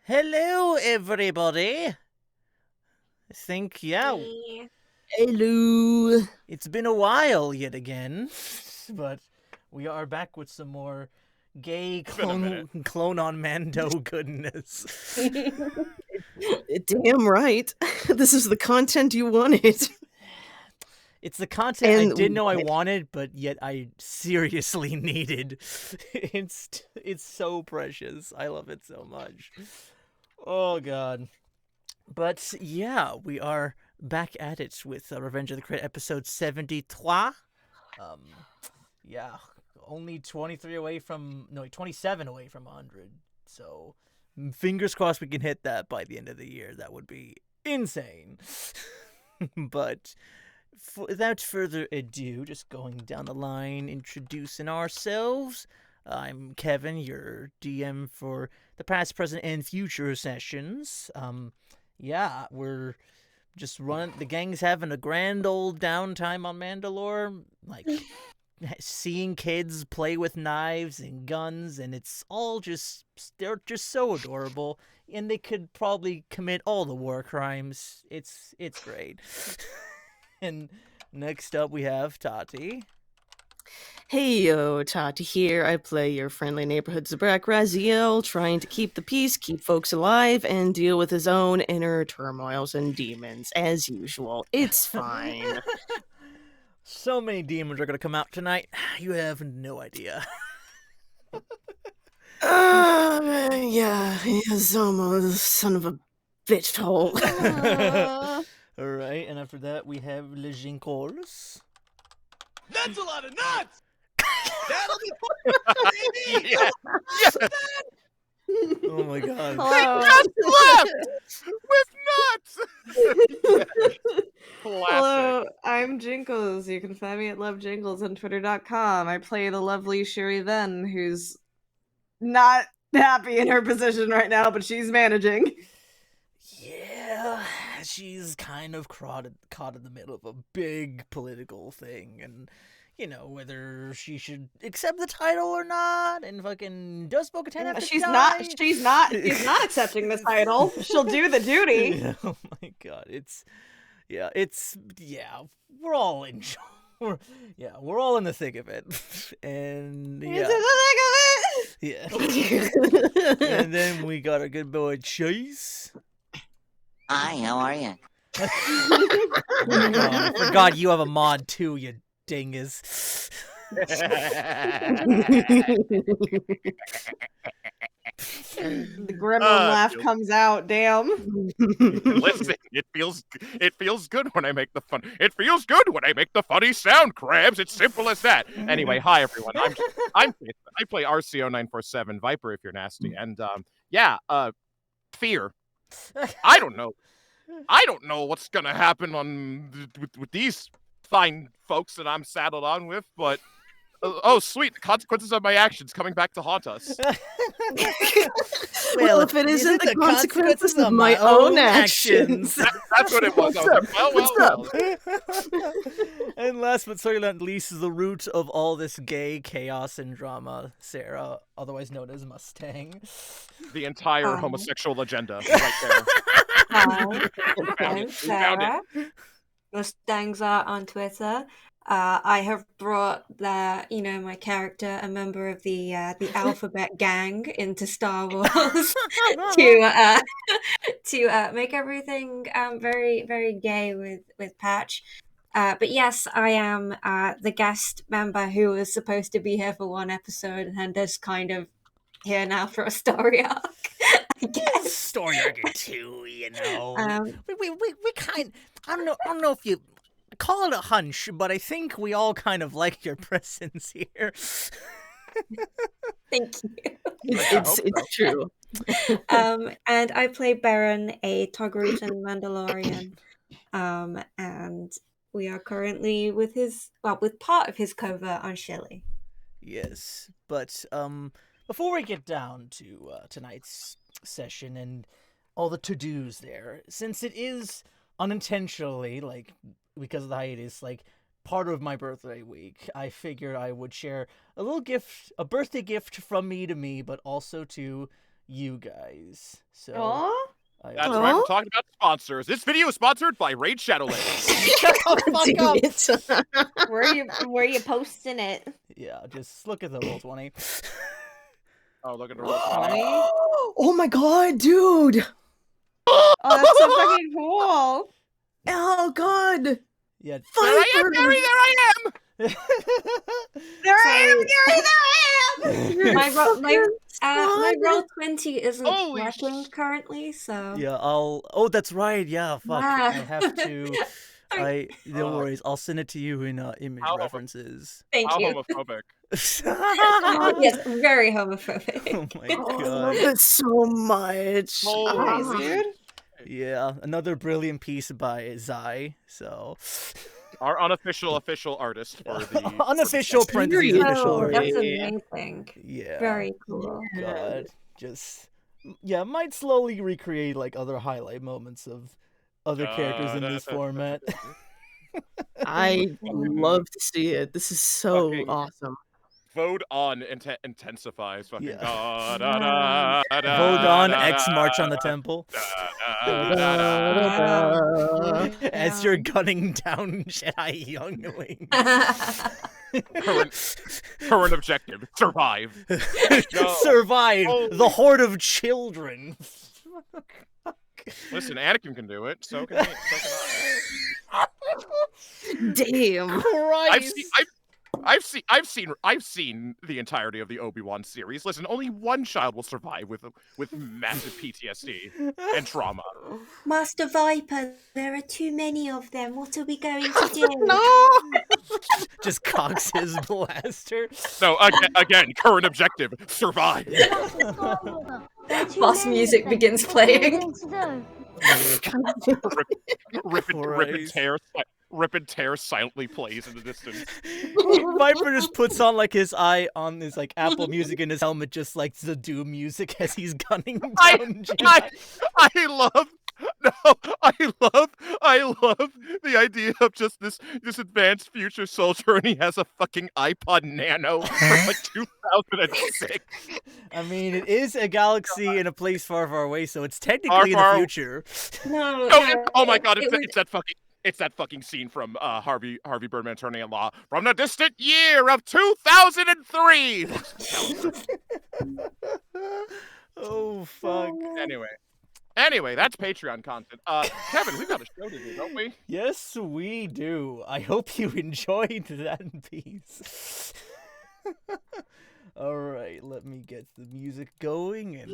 Hello, everybody. I think, Hey. Hello. it's been a while yet again, but we are back with some more gay clone on Mando goodness. Damn right. This is the content you wanted. It's the content I And didn't know I what? wanted, but yet I seriously needed. It's so precious. I love it so much. Oh god. But yeah, we are back at it with Revenge of the Crit episode 73. Yeah, only 23 away from, no, 27 away from 100. So fingers crossed we can hit that by the end of the year. That would be insane. But without further ado, just going down the line, introducing ourselves. I'm Kevin, your DM for the past, present, and future sessions. Yeah, we're just running. The gang's having a grand old downtime on Mandalore, like seeing kids play with knives and guns, and it's all just, they're just so adorable, and they could probably commit all the war crimes. It's great. And next up we have Tati. Hey yo, Tati here. I play your friendly neighborhood Zabrak Raziel, trying to keep the peace, keep folks alive, and deal with his own inner turmoils and demons, as usual. It's fine. So many demons are gonna come out tonight. You have no idea. Yeah, Zomo, son of a bitch hole. All right, and after that we have Le Jinkles. That's a lot of nuts! That'll be baby! Yeah. Oh my god. With nuts! Classic. Hello, I'm Jinkles. You can find me at LoveJinkles on Twitter.com. I play the lovely Shir'iven, who's not happy in her position right now, but she's managing. Yeah, she's kind of caught in the middle of a big political thing, and you know whether she should accept the title or not, and fucking does Bo-Katan have to She's die? not accepting the title. She'll do the duty. Yeah, oh my god, we're all in. We're all in the thick of it, and yeah. Yeah. And then we got our good boy Chase. Hi, how are you? Oh my god, I forgot you have a mod too, you dingus. The gremlin laugh comes out. Damn. Listen, it feels good when I make the fun. It feels good when I make the funny sound, crabs. It's simple as that. Anyway, hi everyone. I'm Jason. I play RCO 947 Viper if you're nasty, and fear. I don't know. I don't know what's gonna happen with these fine folks that I'm saddled on with, but oh sweet, the consequences of my actions coming back to haunt us. Well, if it isn't the consequences of my own actions. That's what it was. What's up? And last but certainly not least is the root of all this gay chaos and drama, Sara, otherwise known as Mustang. The entire homosexual agenda right there. Hi, I'm Found Sara. Mustangsart on Twitter. I have brought my character, a member of the Alphabet Gang, into Star Wars to make everything very, very gay with Patch. But yes, I am the guest member who was supposed to be here for one episode and is kind of here now for a story arc. I guess. Story arc too, you know. We kind. I don't know if you call it a hunch, but I think we all kind of like your presence here. Thank you. It's true. And I play Beren, a Togrutan Mandalorian. And we are currently with part of his covert on Shelley. Yes, but before we get down to tonight's session and all the to-dos there, since it is unintentionally, like, because of the hiatus, like, part of my birthday week, I figured I would share a little gift, a birthday gift from me to me, but also to you guys. So Aw. That's right. We're talking about sponsors. This video is sponsored by Raid Shadowlands. Shut the fuck up. Where you posting it? Yeah, just look at the roll 20. Oh, look at the roll 20. Oh my god, dude! Oh, that's so fucking cool. Oh god! Yeah. There I am, Gary! There I am! There I am, Gary! My roll 20 isn't Holy working currently, so Yeah, Oh, that's right. Yeah, fuck. Ah. I have to. No worries. I'll send it to you in image How- references. thank How you. homophobic. Oh, yes, very homophobic. Oh my I love god. it so much. Nice, dude. Yeah, another brilliant piece by Zai. So Our unofficial official artist for the unofficial parentheses Period. official Oh, art. that's Yeah. amazing. Yeah. Very cool. God. Just might slowly recreate like other highlight moments of other characters in this format. I love to see it. This is so Fucking- awesome. Vote on intensifies. Fucking Yeah. da, da, da, da, Vote on da, X da, March on the da, Temple da, da, da. as you're gunning down Jedi younglings. Current objective: survive. No. Survive Holy- the horde of children. Listen, Anakin can do it. So can he. So can I. Damn. Christ. I've seen the entirety of the Obi-Wan series. Listen, only one child will survive with massive PTSD and trauma. Master Viper, there are too many of them. What are we going to do? No! Just cocks his blaster. So again, current objective: survive. Boss music begins playing. Rip and tear silently plays in the distance. Viper just puts on like his eye on his like Apple Music in his helmet, just like the Doom music as he's gunning down Jedi. I love the idea of just this advanced future soldier, and he has a fucking iPod Nano from like 2006. I mean, it is a galaxy in a place far, far away, so it's technically in the future. No, Oh my god, it's that fucking scene from Harvey Birdman Attorney at Law from the distant year of 2003. Oh fuck. Anyway, that's Patreon content. Kevin, we've got a show to do, don't we? Yes, we do. I hope you enjoyed that piece. All right, let me get the music going, and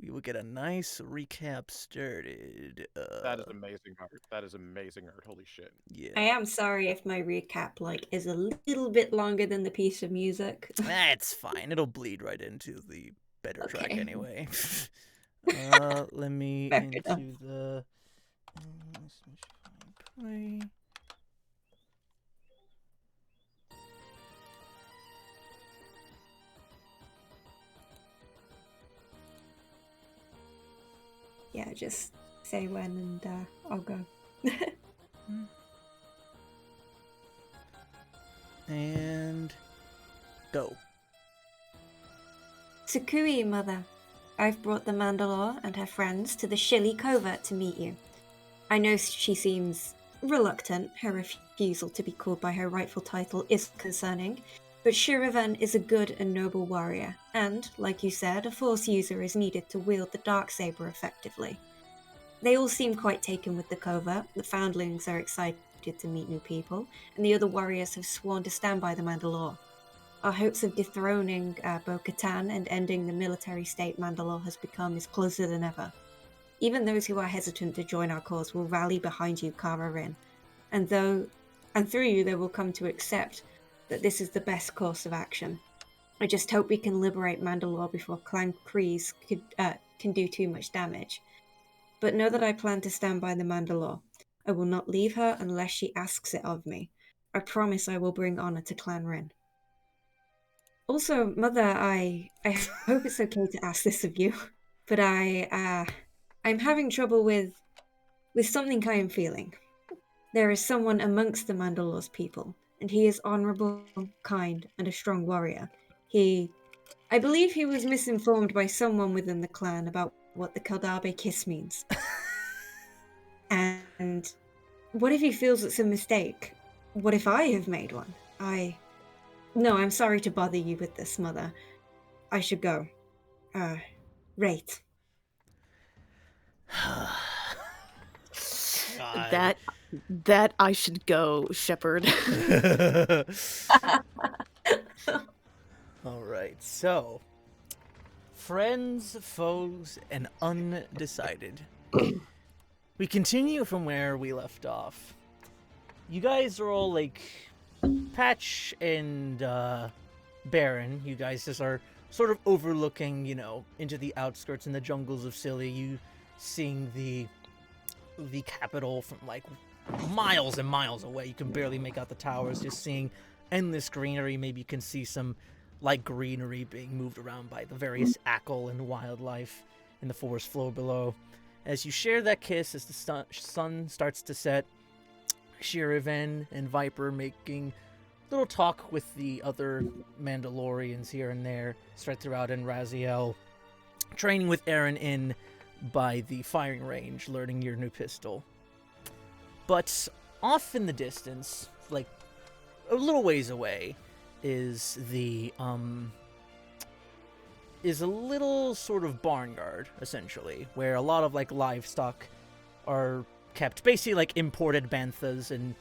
we will get a nice recap started. That is amazing art. That is amazing art. Holy shit. Yeah. I am sorry if my recap is a little bit longer than the piece of music. That's fine. It'll bleed right into the better track Okay. anyway. Let me Fair into enough. the play. Yeah, just say when and I'll go. And go. Sukui, mother. I've brought the Mandalore and her friends to the Shilly Covert to meet you. I know she seems reluctant. Her refusal to be called by her rightful title is concerning, but Shir'iven is a good and noble warrior, and, like you said, a Force user is needed to wield the Darksaber effectively. They all seem quite taken with the covert. The foundlings are excited to meet new people, and the other warriors have sworn to stand by the Mandalore. Our hopes of dethroning Bo-Katan and ending the military state Mandalore has become is closer than ever. Even those who are hesitant to join our cause will rally behind you, Cara Wren, and through you they will come to accept that this is the best course of action. I just hope we can liberate Mandalore before Clan Kryze can do too much damage. But know that I plan to stand by the Mandalore. I will not leave her unless she asks it of me. I promise I will bring honor to Clan Wren. Also, Mother, I hope it's okay to ask this of you, but I'm having trouble with something I am feeling. There is someone amongst the Mandalore's people, and he is honorable, kind, and a strong warrior. He I believe he was misinformed by someone within the clan about what the Keldabe kiss means. And what if he feels it's a mistake? What if I have made one? No, I'm sorry to bother you with this, Mother. I should go. Right. God. That I should go, Shepherd. All right, so friends, foes, and undecided. We continue from where we left off. You guys are all like Patch and Beren. You guys just are sort of overlooking, into the outskirts in the jungles of Scilly. You seeing the capital from like miles and miles away. You can barely make out the towers, just seeing endless greenery. Maybe you can see some light greenery being moved around by the various ackle and wildlife in the forest floor below. As you share that kiss, as the sun starts to set, Shir'iven and Viper making little talk with the other Mandalorians here and there, spread throughout, and Raziel training with Eren in by the firing range, learning your new pistol. But off in the distance, like a little ways away, is a little sort of barnyard, essentially, where a lot of like livestock are kept, basically like imported banthas and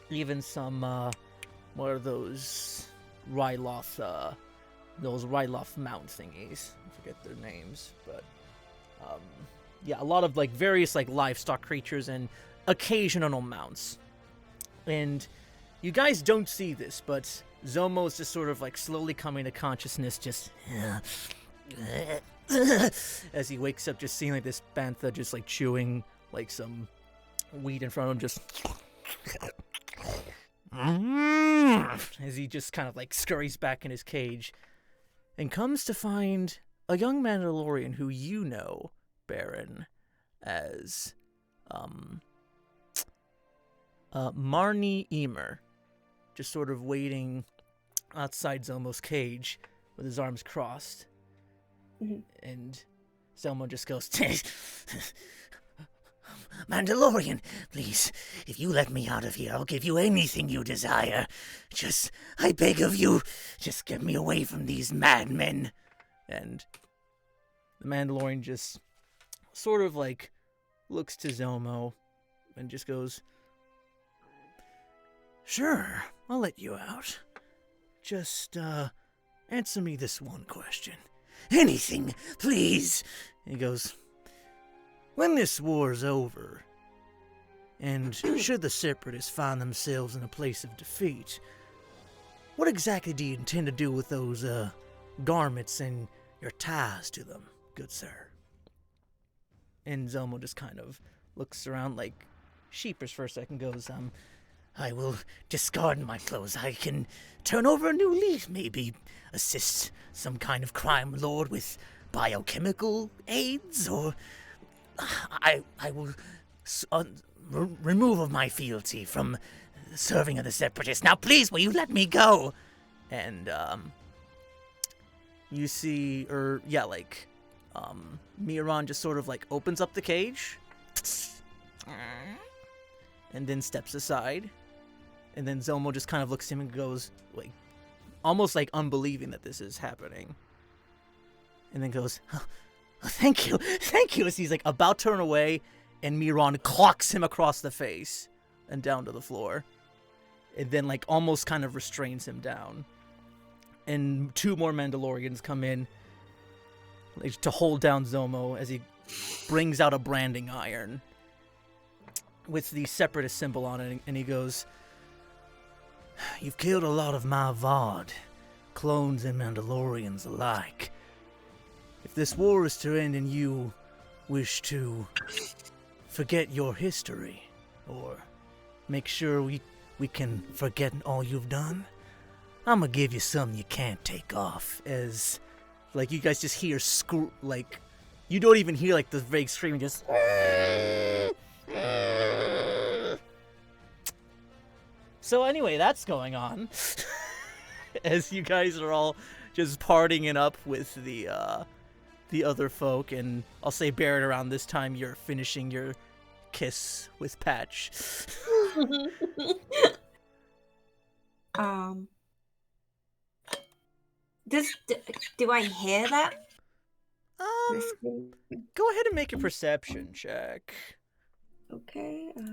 even some what are those Ryloth mount thingies. I forget their names, but yeah, a lot of like various like livestock creatures and occasional mounts. And you guys don't see this, but Zomo's just sort of like slowly coming to consciousness, just as he wakes up, just seeing like this bantha just like chewing like some weed in front of him, just as he just kind of like scurries back in his cage and comes to find a young Mandalorian who you know, Beren, as Marnie Emer, just sort of waiting outside Zomo's cage with his arms crossed. Mm-hmm. And Zomo just goes, Mandalorian, please, if you let me out of here, I'll give you anything you desire. Just, I beg of you, just get me away from these madmen. And the Mandalorian just sort of like looks to Zomo and just goes, sure, I'll let you out. Just, answer me this one question. Anything, please. He goes, when this war's over, and should the Separatists find themselves in a place of defeat, what exactly do you intend to do with those, garments and your ties to them, good sir? And Zomo just kind of looks around like sheepish for a second, goes, I will discard my clothes. I can turn over a new leaf, maybe assist some kind of crime lord with biochemical aids, or I will remove of my fealty from serving of the Separatists. Now, please, will you let me go? And, you see, Miran just sort of, like, opens up the cage, and then steps aside, and then Zomo just kind of looks at him and goes, like, almost, like, unbelieving that this is happening, and then goes, oh, thank you, as he's, like, about to turn away, and Miran clocks him across the face and down to the floor, and then, like, almost kind of restrains him down. And two more Mandalorians come in, like, to hold down Zomo as he brings out a branding iron with the Separatist symbol on it, and he goes, you've killed a lot of my Vod, clones and Mandalorians alike. If this war is to end and you wish to forget your history, or make sure we can forget all you've done, I'm gonna give you something you can't take off. As, like, you guys just hear like, you don't even hear, like, the vague screaming, just so anyway, that's going on as you guys are all just partying it up with the other folk, and I'll say Beren, around this time you're finishing your kiss with Patch. Do I hear that? Go ahead and make a perception check. Okay. Let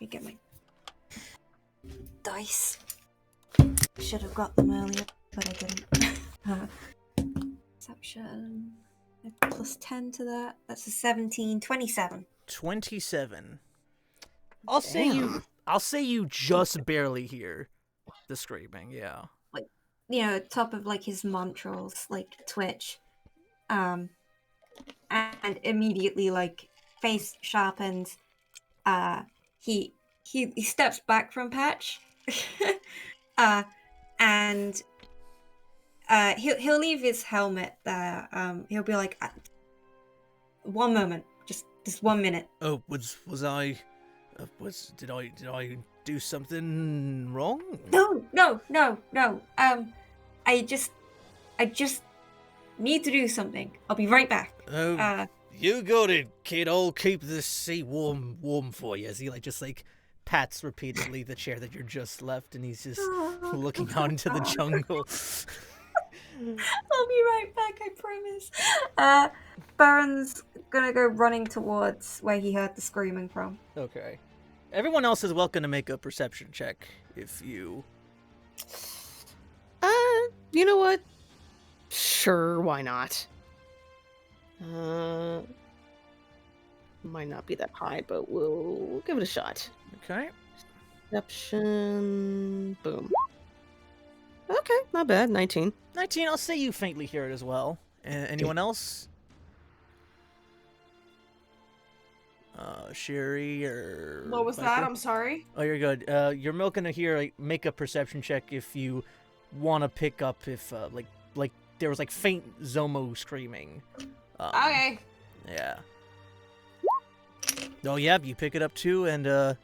me get my dice. Should have got them earlier, but I didn't. Perception. Plus 10 to that. That's a 17. 27. 27. I'll say you just barely hear the screaming. Yeah. Top of like his montrals, like twitch, and immediately like face sharpens. He steps back from Patch, and he'll leave his helmet there. He'll be like, one moment, just 1 minute. Oh, did I do something wrong? No. I just need to do something. I'll be right back. Oh, you got it, kid. I'll keep this seat warm for you. As he just pats repeatedly the chair that you're just left, and he's just looking out into the jungle. I'll be right back, I promise. Beren's gonna go running towards where he heard the screaming from. Okay. Everyone else is welcome to make a perception check if you... You know what? Sure, why not? Might not be that high, but we'll give it a shot. Okay. Perception... Boom. Okay, not bad. 19. 19, I'll say you faintly hear it as well. Anyone else? Sherry or... What was Viper? that? I'm sorry. Oh, you're good. You're milking to hear, make a perception check if you want to pick up if, there was, faint Zomo screaming. Okay. Yeah. Oh, yeah, you pick it up too, and,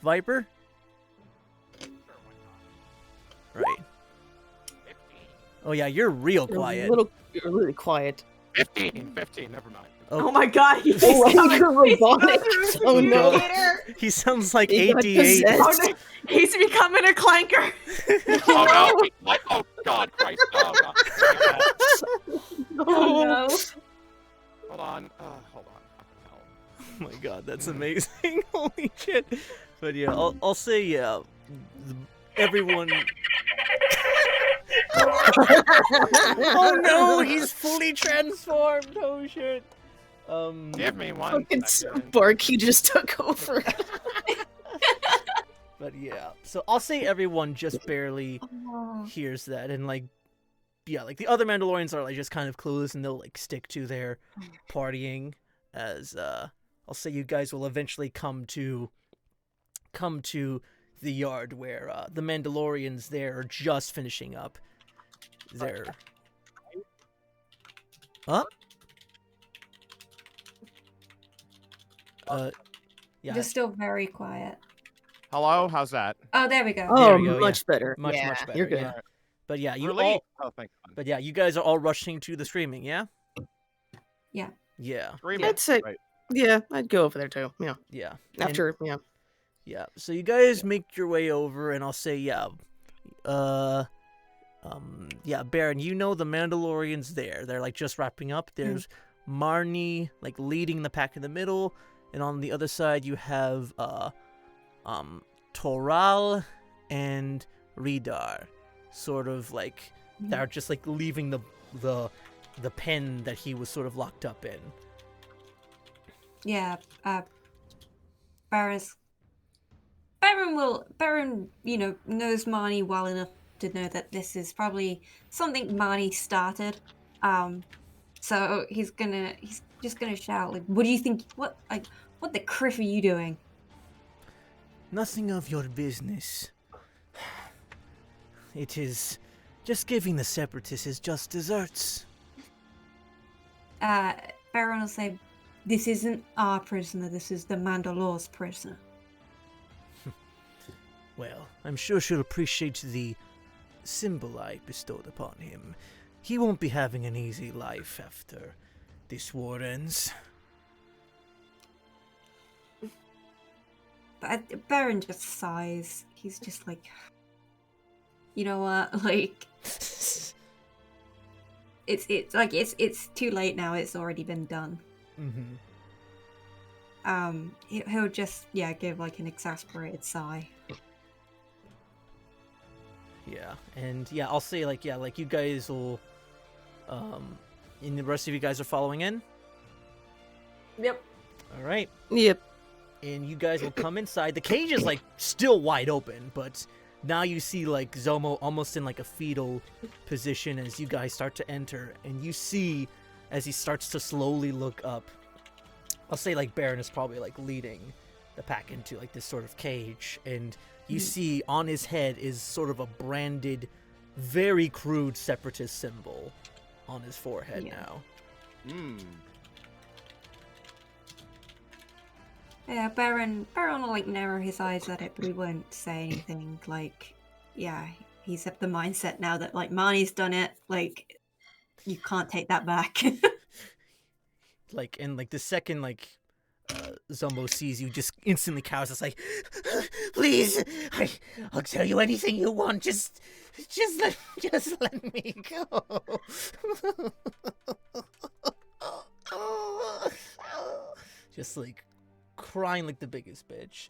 Viper? Right. Oh, yeah, you're real quiet. You're really quiet. 15, never mind. Oh my god, he's you're robotic. Oh no. He sounds like He got 88. possessed. Oh, no. He's becoming a clanker. Oh no! Oh God Christ! Oh God. Oh no. Hold on. Oh my god, that's amazing. Holy shit. But yeah, I'll say, yeah, everyone... Oh no, he's fully transformed. Oh shit. Give me one. Fucking second. Barky just took over. But yeah, so I'll say everyone just barely hears that, and the other Mandalorians are just kind of clueless, and they'll stick to their partying. As I'll say, you guys will eventually come to the yard where the Mandalorians there are just finishing up their... Huh? Yeah. They're still very quiet. Hello, how's that? Oh, there we go. Oh, There we go, much better. Much Yeah, better. You're good. Yeah. But yeah, you Really? all... Oh, thank God. But yeah, you guys are all rushing to the streaming, yeah? Yeah. Yeah. Screaming. I'd say, Right. yeah, I'd go over there too. Yeah. Yeah. After, yeah. Yeah, so you guys make your way over, and I'll say, yeah, Beren, you know the Mandalorians there. They're just wrapping up. There's Marnie leading the pack in the middle, and on the other side you have Toral and Ridar, sort of they're just leaving the pen that he was sort of locked up in. Yeah. Beren, knows Marnie well enough to know that this is probably something Marnie started. So he's just gonna shout, what do you think, what the criff are you doing? Nothing of your business. It is just giving the Separatists just desserts. Beren will say, this isn't our prisoner, this is the Mandalore's prisoner. Well, I'm sure she'll appreciate the symbol I bestowed upon him. He won't be having an easy life after this war ends. But Beren just sighs. He's just like, you know what? Like, it's too late now. It's already been done. Mm-hmm. He'll just give like an exasperated sigh. Yeah, and I'll say like you guys will, and the rest of you guys are following in. Yep. All right. Yep. And you guys will come inside. The cage is like still wide open, but now you see like Zomo almost in like a fetal position as you guys start to enter, and you see as he starts to slowly look up. I'll say like Beren is probably like leading the pack into like this sort of cage, and you see on his head is sort of a branded, very crude separatist symbol on his forehead now. Yeah, Beren will like narrow his eyes at it, but he won't say anything. Like, he's at the mindset now that like Marnie's done it. Like, you can't take that back. Like, and like the second like Zumbo sees you, just instantly cows. It's like, please, I'll tell you anything you want. Just let me go. Just like crying like the biggest bitch.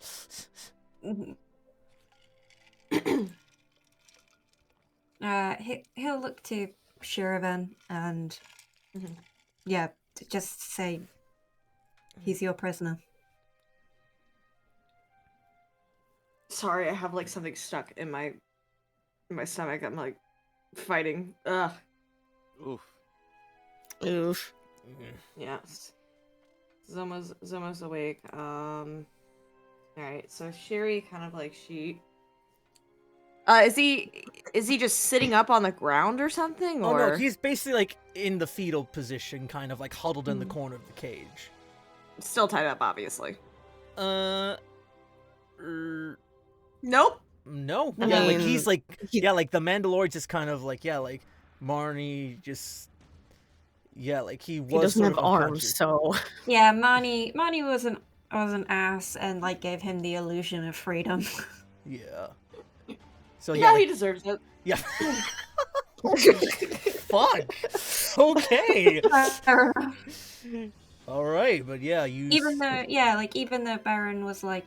He'll look to Shir'iven and to just say he's your prisoner. Sorry, I have like something stuck in my stomach. I'm like fighting. Ugh. Oof. Yes. Zomo's awake. Alright, so Sherry kind of like is he just sitting up on the ground or something? Or? Oh no, he's basically like in the fetal position, kind of like huddled in the corner of the cage. Still tied up, obviously. Nope. No. I Yeah, like mean, he's like like the Mandalorian just kind of like like Marnie just like he was. He doesn't sort have of arms, unconscious. so Yeah, Marnie was an ass and like gave him the illusion of freedom. Yeah. So Yeah, he deserves it. Yeah. Fuck. Okay. All right, but you even though Beren was like,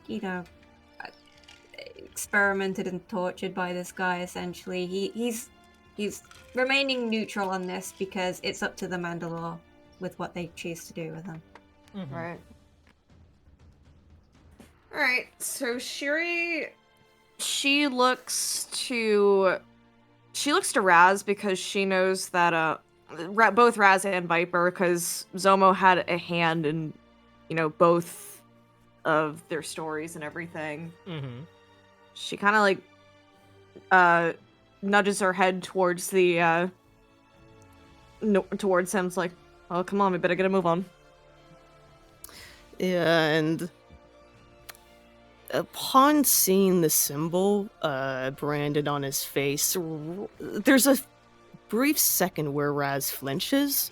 experimented and tortured by this guy, essentially, he's remaining neutral on this because it's up to the Mandalore with what they choose to do with him. Mm-hmm. Right. Alright, so Shiri, she looks to Raz because she knows that both Raz and Viper, because Zomo had a hand in both of their stories and everything. Mm-hmm. She kind of like nudges her head towards the towards him. It's like, oh, come on, we better get a move on. yeah, and upon seeing the symbol branded on his face, there's a brief second where Raz flinches,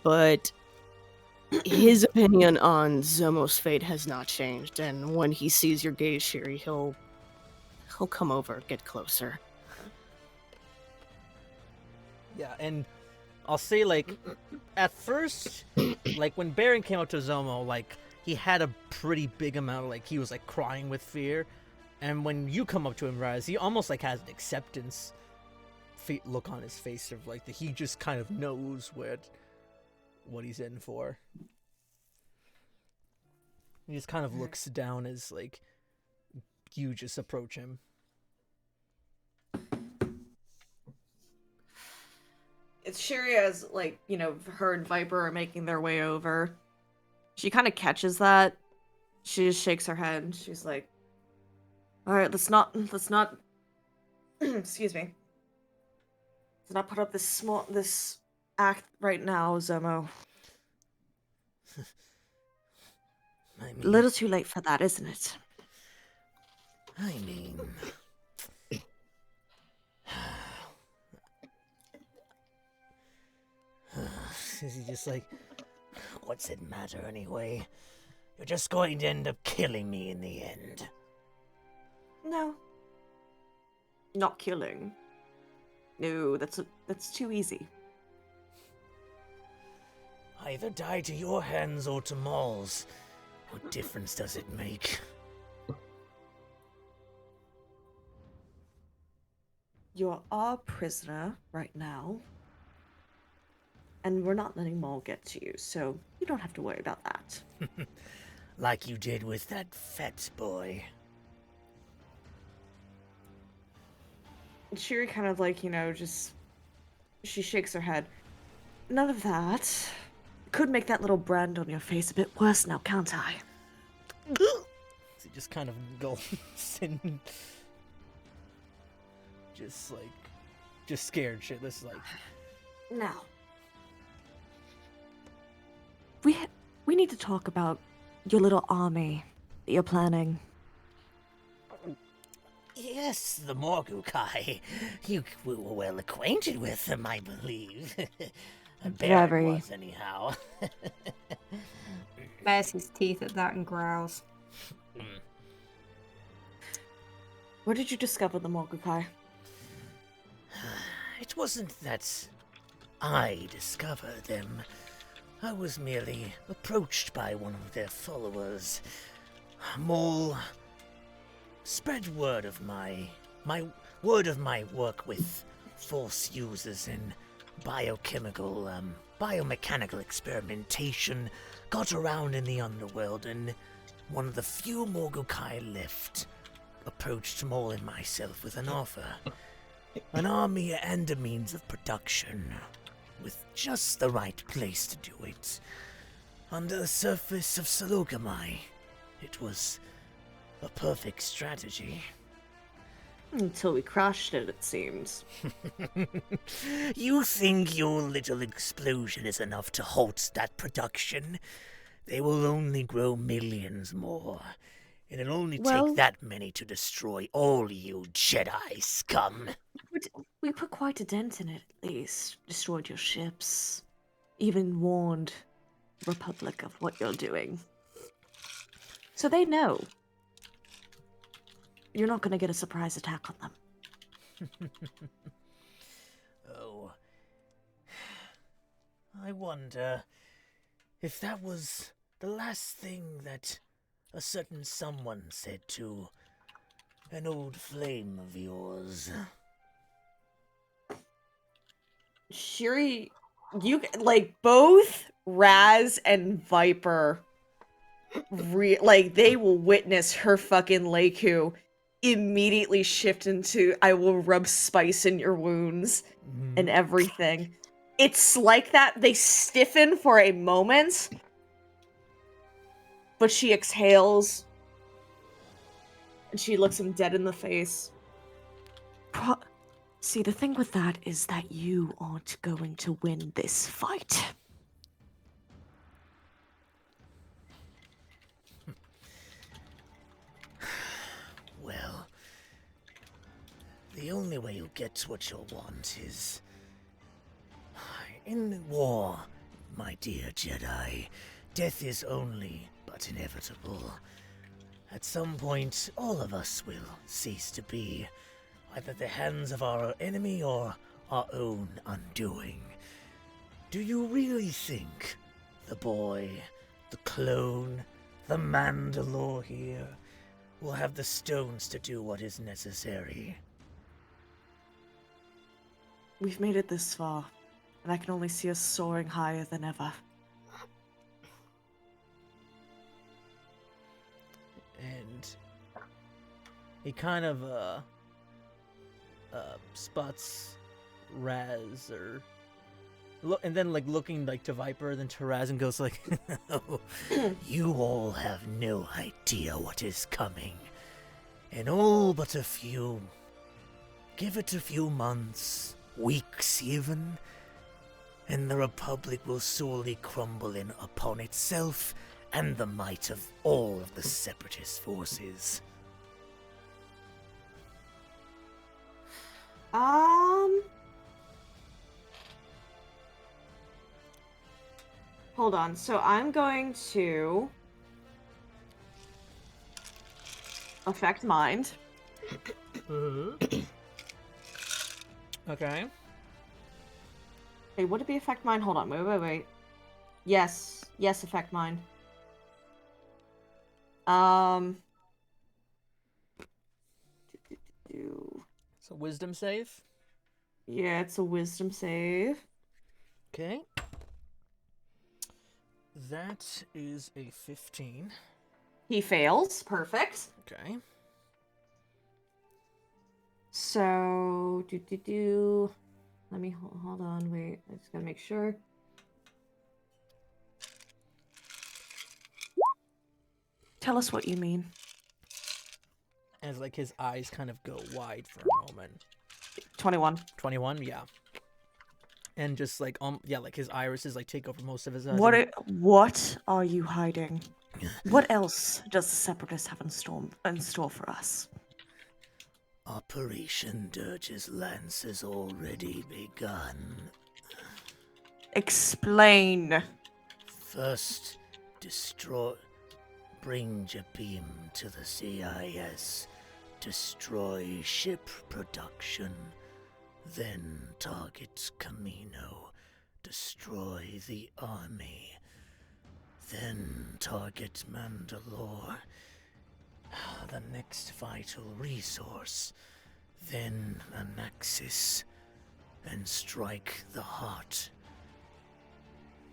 but his opinion on Zomo's fate has not changed, and when he sees your gaze, Shiri, he'll come over, get closer. Yeah, and I'll say, like, at first, like, when Beren came up to Zomo, like, he had a pretty big amount of, like, he was, like, crying with fear. And when you come up to him, Raz, he almost, like, has an acceptance look on his face of, like, that he just kind of knows what he's in for. He just kind of looks down as, like, you just approach him. It's Shiri as, like, her and Viper are making their way over. She kind of catches that. She just shakes her head and she's like, alright, let's not excuse me. Let's not put up this act right now, Zomo. I mean, A little too late for that, isn't it? He's just like, what's it matter anyway? You're just going to end up killing me in the end. No. Not killing. No, that's too easy. Either die to your hands or to Maul's. What difference does it make? You're our prisoner right now. And we're not letting Maul get to you, so you don't have to worry about that. Like you did with that fat boy. Shiri kind of like, she shakes her head. None of that. Could make that little brand on your face a bit worse now, can't I? He just kind of gulps and just scared shitless, like. Now. We need to talk about your little army that you're planning. Yes, the Morgukai. You were well acquainted with them, I believe. Beren Very. was, anyhow. Bares his teeth at that and growls. Where did you discover the Morgukai? It wasn't that I discovered them. I was merely approached by one of their followers. Maul spread word of my work with Force users in biomechanical experimentation got around in the underworld, and one of the few Morgukai left approached Maul and myself with an offer. An army and a means of production, with just the right place to do it. Under the surface of Salugamai, it was a perfect strategy. Until we crashed it seems. You think your little explosion is enough to halt that production? They will only grow millions more. It'll only take that many to destroy all you Jedi scum. We put quite a dent in it, at least. Destroyed your ships. Even warned the Republic of what you're doing. So they know. You're not going to get a surprise attack on them. Oh. I wonder if that was the last thing that a certain someone said to an old flame of yours. Shiri, both Raz and Viper, they will witness her fucking Leiku immediately shift into I will rub spice in your wounds and everything. It's like that. They stiffen for a moment, but she exhales and she looks him dead in the face. See, the thing with that is that you aren't going to win this fight. Well, the only way you'll get what you'll want is in war, my dear Jedi. Death is only but inevitable. At some point, all of us will cease to be, either the hands of our enemy or our own undoing. Do you really think the boy, the clone, the Mandalore here will have the stones to do what is necessary? We've made it this far, and I can only see us soaring higher than ever. And he kind of spots Raz, and then looking to Viper, then to Raz, and goes like, "You all have no idea what is coming. In all but a few, give it a few months, weeks even, and the Republic will sorely crumble in upon itself and the might of all of the Separatist forces." Hold on. So I'm going to affect mind. Okay. Hey, would it be affect mind? Hold on. Wait. Yes, affect mind. So wisdom save. Yeah, it's a wisdom save. Okay. That is a 15. He fails. Perfect. Okay. So, let me hold on. Wait, I just gotta make sure. Tell us what you mean. As like his eyes kind of go wide for a moment. 21. 21, yeah. And just like like his irises like take over most of his eyes. What are you hiding? What else does the Separatists have in store for us? Operation Dirge's Lance has already begun. Explain. First, bring Jabim to the CIS, destroy ship production, then target Camino, destroy the army, then target Mandalore, the next vital resource, then Anaxis, then strike the heart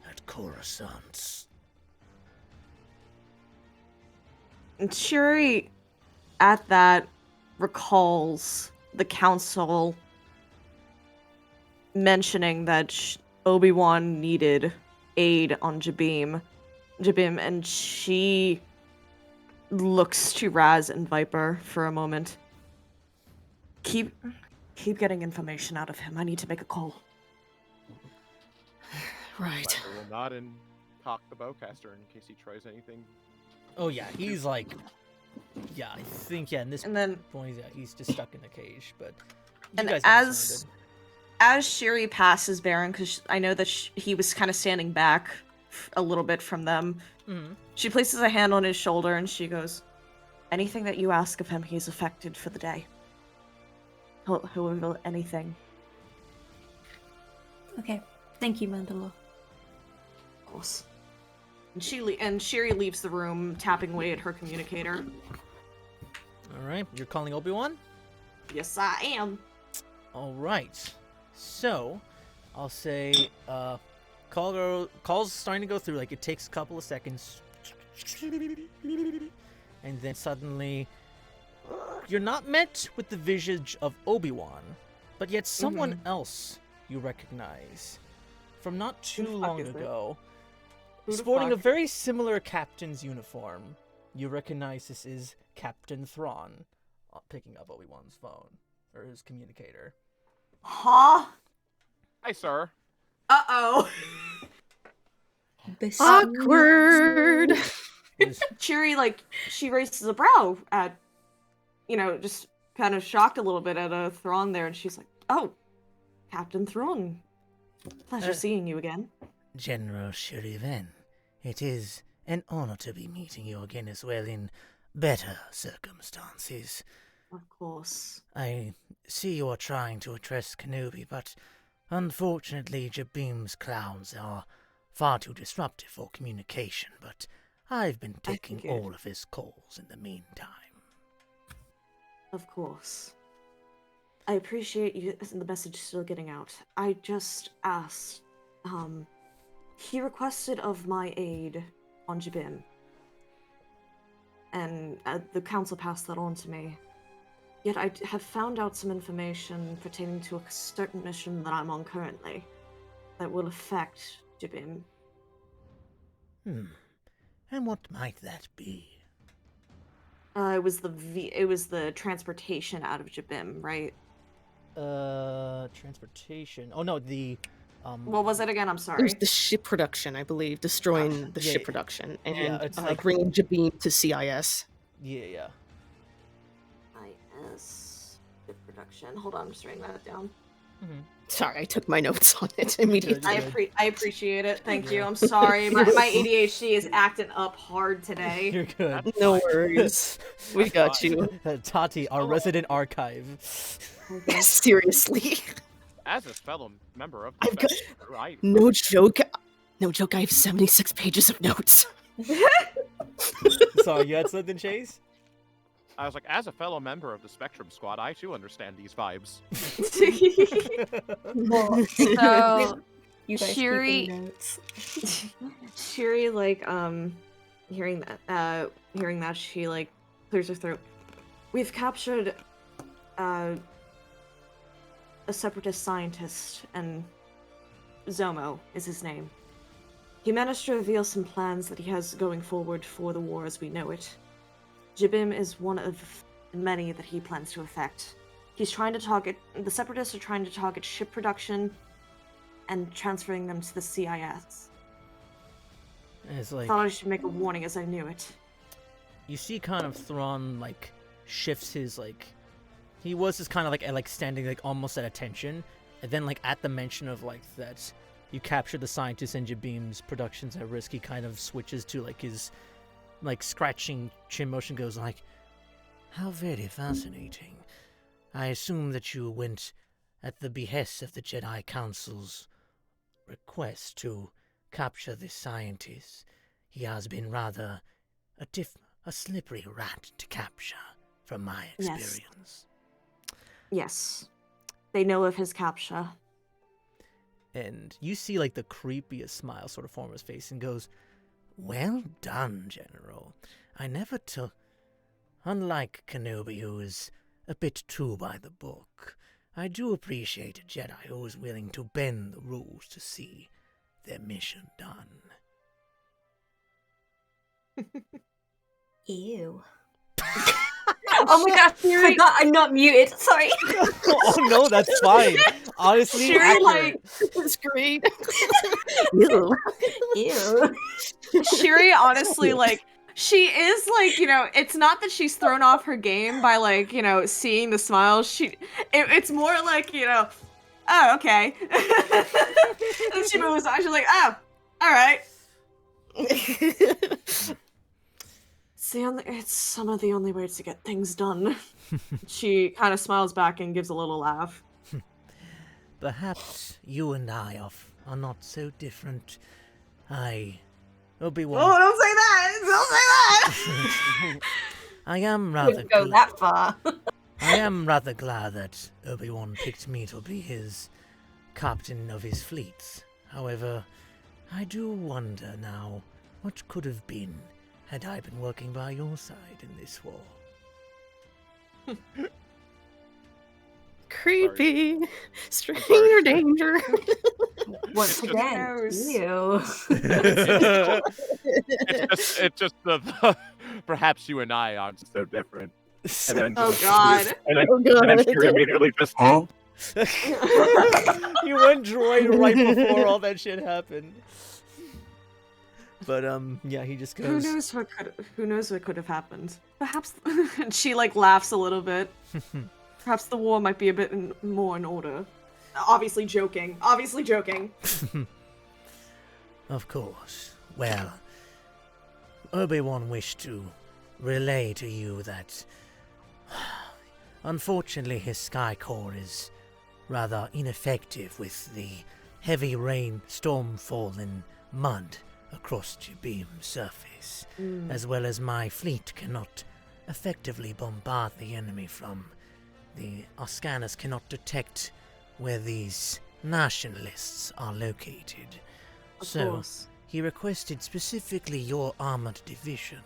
at Coruscant. And Shuri, at that, recalls the council mentioning that Obi-Wan needed aid on Jabim, and she looks to Raz and Viper for a moment. Keep getting information out of him. I need to make a call. Right. Viper will nod and cock the bowcaster in case he tries anything. Oh yeah, he's like, yeah, I think in this And then, point, yeah, he's just stuck in a cage. But you and guys have as surrounded. as Shiri passes Beren, because I know that he was kind of standing back a little bit from them, she places a hand on his shoulder and she goes, "Anything that you ask of him, he's affected for the day. He'll reveal anything." Okay. Thank you, Mandalore. Of course. And Shiri leaves the room, tapping away at her communicator. All right, you're calling Obi-Wan? Yes, I am. All right. So, I'll say, call's starting to go through. Like, it takes a couple of seconds. And then suddenly, you're not met with the visage of Obi-Wan, but yet someone else you recognize from not too long ago. Sporting a very similar captain's uniform, you recognize this is Captain Thrawn, picking up Obi-Wan's phone, or his communicator. Huh? Hi, sir. Uh-oh. Awkward. Shiri, she raises a brow at, just kind of shocked a little bit at Thrawn there, and she's like, "Oh, Captain Thrawn. Pleasure seeing you again." General Shir'iven, it is an honor to be meeting you again as well in better circumstances. Of course. I see you are trying to address Kenobi, but unfortunately Jabim's clowns are far too disruptive for communication, but I've been taking all of his calls in the meantime. Of course. I appreciate you the message still getting out. I just asked, he requested of my aid on Jabim, and the council passed that on to me. Yet I have found out some information pertaining to a certain mission that I'm on currently that will affect Jabim. And what might that be? It was the transportation out of Jabim, right? Transportation. Oh no, the What was it again? I'm It sorry. was the ship production, I believe, destroying the yeah, ship production and it's like- bringing Jabim to CIS. IS ship production. Hold on, I'm just writing that down. Sorry, I took my notes on it immediately. I appreciate it. Thank you. I'm sorry. My ADHD is acting up hard today. You're good. No worries. We got you. Tati, our resident archive. Seriously. As a fellow member of I've got- the I No joke. No joke, I have 76 pages of notes. Sorry, you had something, Chase? I was like, as a fellow member of the Spectrum Squad, I too understand these vibes. So You guys Shiri- keeping notes. Shiri, like, hearing that, she, like, clears her throat. We've captured, a separatist scientist, and Zomo is his name. He managed to reveal some plans that he has going forward for the war as we know it. Jibim is one of many that he plans to affect. The separatists are trying to target ship production and transferring them to the CIS. It's like, Thought I should make a warning as I knew it. you see kind of Thrawn, like, shifts his, like, he was just kind of like standing, like, almost at attention, and then, like, at the mention of, like, that you captured the scientist and Jabim's production's at risk, he kind of switches to, like, his, like, scratching chin motion, goes like, How very fascinating. I assume that you went at the behest of the Jedi Council's request to capture this scientist. He has been rather a slippery rat to capture, from my experience. Yes. They know of his capture. and you see, like, the creepiest smile sort of form his face, and goes, Well done, General. I never took... Unlike Kenobi, who is a bit too by the book, I do appreciate a Jedi who is willing to bend the rules to see their mission done. Ew. Oh my god, I forgot I'm not muted. Sorry. oh no, that's fine. Honestly, Shiri, accurate. like, It's great. Ew. Ew. Shiri, honestly, like, she is, like, you know, it's not that she's thrown off her game by, like, you know, seeing the smiles. It's more like, you know, oh, okay. And she moves on. She's like, oh, all right. It's some of the only ways to get things done. She kind of smiles back and gives a little laugh. Perhaps you and I are not so different. Obi-Wan... Oh, don't say that! Don't say that! I am rather Wouldn't go that far. I am rather glad that Obi-Wan picked me to be his captain of his fleet. However, I do wonder now what could have been had I been working by your side in this war. Creepy. Stranger danger. Once again. Gross. Ew. It's just the perhaps you and I aren't so different. And then Oh god. and then, Oh, God. and then she immediately just, huh? You went droid right before all that shit happened. But yeah, he just Who goes. knows what could have happened? Perhaps and she like laughs a little bit. Perhaps the war might be a bit more in order. Obviously joking. Obviously joking. Of course. Well, Obi-Wan wished to relay to you that unfortunately his Sky Core is rather ineffective with the heavy rain, stormfall, and mud across Jabim's surface, as well as my fleet cannot effectively bombard the enemy from our scanners cannot detect where these nationalists are located. Of So course. he requested specifically your armored division.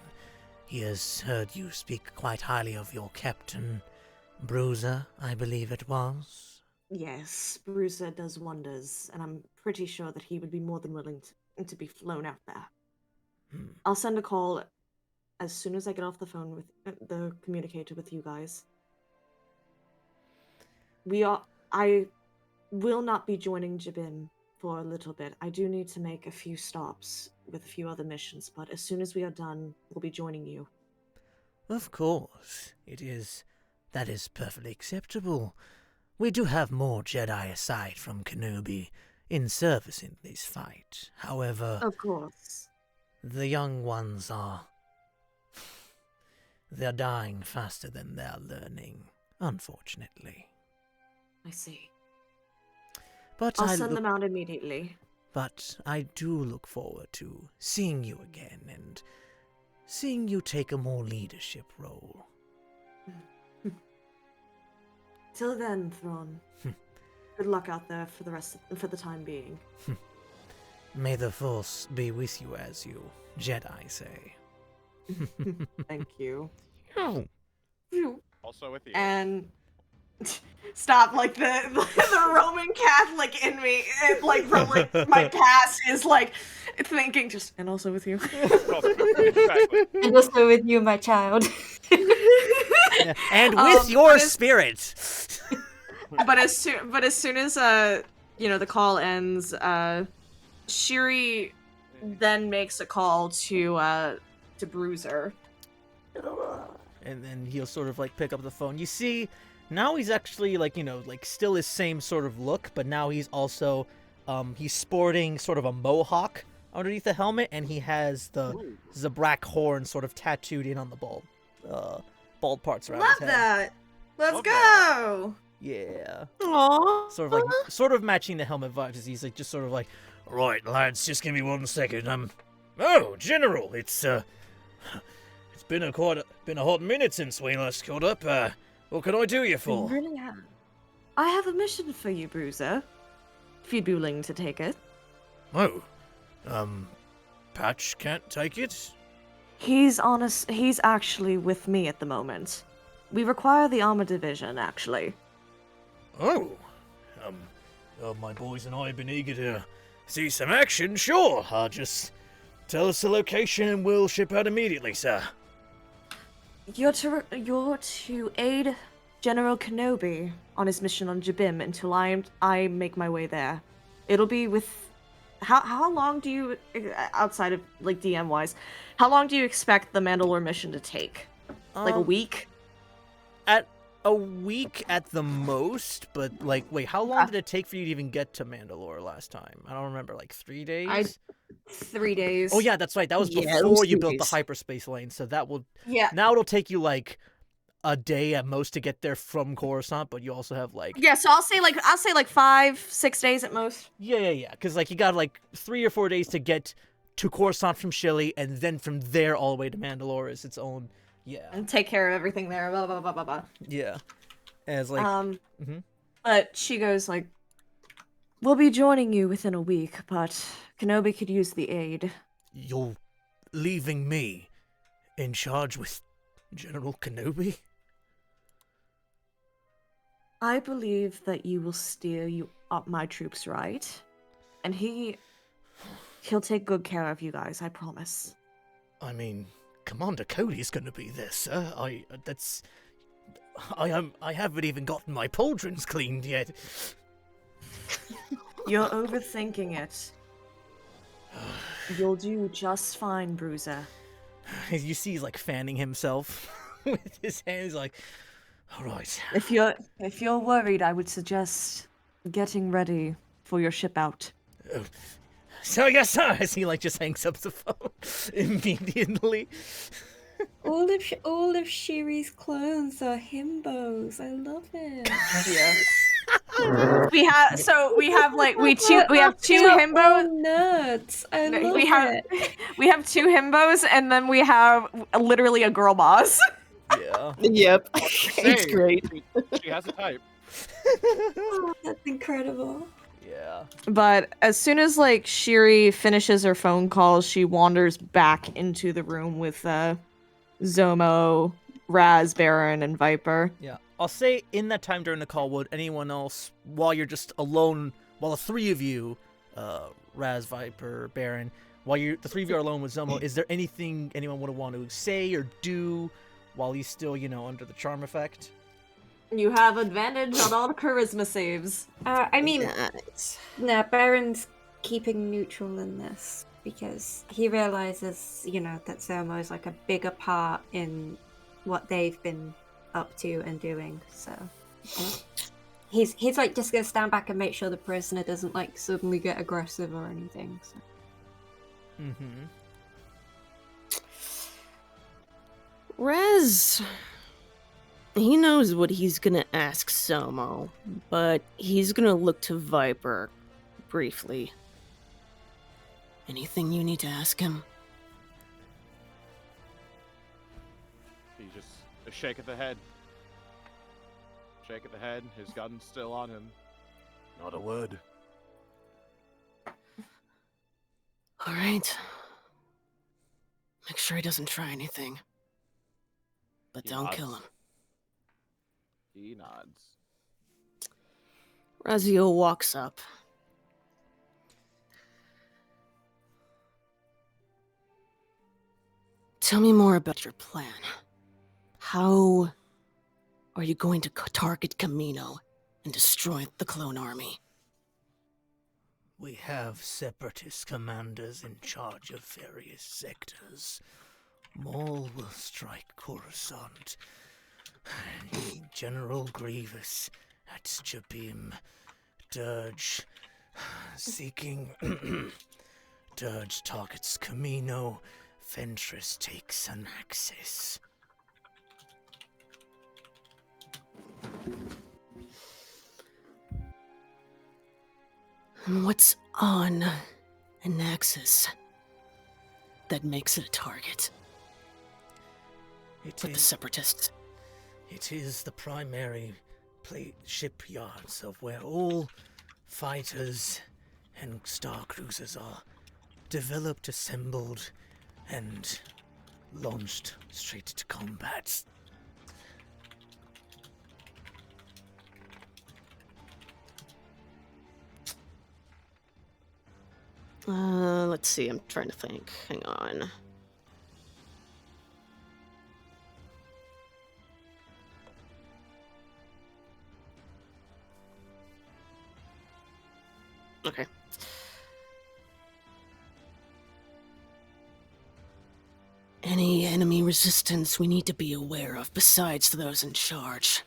He has heard you speak quite highly of your captain, Bruiser, I believe it was. Yes, Bruiser does wonders, and I'm pretty sure that he would be more than willing to be flown out there. I'll send a call as soon as I get off the phone with the communicator with you guys. I will not be joining Jabim for a little bit. I do need to make a few stops with a few other missions, but as soon as we are done, we'll be joining you. Of course, that is perfectly acceptable. we do have more Jedi aside from Kenobi in service in this fight. However, Of course. the young ones are... they're dying faster than they're learning, unfortunately. I see. But I'll send them out immediately. But I do look forward to seeing you again and seeing you take a more leadership role. Till then, Thrawn. Good luck out there for the time being. May the Force be with you, as you Jedi say. Thank you. Oh. Also with you. And stop, like the Roman Catholic in me, like from like my past is like thinking just, and also with you. Exactly. And also with you, my child. And with your spirit. But as soon as the call ends, Shiri then makes a call to Bruiser. And then he'll sort of like pick up the phone. You see, now he's actually like, still his same sort of look, but now he's also he's sporting sort of a mohawk underneath the helmet, and he has the Zabrak horn sort of tattooed in on the bald parts around his head. Love that. Let's Love go. Yeah. Aww. Sort of matching the helmet vibes. He's like just sort of like, Right, lads, just give me 1 second. Oh, General, it's been a hot minute since we last caught up. What can I do you for? Really have. I have a mission for you, Bruiser. If you'd be willing to take it. Oh, Patch can't take it? He's actually with me at the moment. We require the armor division, actually. Oh, my boys and I have been eager to see some action, sure. Just tell us the location and we'll ship out immediately, sir. You're to aid General Kenobi on his mission on Jabim until I make my way there. It'll be with... How long do you, outside of, like, DM-wise, how long do you expect the Mandalore mission to take? Like a week? At a week at the most, but like, wait, how long did it take for you to even get to Mandalore last time? I don't remember, like 3 days? 3 days. Oh yeah, that's right. That was Yeah, it before was you 3 built the days. hyperspace lane, so that will... Yeah. Now it'll take you like a day at most to get there from Coruscant, but you also have like... Yeah, so I'll say like 5-6 days at most. Yeah. Because like you got like 3 or 4 days to get to Coruscant from Shilly, and then from there all the way to Mandalore is its own... Yeah. And take care of everything there, blah, blah, blah, blah, blah. Yeah. As like... mhm. But she goes like, we'll be joining you within a week, but Kenobi could use the aid. You're leaving me in charge with General Kenobi? I believe that you will steer you up my troops right, and he'll take good care of you guys, I promise. I mean, Commander Cody's gonna be there, sir. I haven't even gotten my pauldrons cleaned yet. You're overthinking it. You'll do just fine, Bruiser. You see he's like fanning himself with his hands like... All right. If you're worried, I would suggest getting ready for your ship out. So yes, sir. As he like just hangs up the phone immediately. All of Shiri's clones are himbos. I love it. Yeah. we have two himbos. Nuts. I love it. We have 2 himbos, and then we have literally a girl boss. Yeah. Yep. It's Same. great. She has a type. Oh, that's incredible. Yeah. But as soon as like Shiri finishes her phone call, she wanders back into the room with Zomo, Raz, Beren, and Viper. Yeah. I'll say in that time during the call, would anyone else, while you're just alone, while the 3 of you, Raz, Viper, Beren, while the 3 of you are alone with Zomo, is there anything anyone would want to say or do while he's still, under the charm effect? You have advantage on all the charisma saves. I mean, Nice. no, Baron's keeping neutral in this because he realizes, that Zomo is like a bigger part in what they've been up to and doing. So, he's like just gonna stand back and make sure the prisoner doesn't like suddenly get aggressive or anything. So. Mm-hmm. Rez, he knows what he's gonna ask Somo, but he's gonna look to Viper briefly. Anything you need to ask him? He just a shake of the head. Shake of the head. His gun's still on him. Not a word. All right. Make sure he doesn't try anything. But He don't nods. kill him. He nods. Raziel walks up. Tell me more about your plan. How are you going to target Camino and destroy the clone army? We have separatist commanders in charge of various sectors. Maul will strike Coruscant. General Grievous at Jabim. Dirge seeking... Dirge targets Camino. Ventress takes an axis. And what's on an axis that makes it a target for the separatists? It is the primary shipyards of where all fighters and star cruisers are developed, assembled, and launched straight to combat. Let's see, I'm trying to think. Hang on. Okay. Any enemy resistance we need to be aware of besides those in charge?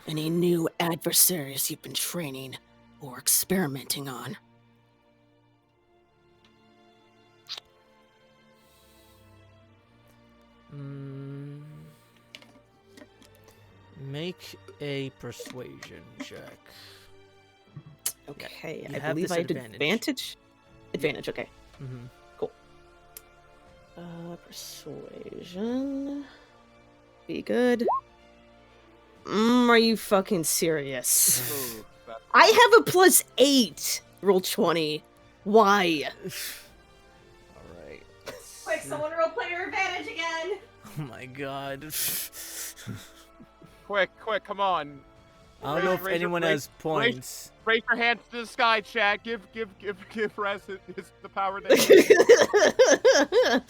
Any new adversaries you've been training or experimenting on? Make a persuasion check. Okay, You I have believe I had disadvantage. advantage. Advantage, okay. Mm-hmm. Persuasion. Be good. Are you fucking serious? Ooh, that's I have a +8. Roll 20. Why? All right. Quick, someone roll player advantage again. Oh my god. quick, come on. I don't know if Raise your- anyone raise- has points. Raise your hands to the sky, chat. Give Rez the power that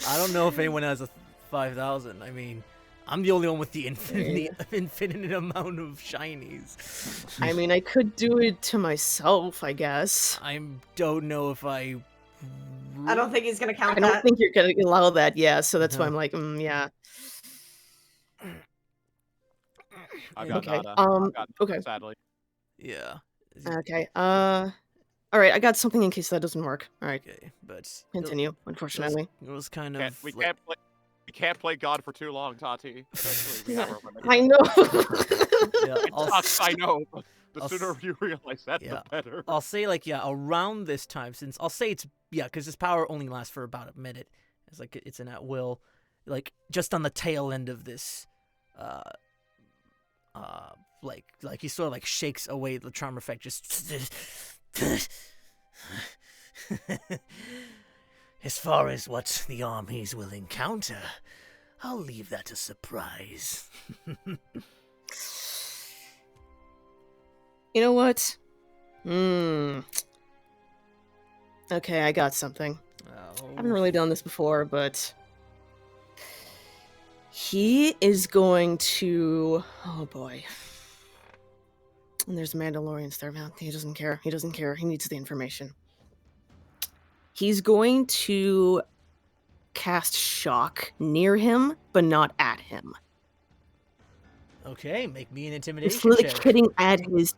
I don't know if anyone has a 5,000. I mean, I'm the only one with the infinite amount of shinies. I mean, I could do it to myself, I guess. I don't know if I don't think he's gonna count I don't think you're gonna allow that, yeah, so that's why No. I'm like, yeah. I've got Okay, nada. I've got okay. nada, sadly. Yeah. Okay, alright, I got something in case that doesn't work. Alright, Okay, but continue, unfortunately. It was kind of We like- can't play God for too long, Tati. Eventually, we have our limit. I know! Yeah, It sucks, I know. But the I'll sooner s- you realize that, yeah. the better. I'll say like around this time, since I'll say it's because this power only lasts for about a minute. It's like it's an at will, like just on the tail end of this, like he sort of like shakes away the charm effect. Just As far as what the armies will encounter, I'll leave that a surprise. You know what? Okay, I got something. I haven't really done this before, but he is going to. Oh boy. And there's Mandalorians there, man. He doesn't care. He doesn't care. He needs the information. He's going to cast shock near him, but not at him. Okay, make me an It's intimidation like check. hitting at his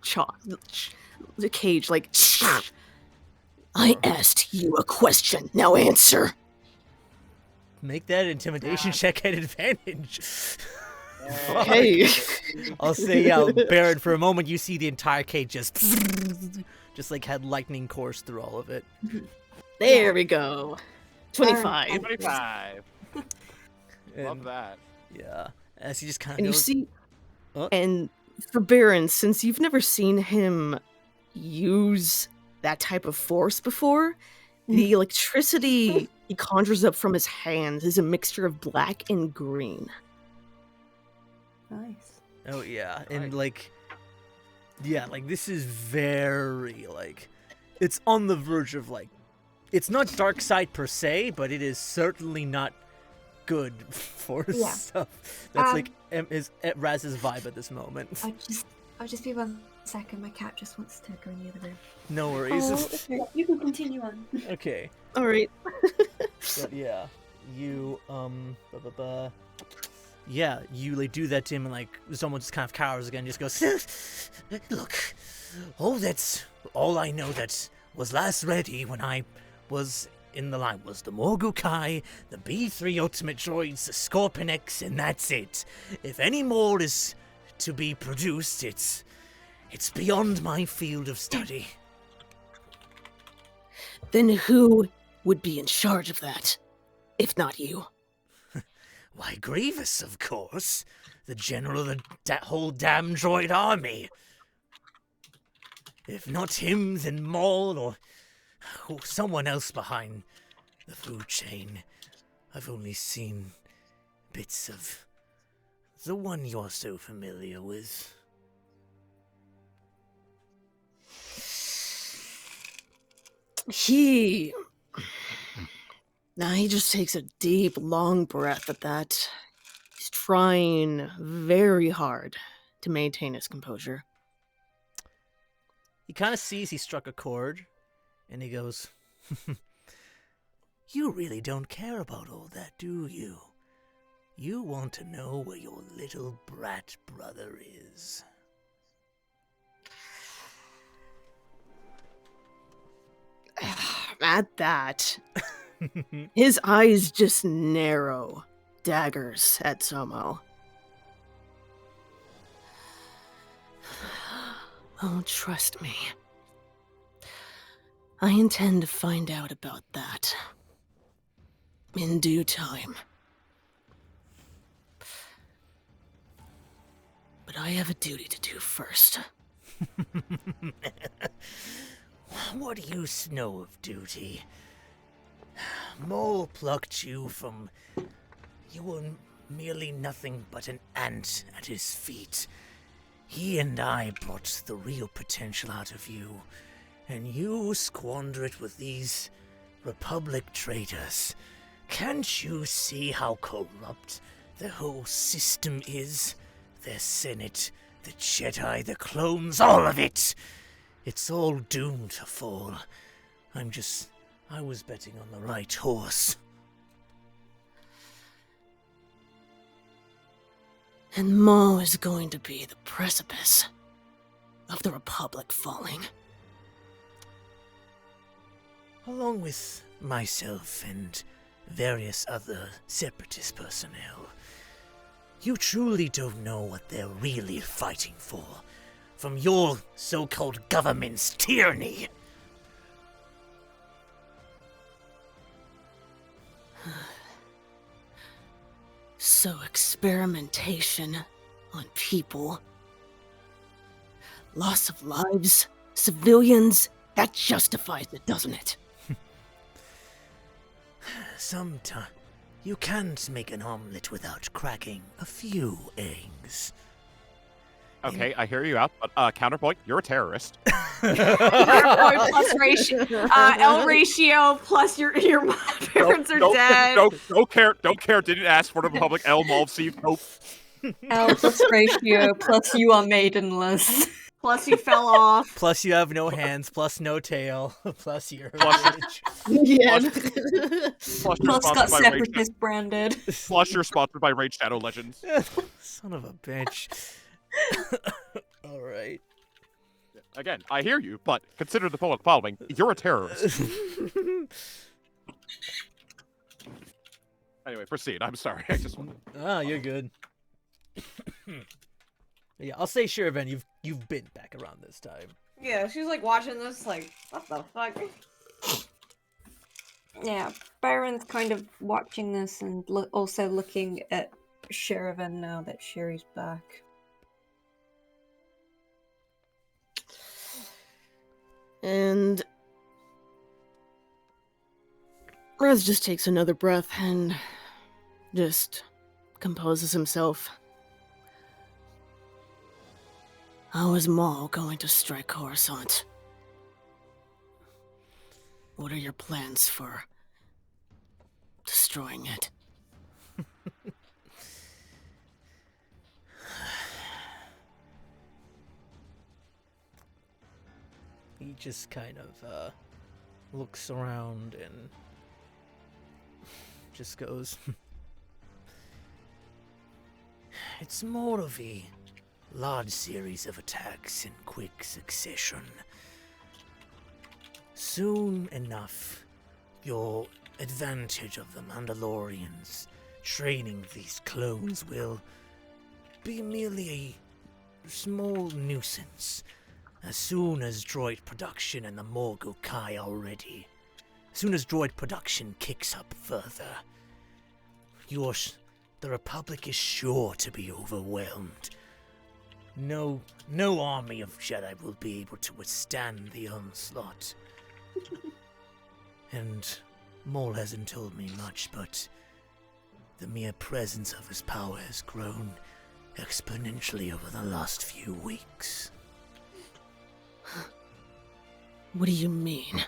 the cage, like, I asked you a question, now answer. Make that intimidation check at advantage. Okay. I'll say, Beren, for a moment you see the entire cage just like had lightning course through all of it. There we go. 25. 25. And, Love that. Yeah, as he just kind of And you goes, see, Oh. and for Beren, since you've never seen him use that type of force before, the electricity he conjures up from his hands is a mixture of black and green. Nice. oh yeah, and like this is very like, it's on the verge of like, it's not dark side per se, but it is certainly not good for Yeah. stuff. That's like is Raz's vibe at this moment. I'll just be 1 second. My cat just wants to go in the other room. No worries. Okay. You can continue on. Okay, All right. but yeah, you yeah, you like do that to him, and like someone just kind of cowers again, just goes, Look, that's all I know that was last ready when I was in the line was the Morgukai, the B3 Ultimate Droids, the Scorpion X, and that's it. If any more is to be produced, it's beyond my field of study. Then who would be in charge of that, if not you? Why, Grievous, of course. The general of that whole damn droid army. If not him, then Maul or someone else behind the food chain. I've only seen bits of the one you're so familiar with. He just takes a deep, long breath at that. He's trying very hard to maintain his composure. he kind of sees he struck a chord, and he goes, You really don't care about all that, do you? You want to know where your little brat brother is. At that, his eyes just narrow, daggers at Somo. Oh, trust me. I intend to find out about that in due time. But I have a duty to do first. What do you know of duty? Mole plucked you from... You were merely nothing but an ant at his feet. He and I brought the real potential out of you, and you squander it with these Republic traitors. Can't you see how corrupt the whole system is? Their Senate, the Jedi, the clones, all of it! It's all doomed to fall. I was betting on the right horse. And Maul is going to be the precipice of the Republic falling. Along with myself and various other separatist personnel. You truly don't know what they're really fighting for. From your so-called government's tyranny. So experimentation on people. Loss of lives, civilians, that justifies it, doesn't it? Sometimes you can't make an omelet without cracking a few eggs. Okay, I hear you out, but counterpoint, you're a terrorist. Counterpoint plus ratio, L ratio plus your parents are dead. Don't care. Didn't ask for the Republic. L Maul, see, nope. L plus ratio plus you are maidenless. Plus you fell off. Plus you have no hands, plus no tail, plus you're Plus- rich. Yeah. Plus you're Plus got sponsored by Raid separatist branded. Plus you're sponsored by Raid Shadow Legends. Son of a bitch. All right. Again, I hear you, but consider the following. You're a terrorist. Anyway, proceed. I'm sorry. I just want Ah, you're good. Yeah, I'll say Shir'iven, you've been back around this time. Yeah, she's like watching this, like, what the fuck? Yeah, Beren's kind of watching this and also looking at Shir'iven now that Shiri's back. And Raz just takes another breath and just composes himself. How is Maul going to strike Coruscant? What are your plans for destroying it? He just kind of looks around and just goes, It's more of a large series of attacks in quick succession. Soon enough, your advantage of the Mandalorians training these clones will be merely a small nuisance. As soon as droid production and the Morgul Kai are ready, as soon as droid production kicks up further, the Republic is sure to be overwhelmed. No army of Jedi will be able to withstand the onslaught. And Maul hasn't told me much, but the mere presence of his power has grown exponentially over the last few weeks. What do you mean?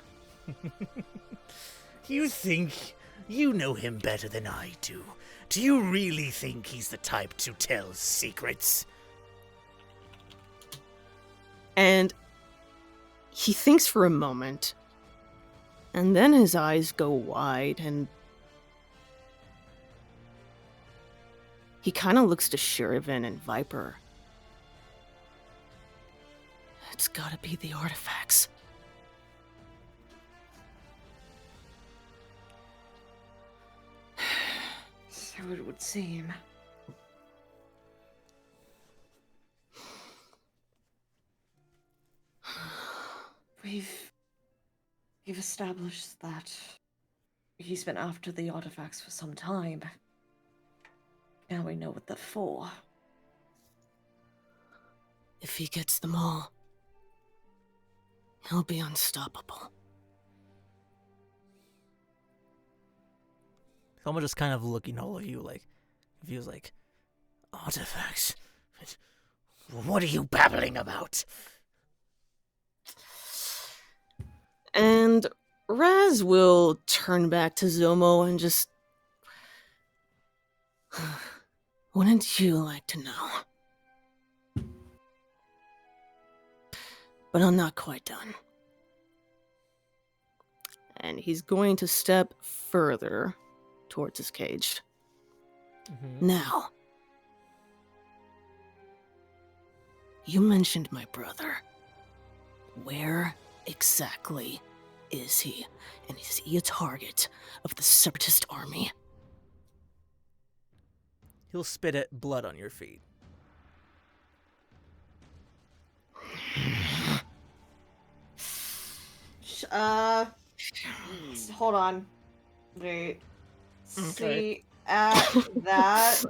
You think you know him better than I do? Do you really think he's the type to tell secrets? And he thinks for a moment, and then his eyes go wide, and he kind of looks to Shir'iven and Viper. It's gotta be the artifacts. So it would seem. We've established that he's been after the artifacts for some time. Now we know what they're for. If he gets them all, he'll be unstoppable. someone just kind of looking all of you like, if he was like, artifacts? What are you babbling about? And Raz will turn back to Zomo and just... Wouldn't you like to know? But I'm not quite done. And he's going to step further towards his cage. Mm-hmm. Now, you mentioned my brother. Where exactly is he? And is he a target of the Separatist army? He'll spit at blood on your feet. Hold on. Wait. Okay. See, at that.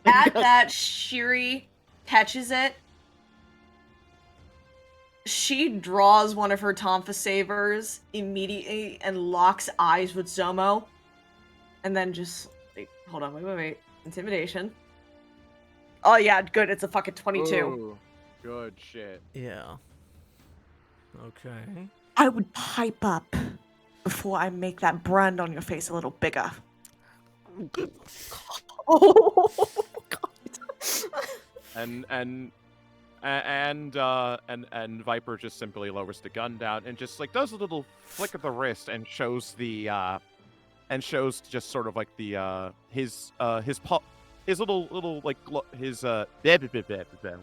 At that, Shiri catches it. She draws one of her Tonfa sabers immediately and locks eyes with Zomo. And then just... Wait, hold on, wait. Intimidation. Oh yeah, good, it's a fucking 22. Ooh, good shit. Yeah. Okay. I would pipe up before I make that brand on your face a little bigger. Oh God. And Viper just simply lowers the gun down and just like does a little flick of the wrist and shows just sort of like the his little like his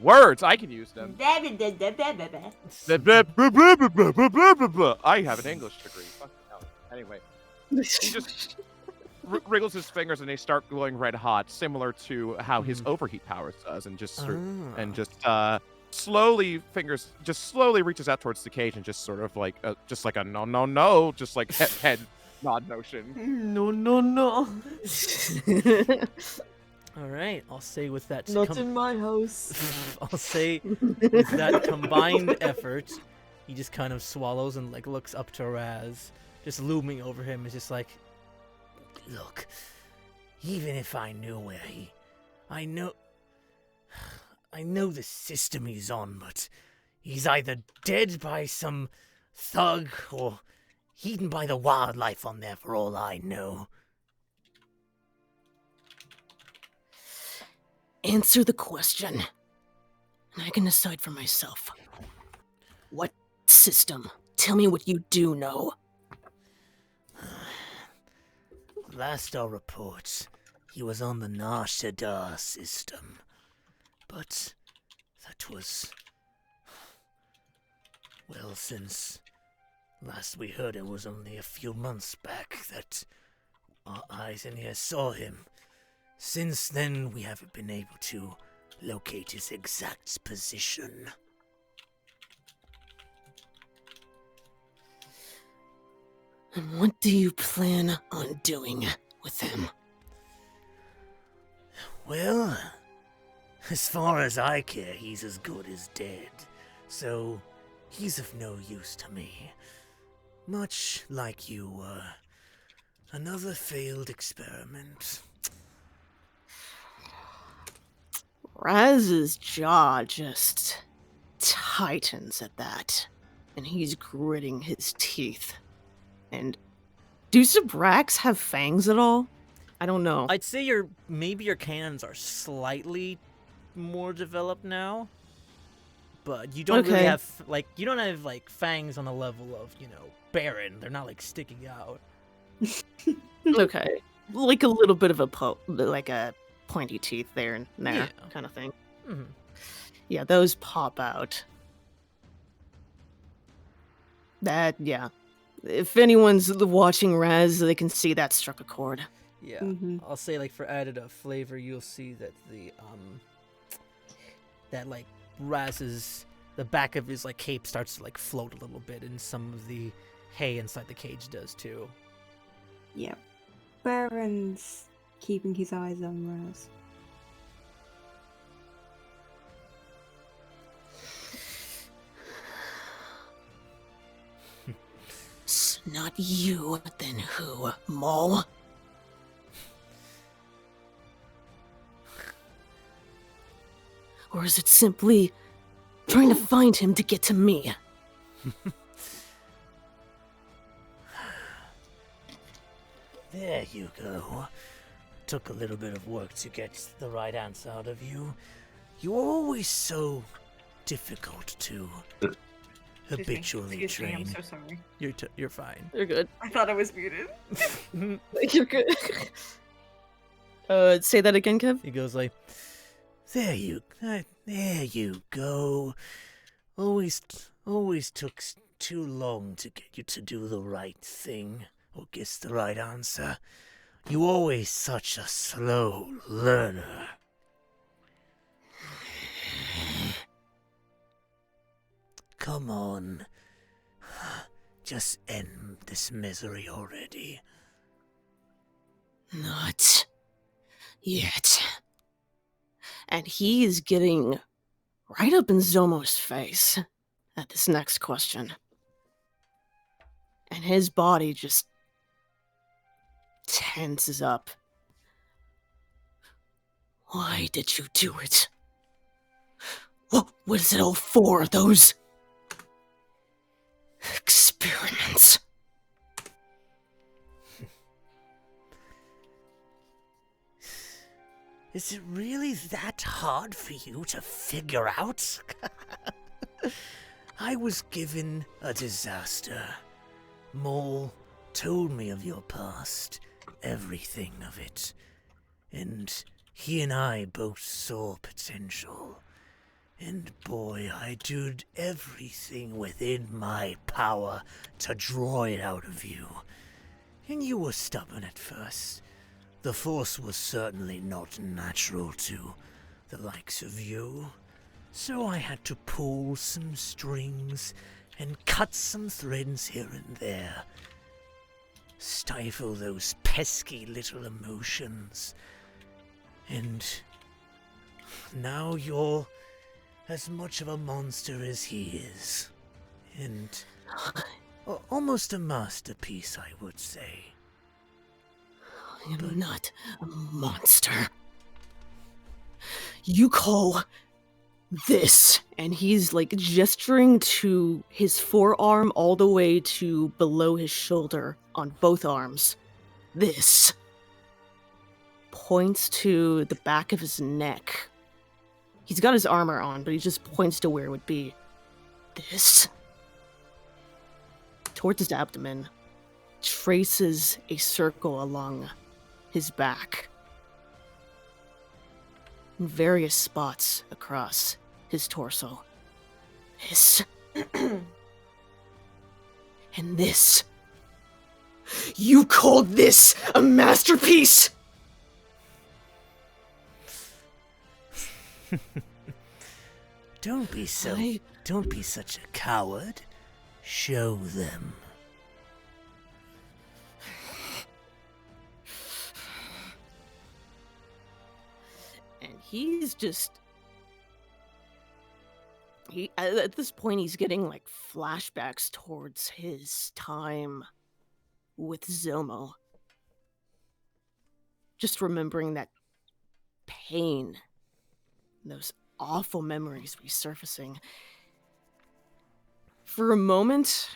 words. I can use them. I have an English degree. Fucking hell. Anyway, he just wriggles his fingers and they start glowing red hot, similar to how his overheat powers does, and just slowly reaches out towards the cage and just sort of like just like a no, just like head nod motion. No. All right, I'll say with that. Not in my house. I'll say with that combined effort, he just kind of swallows and like looks up to Raz, just looming over him. Is just like, Look, even if I knew where I know the system he's on, but he's either dead by some thug or eaten by the wildlife on there for all I know. Answer the question, and I can decide for myself. What system? Tell me what you do know. Last our reports, he was on the Nashadar system. But that was... Well, since last we heard, it was only a few months back that our eyes and ears saw him. Since then, we haven't been able to locate his exact position. And what do you plan on doing with him? Well, as far as I care, he's as good as dead. So, he's of no use to me. Much like you were. Another failed experiment. Raz's jaw just tightens at that, and he's gritting his teeth. And do Zabraks have fangs at all? I don't know. I'd say maybe your cannons are slightly more developed now, but you don't really have like fangs on the level of Beren. They're not like sticking out. Okay, like a little bit of like a pointy teeth there and there kind of thing. Mm-hmm. Yeah, those pop out. That If anyone's watching Raz, they can see that struck a chord. Yeah, I'll say like for added flavor, you'll see that that like Raz's the back of his like cape starts to like float a little bit, and some of the hay inside the cage does too. Yep. Beren's keeping his eyes on Raz. It's not you, then who, Mole? Or is it simply trying to find him to get to me? There you go. Took a little bit of work to get the right answer out of you. You were always so difficult to habitually Excuse me, train. I'm so sorry. You're fine. You're good. I thought I was muted. You're good. Say that again, Kev? He goes like, There you go. Always took too long to get you to do the right thing or guess the right answer. You always such a slow learner. Come on. Just end this misery already. Not yet. And he is getting right up in Zomo's face at this next question. And his body just tenses up. Why did you do it? What was it all for, those experiments? Is it really that hard for you to figure out? I was given a disaster. Mole told me of your past, everything of it. And he and I both saw potential. And boy, I did everything within my power to draw it out of you. And you were stubborn at first. The Force was certainly not natural to the likes of you. So I had to pull some strings and cut some threads here and there. Stifle those pesky little emotions. And now you're as much of a monster as he is. And almost a masterpiece, I would say. I am not a monster. You call this, and he's like gesturing to his forearm all the way to below his shoulder on both arms. This points to the back of his neck. He's got his armor on, but he just points to where it would be. This, towards his abdomen, traces a circle along his back in various spots across his torso. This and this. You called this a masterpiece? Don't be such a coward. Show them. And he's just... at this point, he's getting, like, flashbacks towards his time with Zomo. Just remembering that pain, those awful memories resurfacing. For a moment...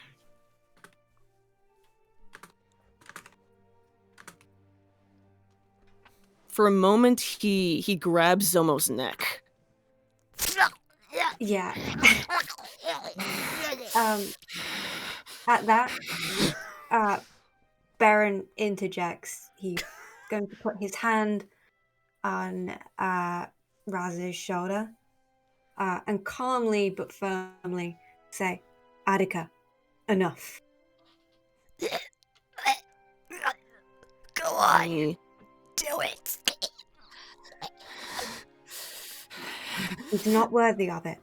he grabs Zomo's neck. Yeah. At that, Beren interjects. He's going to put his hand on Raz's shoulder and calmly but firmly say, Attica, enough. Go on. Do it. He's not worthy of it.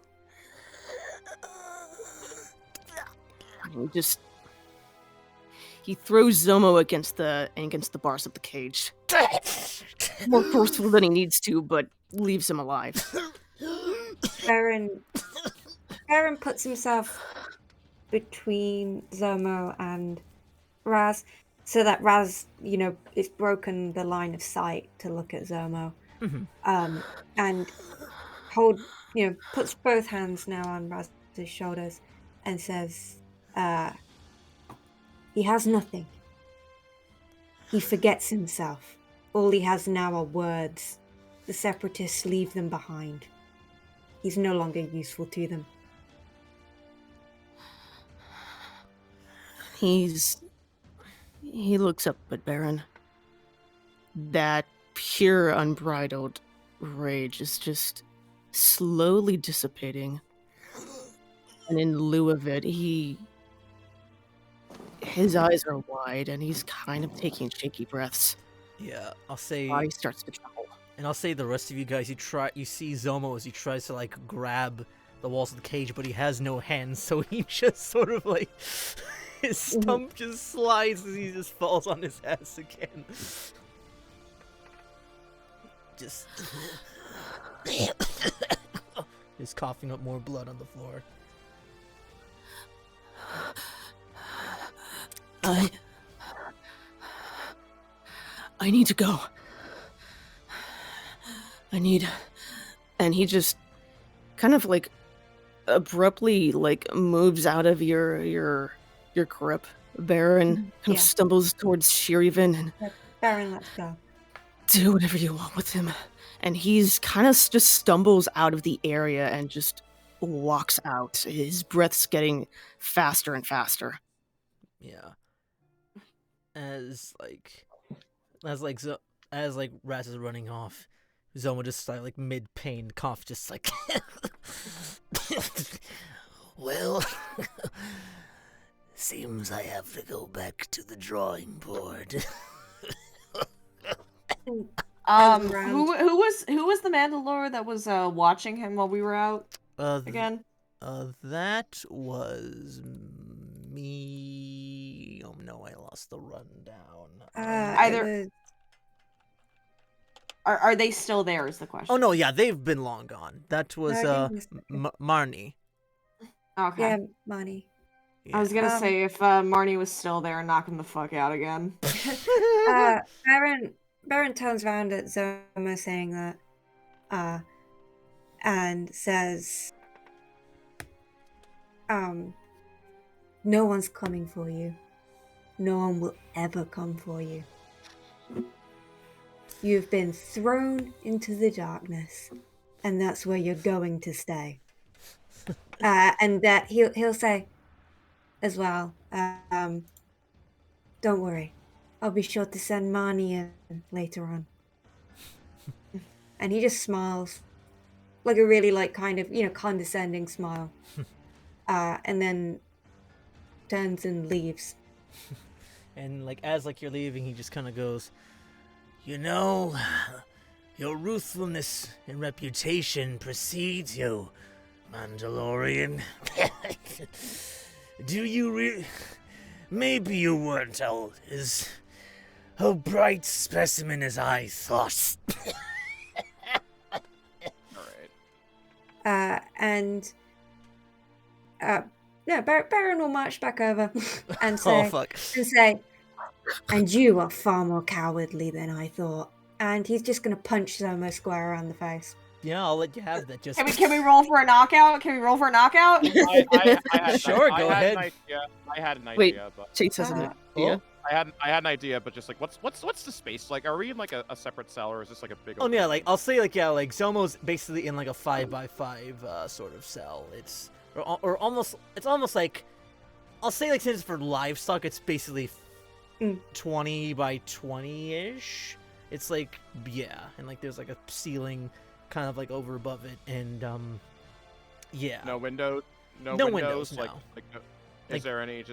He throws Zomo against the bars of the cage. More forceful than he needs to, but leaves him alive. Beren puts himself between Zomo and Raz, so that Raz, is broken the line of sight to look at Zomo. Mm-hmm. And puts both hands now on Raz's shoulders and says, he has nothing. He forgets himself. All he has now are words. The Separatists leave them behind. He's no longer useful to them. He looks up at Beren. That pure, unbridled rage is just slowly dissipating. And in lieu of it, his eyes are wide and he's kind of taking shaky breaths. Yeah, I'll say. Body starts to tremble. And I'll say the rest of you guys, you see Zomo as he tries to grab the walls of the cage, but he has no hands, so he just sort of his stump just slides as he just falls on his ass again. Just coughing up more blood on the floor. I need to go. And he just kind of abruptly moves out of your grip. Beren kind of stumbles towards Shir'iven and Beren, let's go. Do whatever you want with him. And he's kind of just stumbles out of the area and just walks out. His breath's getting faster and faster. Yeah. As Raz is running off, Zoma just like mid pain cough, just like. Well, seems I have to go back to the drawing board. Who was the Mandalore that was watching him while we were out again? That was me. Oh no, I lost the rundown. Are they still there? Is the question. Oh no, yeah, they've been long gone. That was Marnie. Okay. Yeah, Marnie. I was gonna say if Marnie was still there, knock him the fuck out again. Beren turns around at Zoma saying that, and says, no one's coming for you. No one will ever come for you. You've been thrown into the darkness, and that's where you're going to stay. And that he'll say as well, don't worry, I'll be sure to send Marnie in later on. And he just smiles, like a really kind of condescending smile, and then turns and leaves. And as you're leaving, he just kind of goes, You know, your ruthfulness and reputation precedes you, Mandalorian. Do you Maybe you weren't as a bright specimen as I thought. Alright. Baron will march back over and Oh, say, fuck. and you are far more cowardly than I thought. And he's just gonna punch Zoma square around the face. Yeah, I'll let you have that. Just Can we roll for a knockout? Can we roll for a knockout? I had Sure, I go had ahead. An idea. I had an Wait. idea, but Chase has an idea. I had an idea, but just what's the space like? Are we in a separate cell, or is this a big? Oh yeah, I'll say Zomo's basically in a 5x5 sort of cell. It's or almost it's almost like I'll say since it's for livestock, it's basically 20 by 20-ish. It's and there's a ceiling kind of over above it, and yeah. No windows. No windows. No. Is there any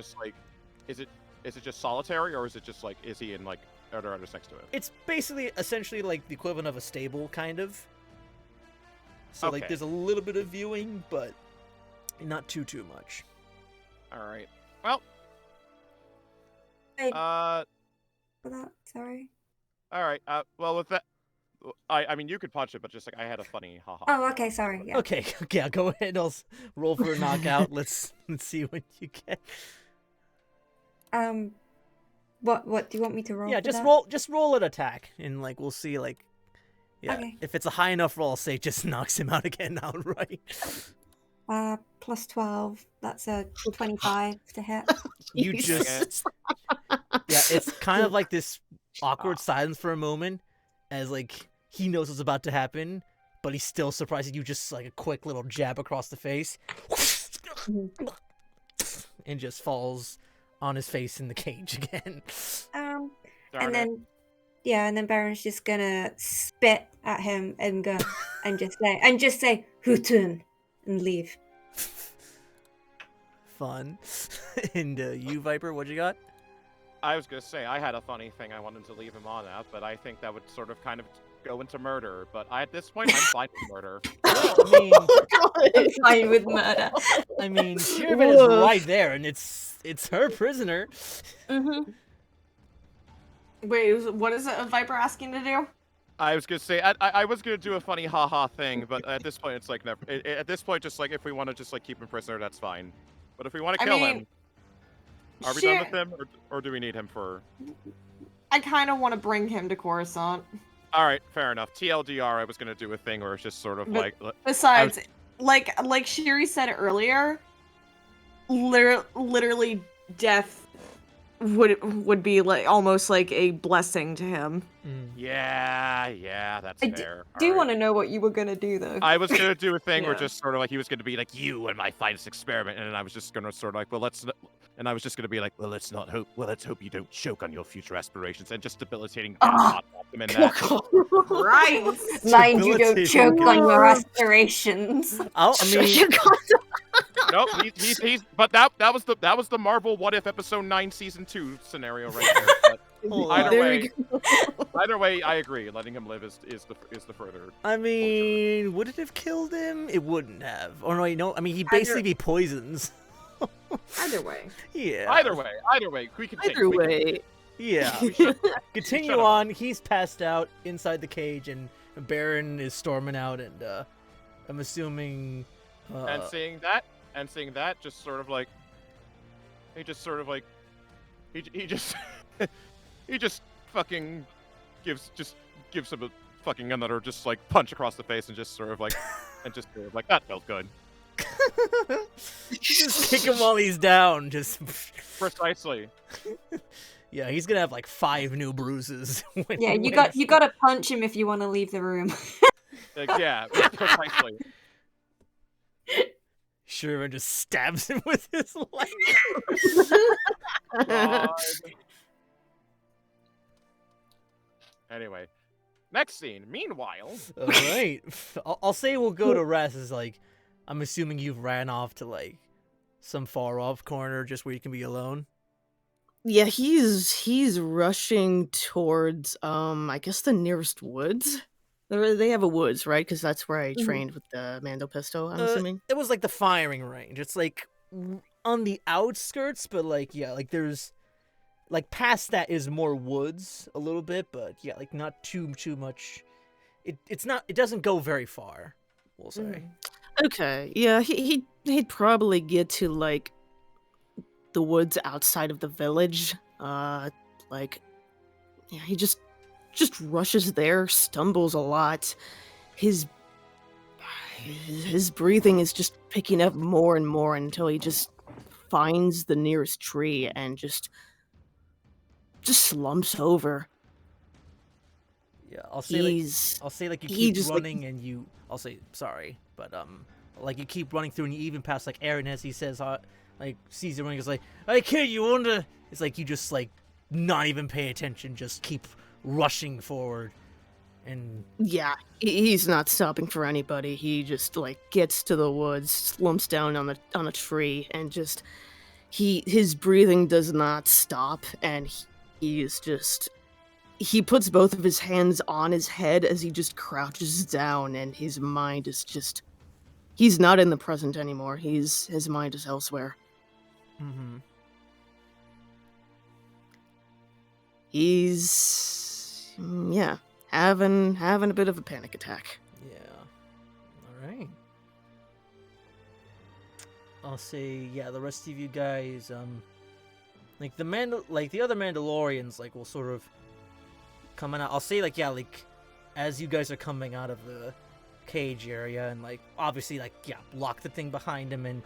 is it just solitary, or is it just is he in other next to it? It's basically essentially the equivalent of a stable, kind of. So Okay. there's a little bit of viewing, but not too much. All right. Well. Hey. Uh. Sorry. All right. Well, with that, I mean, you could punch it, but just I had a funny haha. Oh, okay. Sorry. Yeah. Okay, yeah, go ahead. I'll roll for a knockout. Let's see what you get. What do you want me to roll? Yeah, for just that? just roll an attack, and we'll see. Yeah, Okay. if it's a high enough roll, I'll say it just knocks him out again outright. Plus 12. That's a 25 to hit. You just yeah, it's kind of this awkward silence for a moment, as he knows what's about to happen, but he's still surprised at you. Just a quick little jab across the face, and just falls on his face in the cage again. And then Baron's just gonna spit at him and go and just say Hutun and leave. Fun. And you, Viper, what you got? I was gonna say I had a funny thing I wanted to leave him on at, but I think that would sort of kind of go into murder. But at this point, I'm fine with murder. I'm fine with murder. I mean, Shir'iven is right there, and it's her prisoner. Mm-hmm. Wait, what is a Viper asking to do? I was gonna say I was gonna do a funny haha thing, but at this point it's never. At this point, just if we want to just keep him prisoner, that's fine. But if we want to kill him, are we done with him, or do we need him for? I kind of want to bring him to Coruscant. All right, fair enough. TLDR, I was gonna do a thing where it's just sort of Besides, like Shiri said earlier, literally death would be like almost like a blessing to him. Yeah, that's I fair. do want to know what you were gonna do though. I was gonna do a thing where Yeah. just sort of like he was gonna be like, "You and my finest experiment," and then I was just gonna sort of like, and I was just gonna be like, let's hope you don't choke on your future aspirations, and just debilitating them in that. Right. Mind you don't Debilitating. choke on your aspirations. I mean, Nope, but that was the Marvel What If Episode 9 Season 2 scenario right there. But either way, I agree. Letting him live is the further. I mean, would it have killed him? It wouldn't have. Or no, I mean, he'd basically be poisons. Either way. Yeah. Either way, we can Either way. Yeah. Continue on. He's passed out inside the cage, and Beren is storming out, and I'm assuming. And seeing that, just sort of like, he just he just fucking gives him a fucking another just like punch across the face, and just sort of like that felt good. Just kick him while he's down. Just Precisely. Yeah, he's gonna have like 5 new bruises. Yeah, you got to punch him if you want to leave the room. Yeah, precisely. Shir'iven just stabs him with his leg. Anyway, next scene. Meanwhile, All right, I'll say we'll go to rest. Is like, I'm assuming you've ran off to like some far off corner just where you can be alone. Yeah, he's rushing towards I guess the nearest woods. They have a woods, right? Because that's where I trained with the Mando pistol, I'm assuming. It was like the firing range. It's like on the outskirts, but like like there's like past that is more woods a little bit, but yeah, like not too much. It doesn't go very far, we'll say. Okay, yeah, he'd probably get to like the woods outside of the village. He just rushes there, stumbles a lot. His breathing is just picking up more and more until he just finds the nearest tree and just slumps over. Yeah, I'll say like you keep running and you. I'll say sorry, but like you keep running through and you even pass like Aaron as he says like sees you running. It's like, "Hey kid, you wonder?" It's like you just like not even pay attention, just keep rushing forward, and yeah, he's not stopping for anybody. He just like gets to the woods, slumps down on a tree, and just his breathing does not stop, and he puts both of his hands on his head as he just crouches down, and his mind is just he's not in the present anymore. His mind is elsewhere. Mm-hmm. He's having a bit of a panic attack. Yeah. All right. I'll say the rest of you guys like the other Mandalorians like will sort of come out. I'll say like as you guys are coming out of the cage area and like obviously like lock the thing behind him and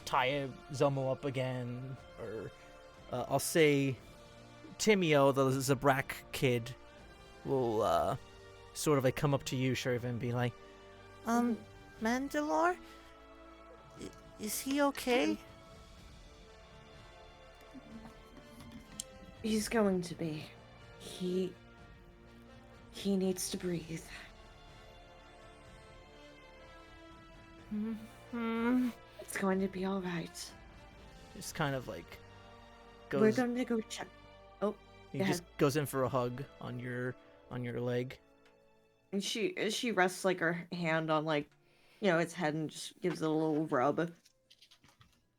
tie Zomo up again, or I'll say Timio, the Zabrak kid, will sort of like come up to you, Shir'iven, and be like, Mandalore? Is he okay? He's going to be. He needs to breathe. It's going to be all right. Just kind of like We're going to go check. He just goes in for a hug on your leg. And she rests like her hand on like, its head and just gives it a little rub.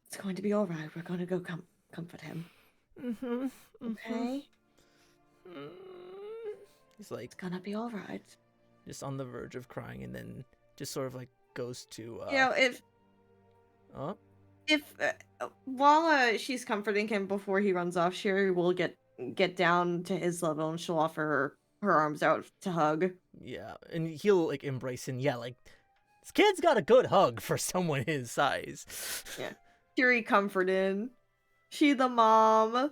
It's going to be all right. We're going to go comfort him. Mm-hmm. Okay. He's like, it's gonna be all right. Just on the verge of crying, and then just sort of like goes to. If while she's comforting him before he runs off, Sherry will get down to his level and she'll offer her arms out to hug. Yeah, and he'll like embrace and like this kid's got a good hug for someone his size. Yeah, Sherry comforted. She the mom.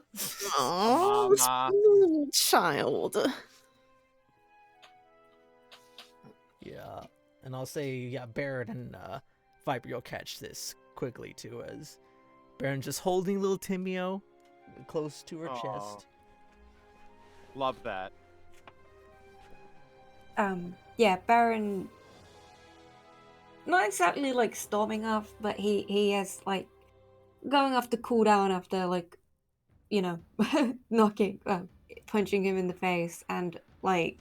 Oh, Mama. child. Yeah, and I'll say, yeah, Beren and Viper, you'll catch this quickly too, as Beren just holding little Timeo close to her Aw. chest. Love that. Yeah, Baron, not exactly like storming off, but he is like going off to cool down after like, you know, punching him in the face and like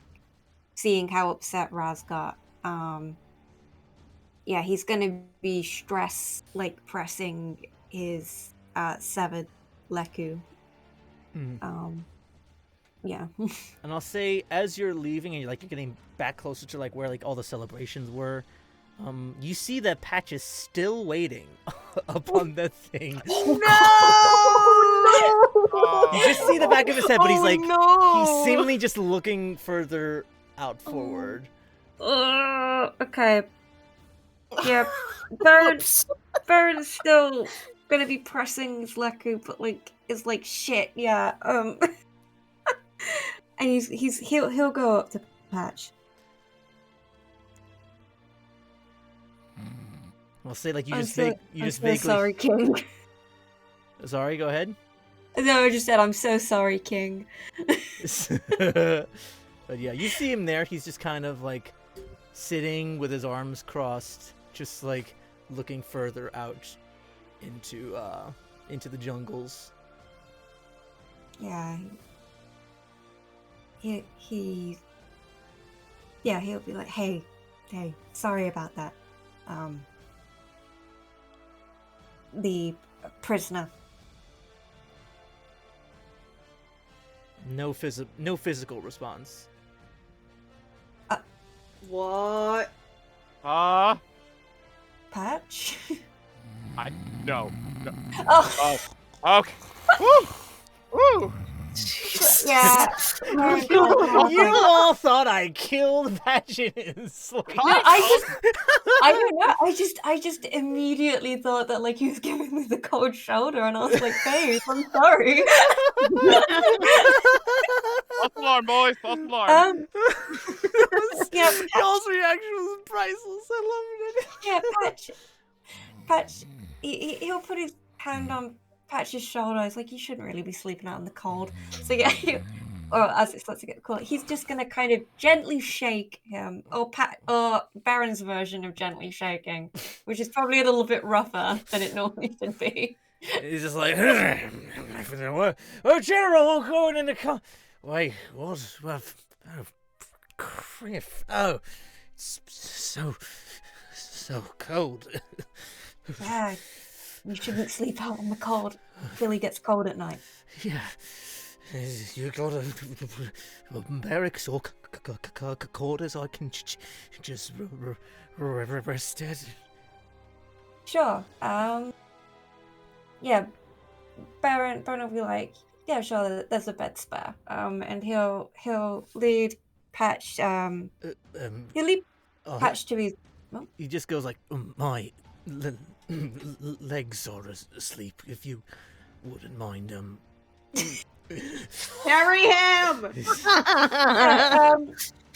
seeing how upset Raz got. Yeah, he's gonna be stress like pressing his severed Leku. Yeah. And I'll say, as you're leaving and you're getting back closer to like where like all the celebrations were, you see that Patch is still waiting upon the thing. Oh. You just see the back of his head, but he's Oh, like no. he's seemingly just looking further out forward. Okay. Yeah, Baron's still gonna be pressing his Leku, but like it's like shit. Yeah. And he'll go up to Patch. I'll say like you I'm just so, you I'm just so vaguely. sorry, King. Sorry, go ahead. No, I just said I'm so sorry, King. But yeah, you see him there. He's just kind of like sitting with his arms crossed, just like looking further out into the jungles. Yeah. He'll be like, hey, sorry about that. The prisoner. No physical response. What? Patch? No. Oh, Oh. Okay. Woo. Woo. yeah. You all thought I killed Patch in his sleep. No, I don't know. I just immediately thought that like he was giving me the cold shoulder, and I was like, "Babe, I'm sorry." False alarm, boys. False alarm. Yeah, Y'all's reaction was priceless. I loved it. yeah, Patch. He'll put his hand on Patch's shoulder. It's like you shouldn't really be sleeping out in the cold. So yeah, or as it starts to get cold, he's just gonna kind of gently shake him, or Baron's version of gently shaking, which is probably a little bit rougher than it normally should be. He's just like, oh, General, we're going in the wait, what? Oh, Criff. Oh, it's so cold. Yeah, you shouldn't sleep out in the cold. Philly gets cold at night. Yeah. You got a barracks or quarters I can just rest at? Sure. Yeah, Beren will be like, yeah, sure, there's a bed spare. And he'll lead Patch. He'll lead Patch to his. Oh. He just goes like, my legs are asleep. If you wouldn't mind, Carry him!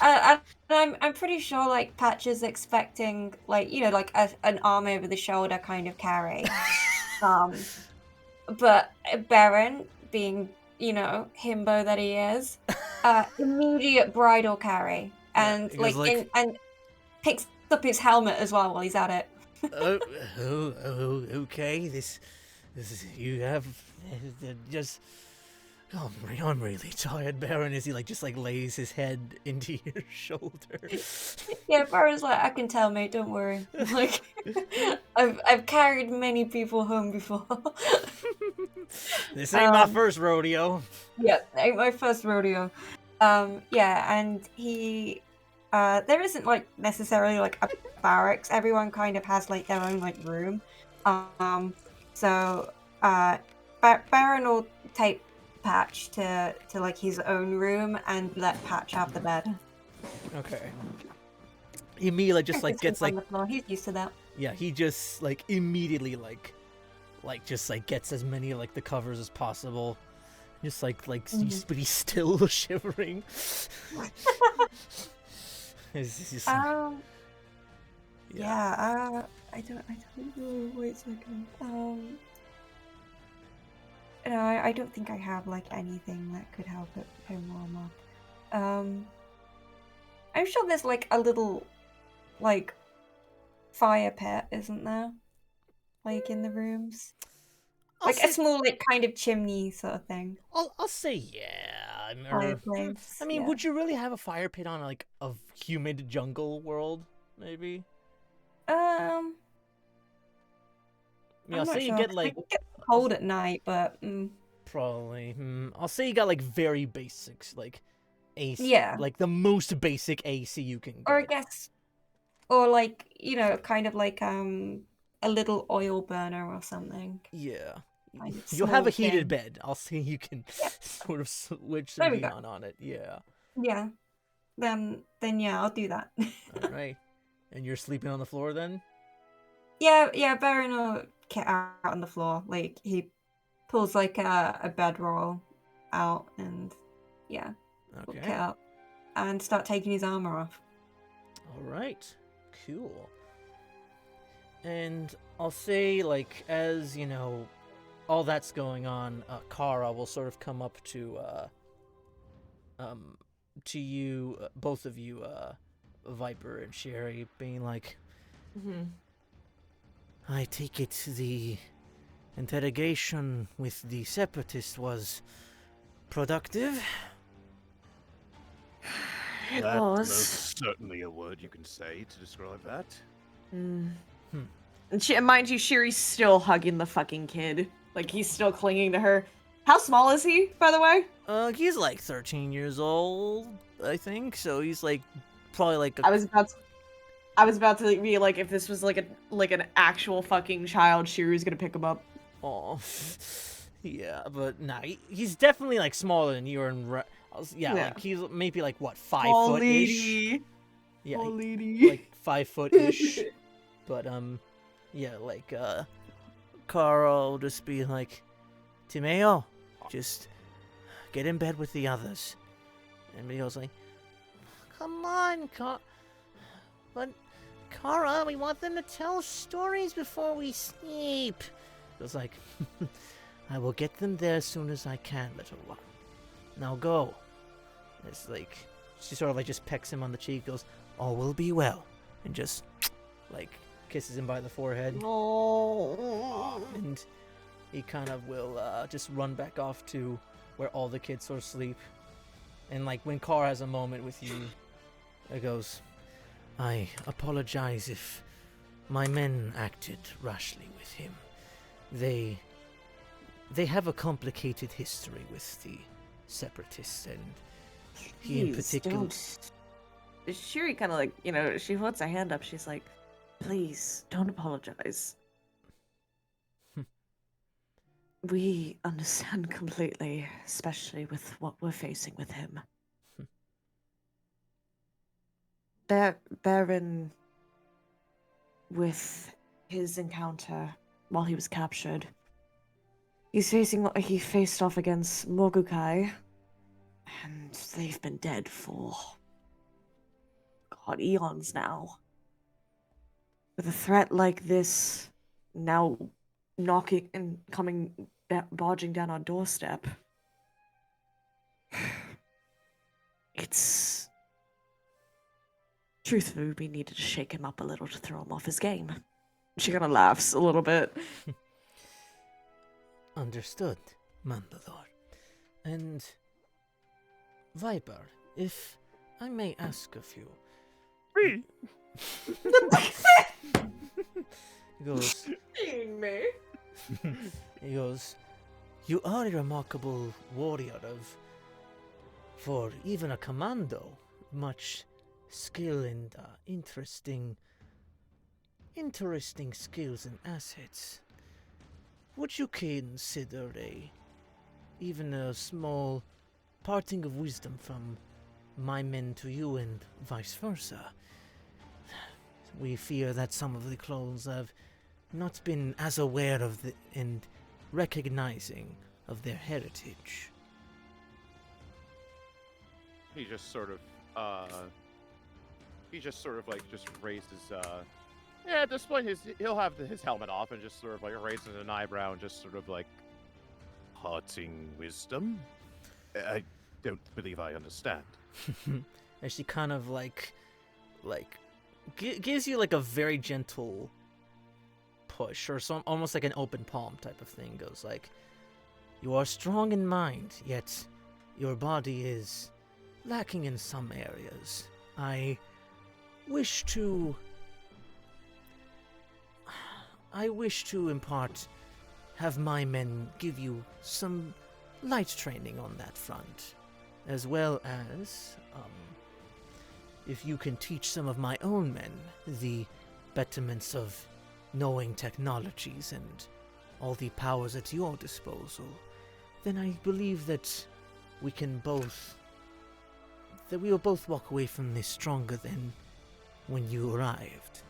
I'm pretty sure like Patch is expecting like like an arm over the shoulder kind of carry. But Beren, being himbo that he is, immediate bridal carry and and picks up his helmet as well while he's at it. Okay. This you have just. Oh, I'm really tired, Beren. As he just lays his head into your shoulder. Yeah, Beren's like, I can tell, mate. Don't worry. Like, I've carried many people home before. This ain't my first rodeo. Yeah, ain't my first rodeo. Yeah, and he, there isn't necessarily a barracks. Everyone kind of has their own room. So Beren will take Patch to his own room and let Patch have the bed. Okay. Immediately just gets on the floor. He's used to that. Yeah, he just immediately like just like gets as many like the covers as possible. Just but he's still shivering. It's just, yeah. I don't know. Wait a second. No, I don't think I have like anything that could help him warm up. I'm sure there's like a little like fire pit, isn't there? Like in the rooms. Like a small like kind of chimney sort of thing. I'll say yeah. Fireplace. I mean, yeah. would you really have a fire pit on like a humid jungle world? Maybe. I'm I'll not say sure, you get 'cause like it gets cold at night, but probably. I'll say you got like very basics, like AC. Yeah. Like the most basic AC you can get. or I guess, or like kind of like a little oil burner or something. Yeah. Kind of You'll have a small heated thing. bed. I'll say you can sort of switch There some we heat go. on it. Yeah. Yeah. Then yeah, I'll do that. All right. And you're sleeping on the floor then? Yeah, Beren will get out on the floor. Like he pulls like a bedroll out and will Okay. get up and start taking his armor off. All right. Cool. And I'll say, like, as all that's going on, Kara will sort of come up to you, both of you, Viper and Sherry, being like, I take it the interrogation with the separatist was productive? It That's was. most certainly a word you can say to describe that. And mind you, Shiri's still hugging the fucking kid. Like, he's still clinging to her. How small is he, by the way? He's like 13 years old, I think. So he's like probably like I was about to be like, if this was like an actual fucking child, Shiri was gonna pick him up. Oh, yeah, but nah, he's definitely like smaller than you and like he's maybe like what 5 foot ish. Yeah, like 5 foot ish. But yeah, like Carl will just be like, Timeo, just get in bed with the others. And Mio's like, come on, but Kara, we want them to tell stories before we sleep. It was like, I will get them there as soon as I can, little one. Now go. It's like, she sort of like just pecks him on the cheek, goes, all will be well. And just, like, kisses him by the forehead. Oh. And he kind of will just run back off to where all the kids sort of sleep. And like when Kara has a moment with you, it goes, I apologize if my men acted rashly with him. They have a complicated history with the separatists, and he in particular. Shiri kind of like, she holds her hand up. She's like, please, don't apologize. We understand completely, especially with what we're facing with him. Beren, with his encounter while he was captured, he's facing what he faced off against Morgukai, and they've been dead for, God, eons now. With a threat like this now knocking and barging down our doorstep, it's... Truthfully, we needed to shake him up a little to throw him off his game. She kind of laughs a little bit. Understood, Mandalore. And Viper, if I may ask of you. Me? He goes. Me? He goes. You are a remarkable warrior for even a commando, much skill and interesting skills and assets. Would you consider even a small parting of wisdom from my men to you and vice versa? We fear that some of the clones have not been as aware of and recognizing of their heritage. He just sort of like just raises yeah, at this point he'll have his helmet off and just sort of like raises an eyebrow and just sort of like parting wisdom. I don't believe I understand. And she kind of gives you like a very gentle push, or some almost like an open palm type of thing. Goes like, you are strong in mind, yet your body is lacking in some areas. I wish to have my men give you some light training on that front, as well as, if you can teach some of my own men the betterments of knowing technologies and all the powers at your disposal, then I believe that we will both walk away from this stronger than when you arrived.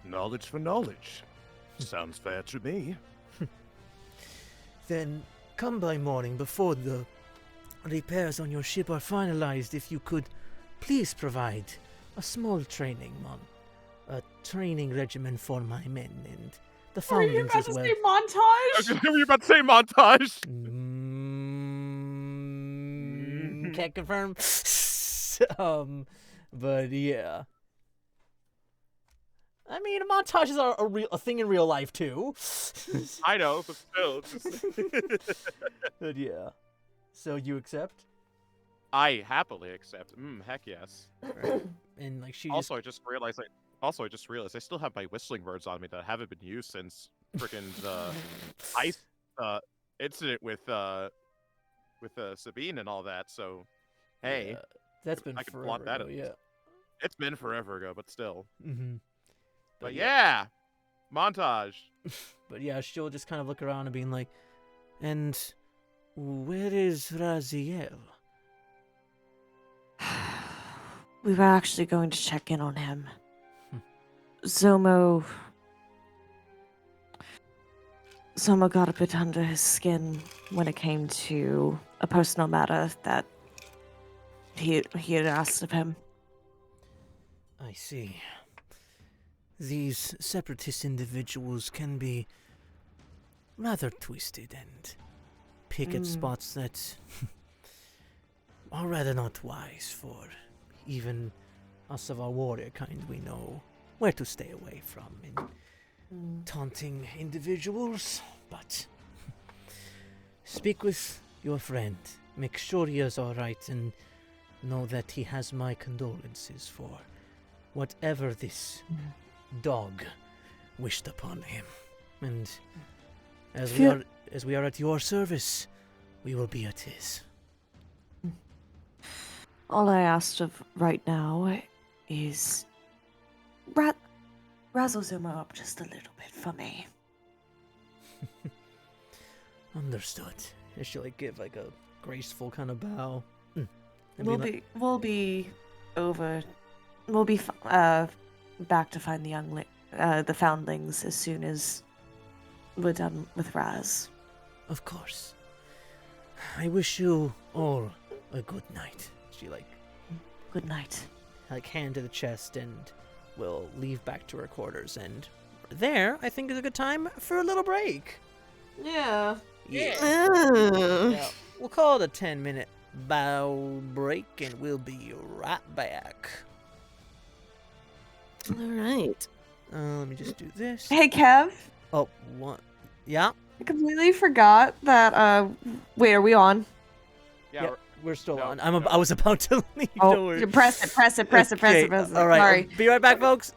Knowledge for knowledge. Sounds fair to me. Then come by morning before the repairs on your ship are finalized, if you could please provide a small training regimen for my men and the Are you foundlings about as to well. say montage? Were you about to say montage? Can't confirm. But yeah. I mean, montages are a thing in real life too. I know, but still. But yeah. So you accept? I happily accept. Heck yes. Right. And like she Also, I just realized I still have my whistling birds on me that haven't been used since freaking the ice incident with Sabine and all that. So, hey, yeah, that's been I can forever flaunt that. ago, yeah. It's been forever ago, but still. Mm-hmm. But yeah, montage. But yeah, she'll just kind of look around and being like, And where is Raziel? We were actually going to check in on him. Zomo got a bit under his skin when it came to a personal matter that he had asked of him. I see. These separatist individuals can be rather twisted and pick at spots that are rather not wise for even us of our warrior kind. We know where to stay away from in taunting individuals, but speak with your friend, make sure he is alright, and know that he has my condolences for whatever this dog wished upon him. And as we are at your service, we will be at his. All I asked of right now is razzle Zomo up just a little bit for me. Understood. and she'll like give like a graceful kind of bow. We'll be back to find the foundlings as soon as we're done with Raz. Of course. I wish you all a good night. She like Good night. hand to the chest and will leave back to her quarters. And there, I think is a good time for a little break. Yeah. Yeah. We'll call it a 10-minute bow break, and we'll be right back. All right. Let me just do this. Hey, Kev. Oh, what? Yeah. I completely forgot that. Wait, are we on? Yeah. Yep, we're still no, on. no. I was about to leave. Don't Oh, worry. you press it. Okay, all right. Sorry. Be right back, folks.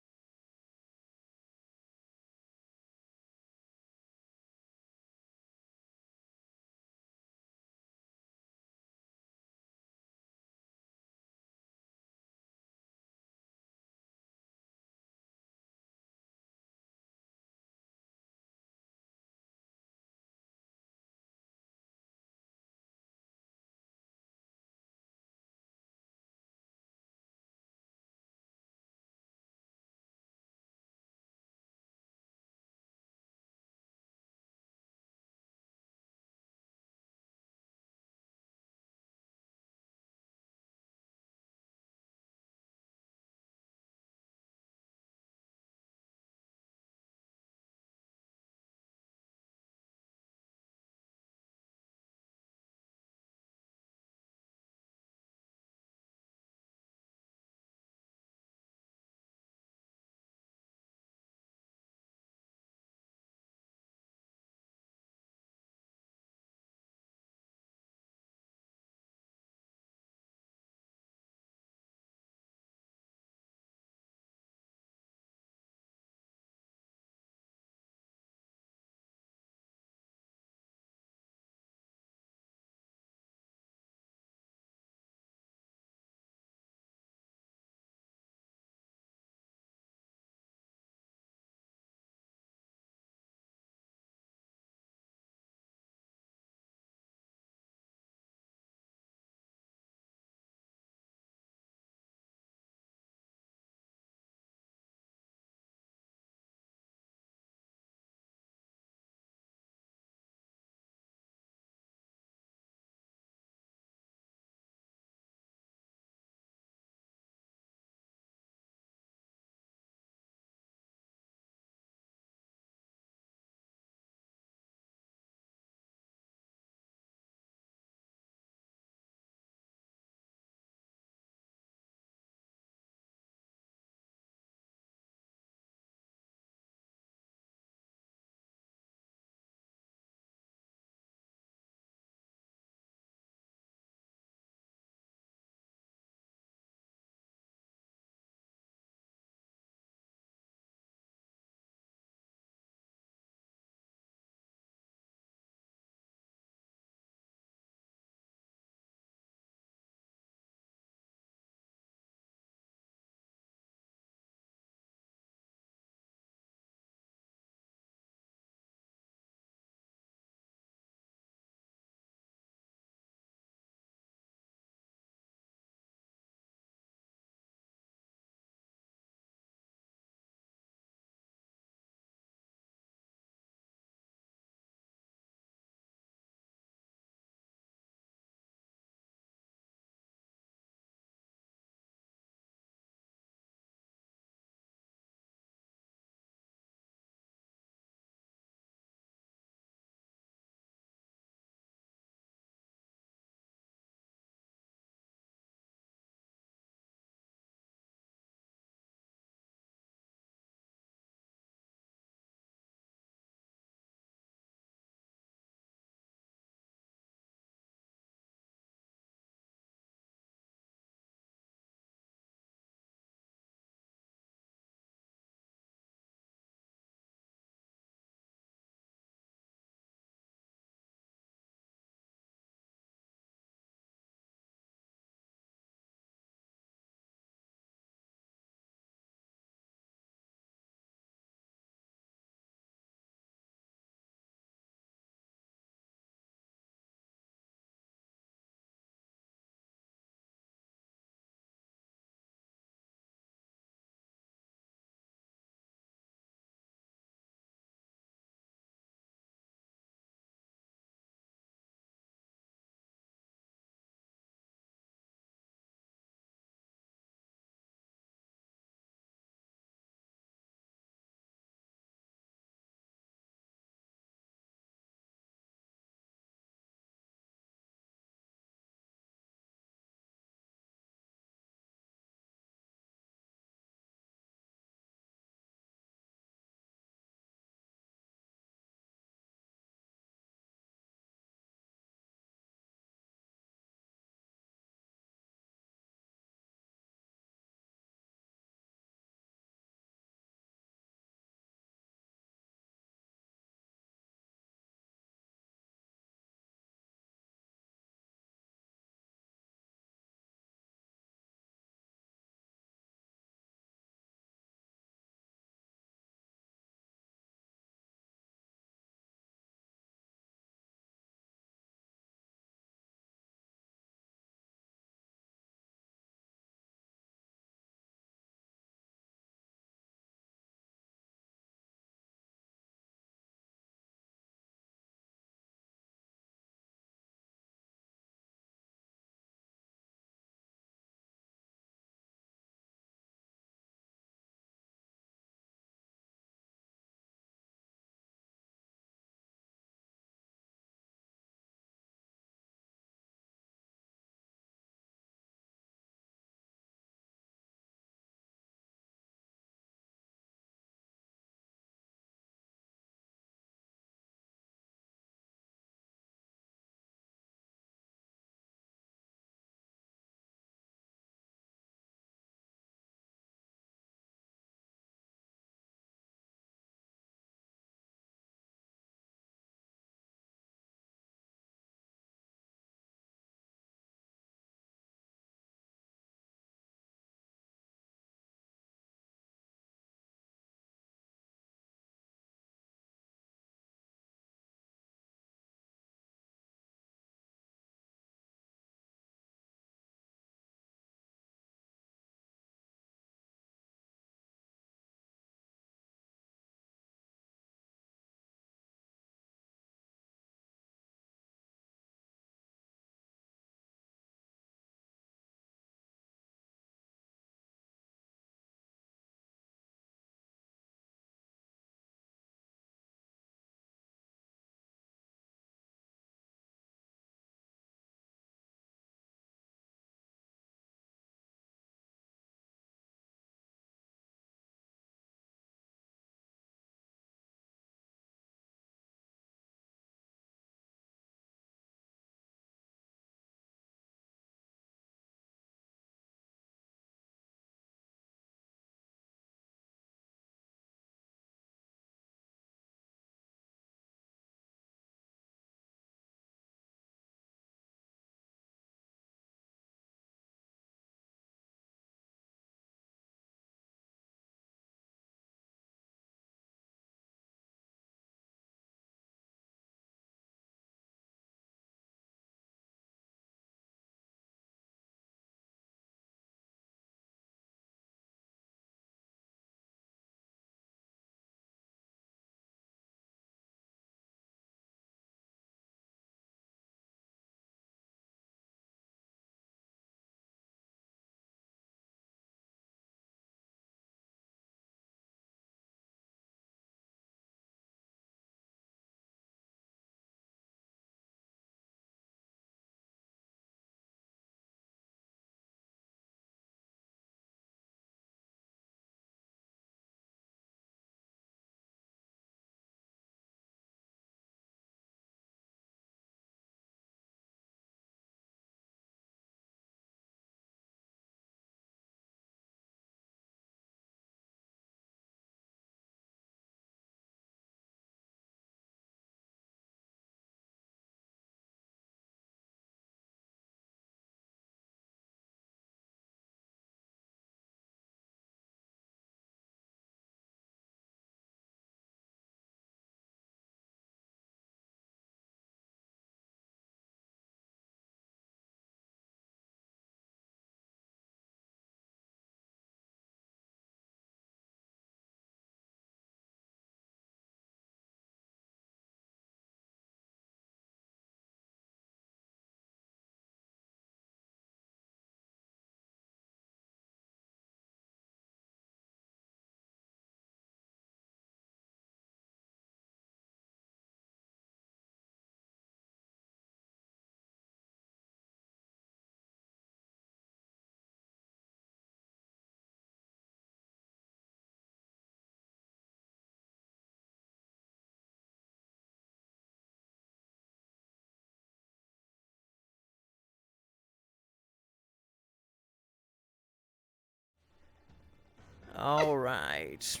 All right.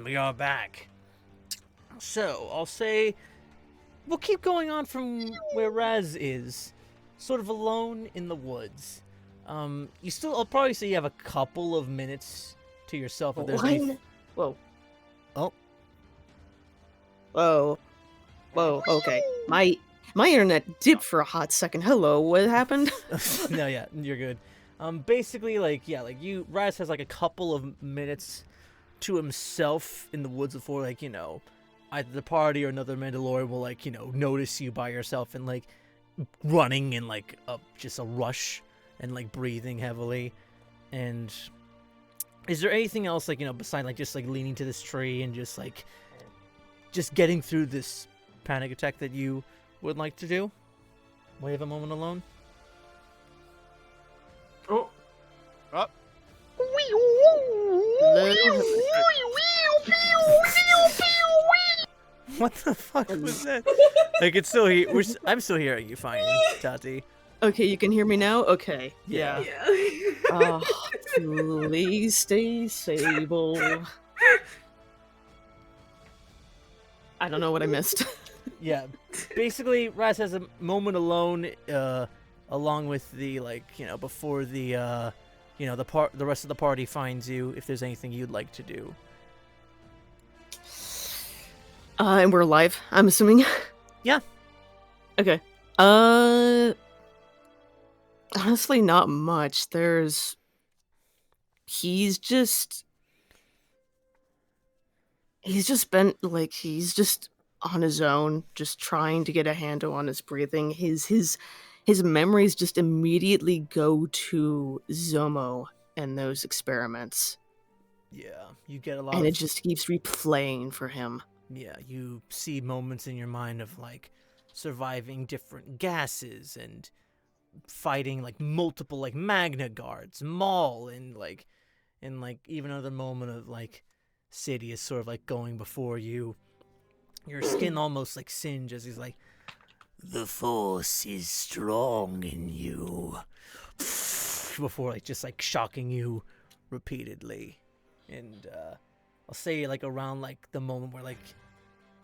We are back. So, I'll say we'll keep going on from where Raz is, sort of alone in the woods. I'll probably say you have a couple of minutes to yourself if there's any... Whoa. Oh. Whoa. Whoa, okay. My internet dipped for a hot second. Hello, what happened? No, yeah, you're good. Basically, Raz has, a couple of minutes to himself in the woods before, either the party or another Mandalorian will, notice you by yourself and, running in, just a rush and, breathing heavily. And is there anything else, besides, just, leaning to this tree and just getting through this panic attack that you would like to do? We have a moment alone? Oh. Up. What the fuck was that? It's still here. I'm still hearing you fine, Tati. Okay, you can hear me now? Okay. Yeah. Oh, please stay Sable. I don't know what I missed. Yeah. Basically, Raz has a moment alone, along with the, before the, the rest of the party finds you, if there's anything you'd like to do. And we're live, I'm assuming? Yeah. Okay. Honestly, not much. He's just been, he's just on his own, just trying to get a handle on his breathing. His memories just immediately go to Zomo and those experiments. Yeah, you get a lot and it just keeps replaying for him. Yeah, you see moments in your mind of, surviving different gases and fighting, multiple, Magna Guards, Maul, and, even another moment of, Sidious sort of, going before you. Your skin almost, singe as he's the Force is strong in you. Before, just, shocking you repeatedly. And, I'll say, around, the moment where,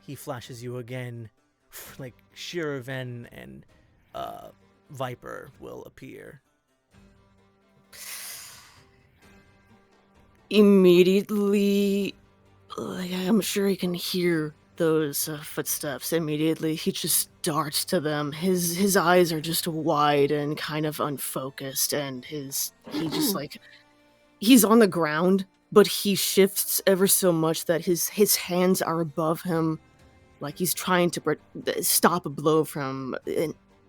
he flashes you again, Shir'iven and, Viper will appear. Immediately, I'm sure he can hear those footsteps. Immediately, he just darts to them. His eyes are just wide and kind of unfocused, and he's on the ground, but he shifts ever so much that his hands are above him, like he's trying to stop a blow from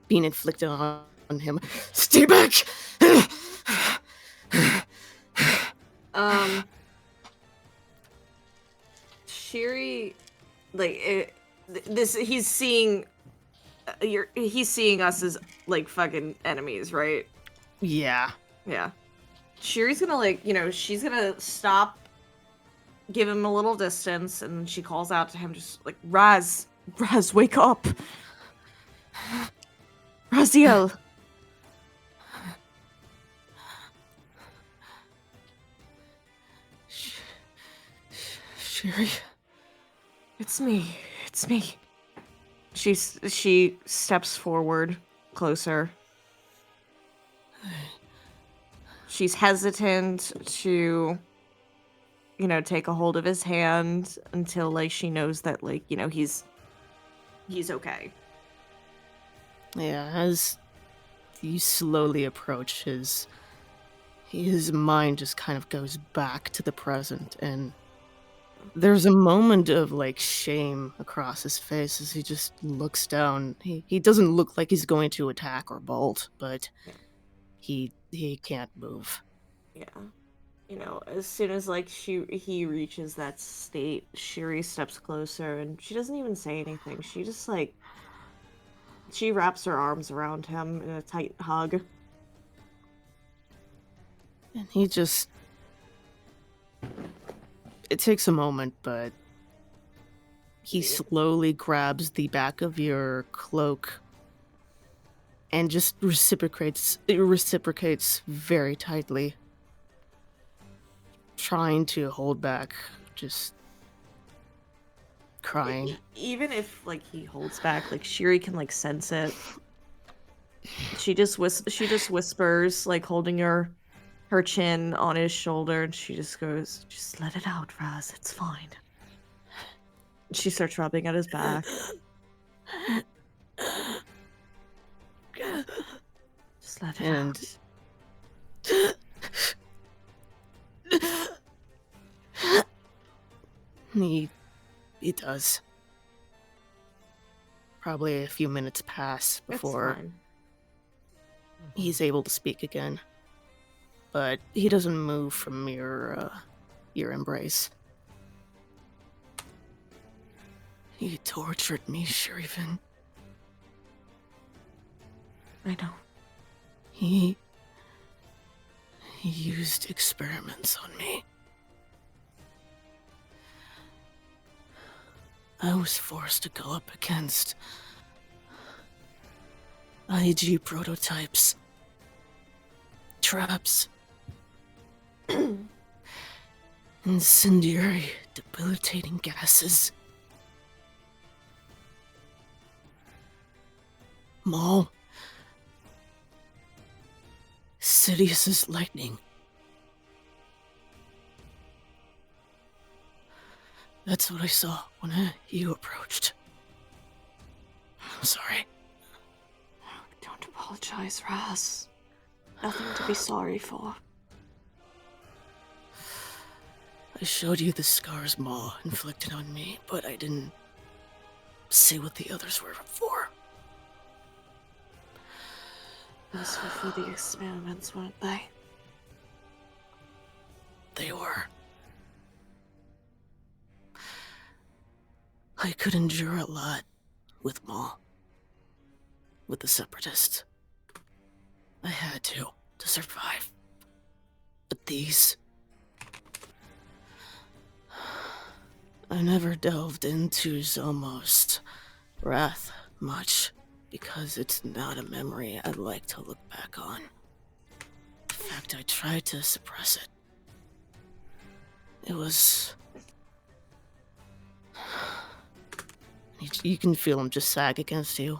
being inflicted on him. Stay back! Shiri, he's seeing us as fucking enemies, right? Yeah. Shiri's gonna she's gonna stop, give him a little distance, and then she calls out to him, just Raz, wake up, Raziel. Shiri. It's me. She steps forward, closer. She's hesitant to, take a hold of his hand until, she knows that, he's okay. Yeah, as you slowly approach, his mind just kind of goes back to the present, and there's a moment of shame across his face as he just looks down. He doesn't look like he's going to attack or bolt, but he can't move. Yeah. As soon as he reaches that state, Shiri steps closer, and she doesn't even say anything. She just she wraps her arms around him in a tight hug. And he just... It takes a moment, but he slowly grabs the back of your cloak and just reciprocates very tightly. trying to hold back, just crying. Even if like he holds back, like Shiri can like sense it. She just whispers, like holding her chin on his shoulder, and she just goes, "Just let it out, Raz. It's fine." She starts rubbing at his back. Just let it out. He does. Probably a few minutes pass before he's able to speak again. But he doesn't move from your embrace. He tortured me, Shir'iven. I know. He used experiments on me. I was forced to go up against IG prototypes, traps, incendiary, debilitating gases. Maul. Sidious's lightning. That's what I saw when you approached. I'm sorry. Don't apologize, Raz. Nothing to be sorry for. I showed you the scars Maul inflicted on me, but I didn't see what the others were for. Those were for the experiments, weren't they? They were. I could endure a lot with Maul. With the Separatists. I had to survive. But these... I never delved into Zomo's wrath much, because it's not a memory I'd like to look back on. In fact, I tried to suppress it. It was... You can feel him just sag against you.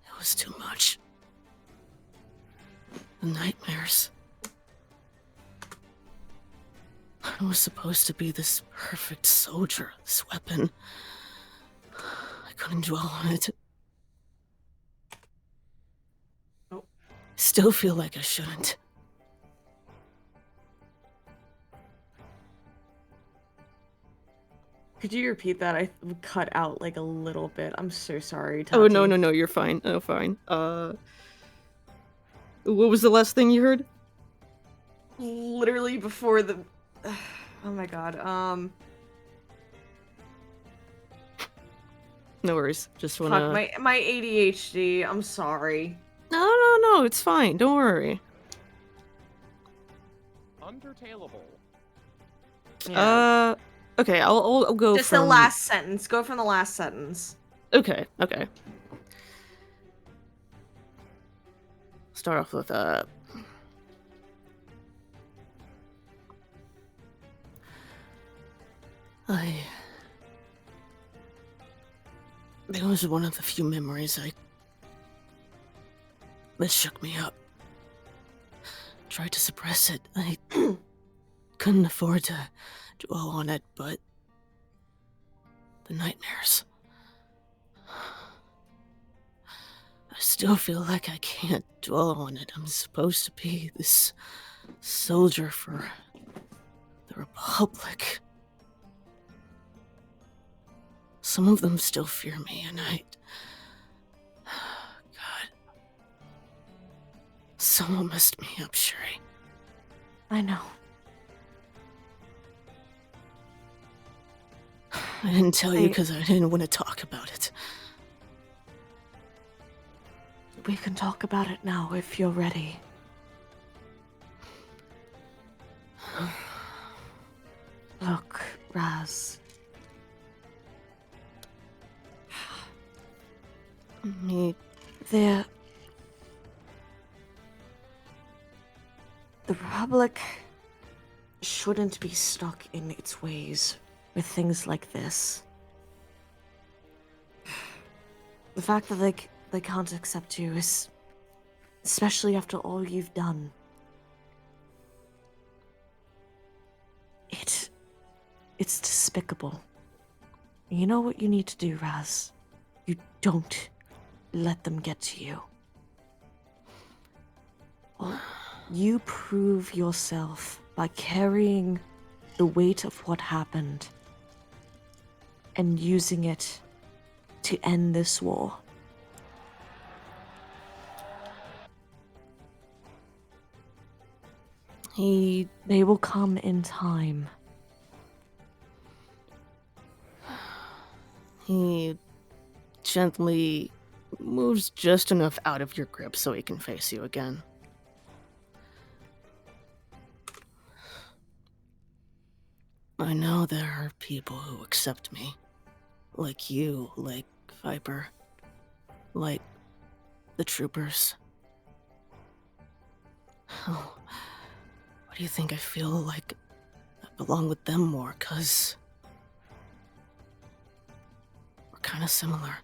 It was too much. The nightmares. I was supposed to be this perfect soldier, this weapon. I couldn't dwell on it. Oh. Still feel like I shouldn't. Could you repeat that? I cut out like a little bit. I'm so sorry, Tati. Oh, no, you're fine. Oh, fine. What was the last thing you heard? Literally before the... Oh my god, No worries. Just wanna... Fuck, my ADHD. I'm sorry. No, it's fine. Don't worry. Undertaleable. Yeah. Okay, I'll go Just from... the last sentence. Go from the last sentence. Okay. Start off with, It was one of the few memories that shook me up. Tried to suppress it. I couldn't afford to dwell on it, but the nightmares. I still feel like I can't dwell on it. I'm supposed to be this soldier for the Republic. Some of them still fear me, and God. Someone messed me up, Shuri. I know. I didn't tell you because I didn't want to talk about it. We can talk about it now if you're ready. Look, Raz. The Republic shouldn't be stuck in its ways with things like this. The fact that they can't accept you is, especially after all you've done. It's despicable. You know what you need to do, Raz? You don't let them get to you. Well, you prove yourself by carrying the weight of what happened and using it to end this war. They will come in time. He gently moves just enough out of your grip so he can face you again. I know there are people who accept me. Like you, like Viper. Like the troopers. Oh, why do you think I feel like I belong with them more? 'Cause we're kind of similar.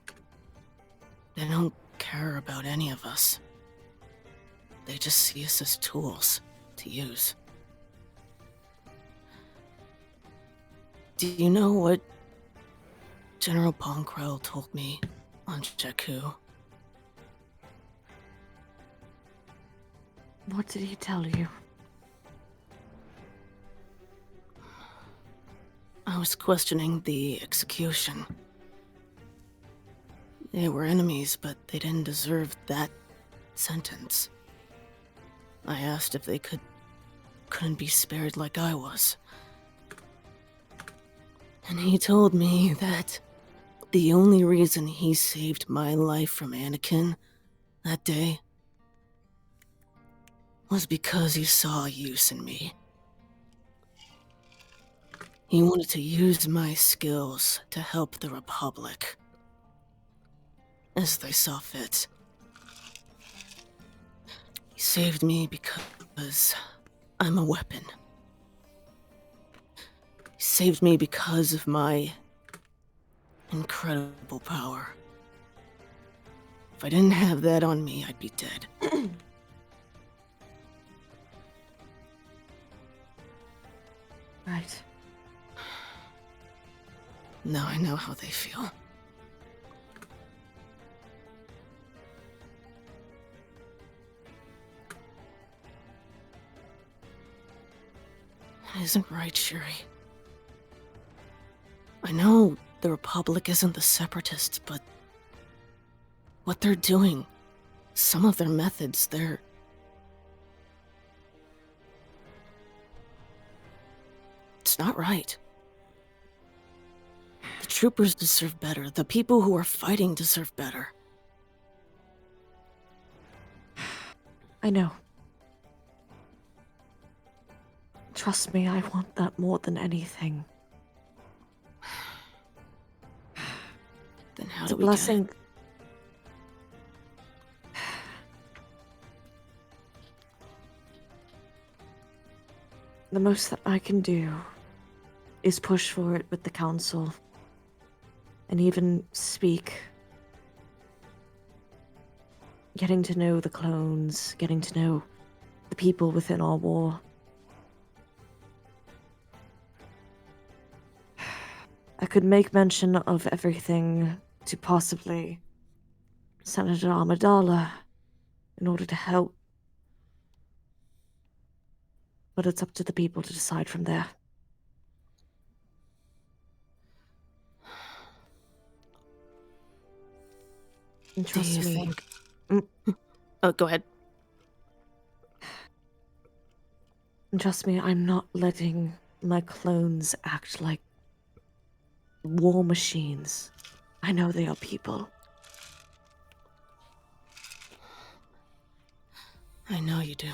They don't care about any of us. They just see us as tools to use. Do you know what General Ponkrell told me on Jakku? What did he tell you? I was questioning the execution. They were enemies, but they didn't deserve that sentence. I asked if they couldn't be spared like I was. And he told me that the only reason he saved my life from Anakin that day was because he saw use in me. He wanted to use my skills to help the Republic as they saw fit. He saved me because I'm a weapon. He saved me because of my incredible power. If I didn't have that on me, I'd be dead. Right. Now I know how they feel. It isn't right, Shuri. I know the Republic isn't the Separatists, but what they're doing, some of their methods, it's not right. The troopers deserve better. The people who are fighting deserve better. I know. Trust me, I want that more than anything. Then how The do we get blessing. it? The most that I can do is push for it with the council. And even speak. Getting to know the clones, getting to know the people within our war. I could make mention of everything to possibly Senator Amidala in order to help. But it's up to the people to decide from there. And Do trust you me. think... Oh, go ahead. And trust me, I'm not letting my clones act like war machines. I know they are people. I know you do.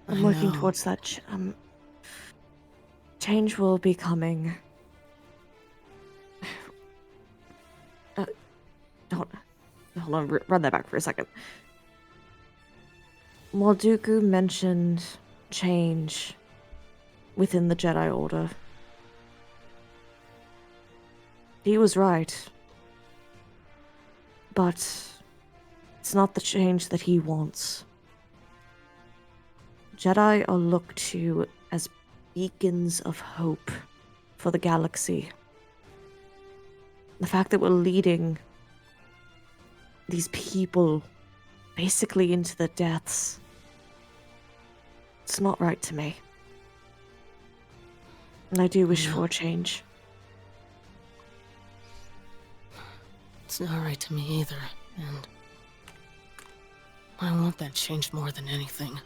I'm working towards that. Change will be coming. Hold on, run that back for a second. While Dooku mentioned change within the Jedi Order, he was right. But it's not the change that he wants. Jedi are looked to as beacons of hope for the galaxy. The fact that we're leading these people basically into the deaths, it's not right to me. And I do wish for a change. It's not right to me either, and I want that change more than anything.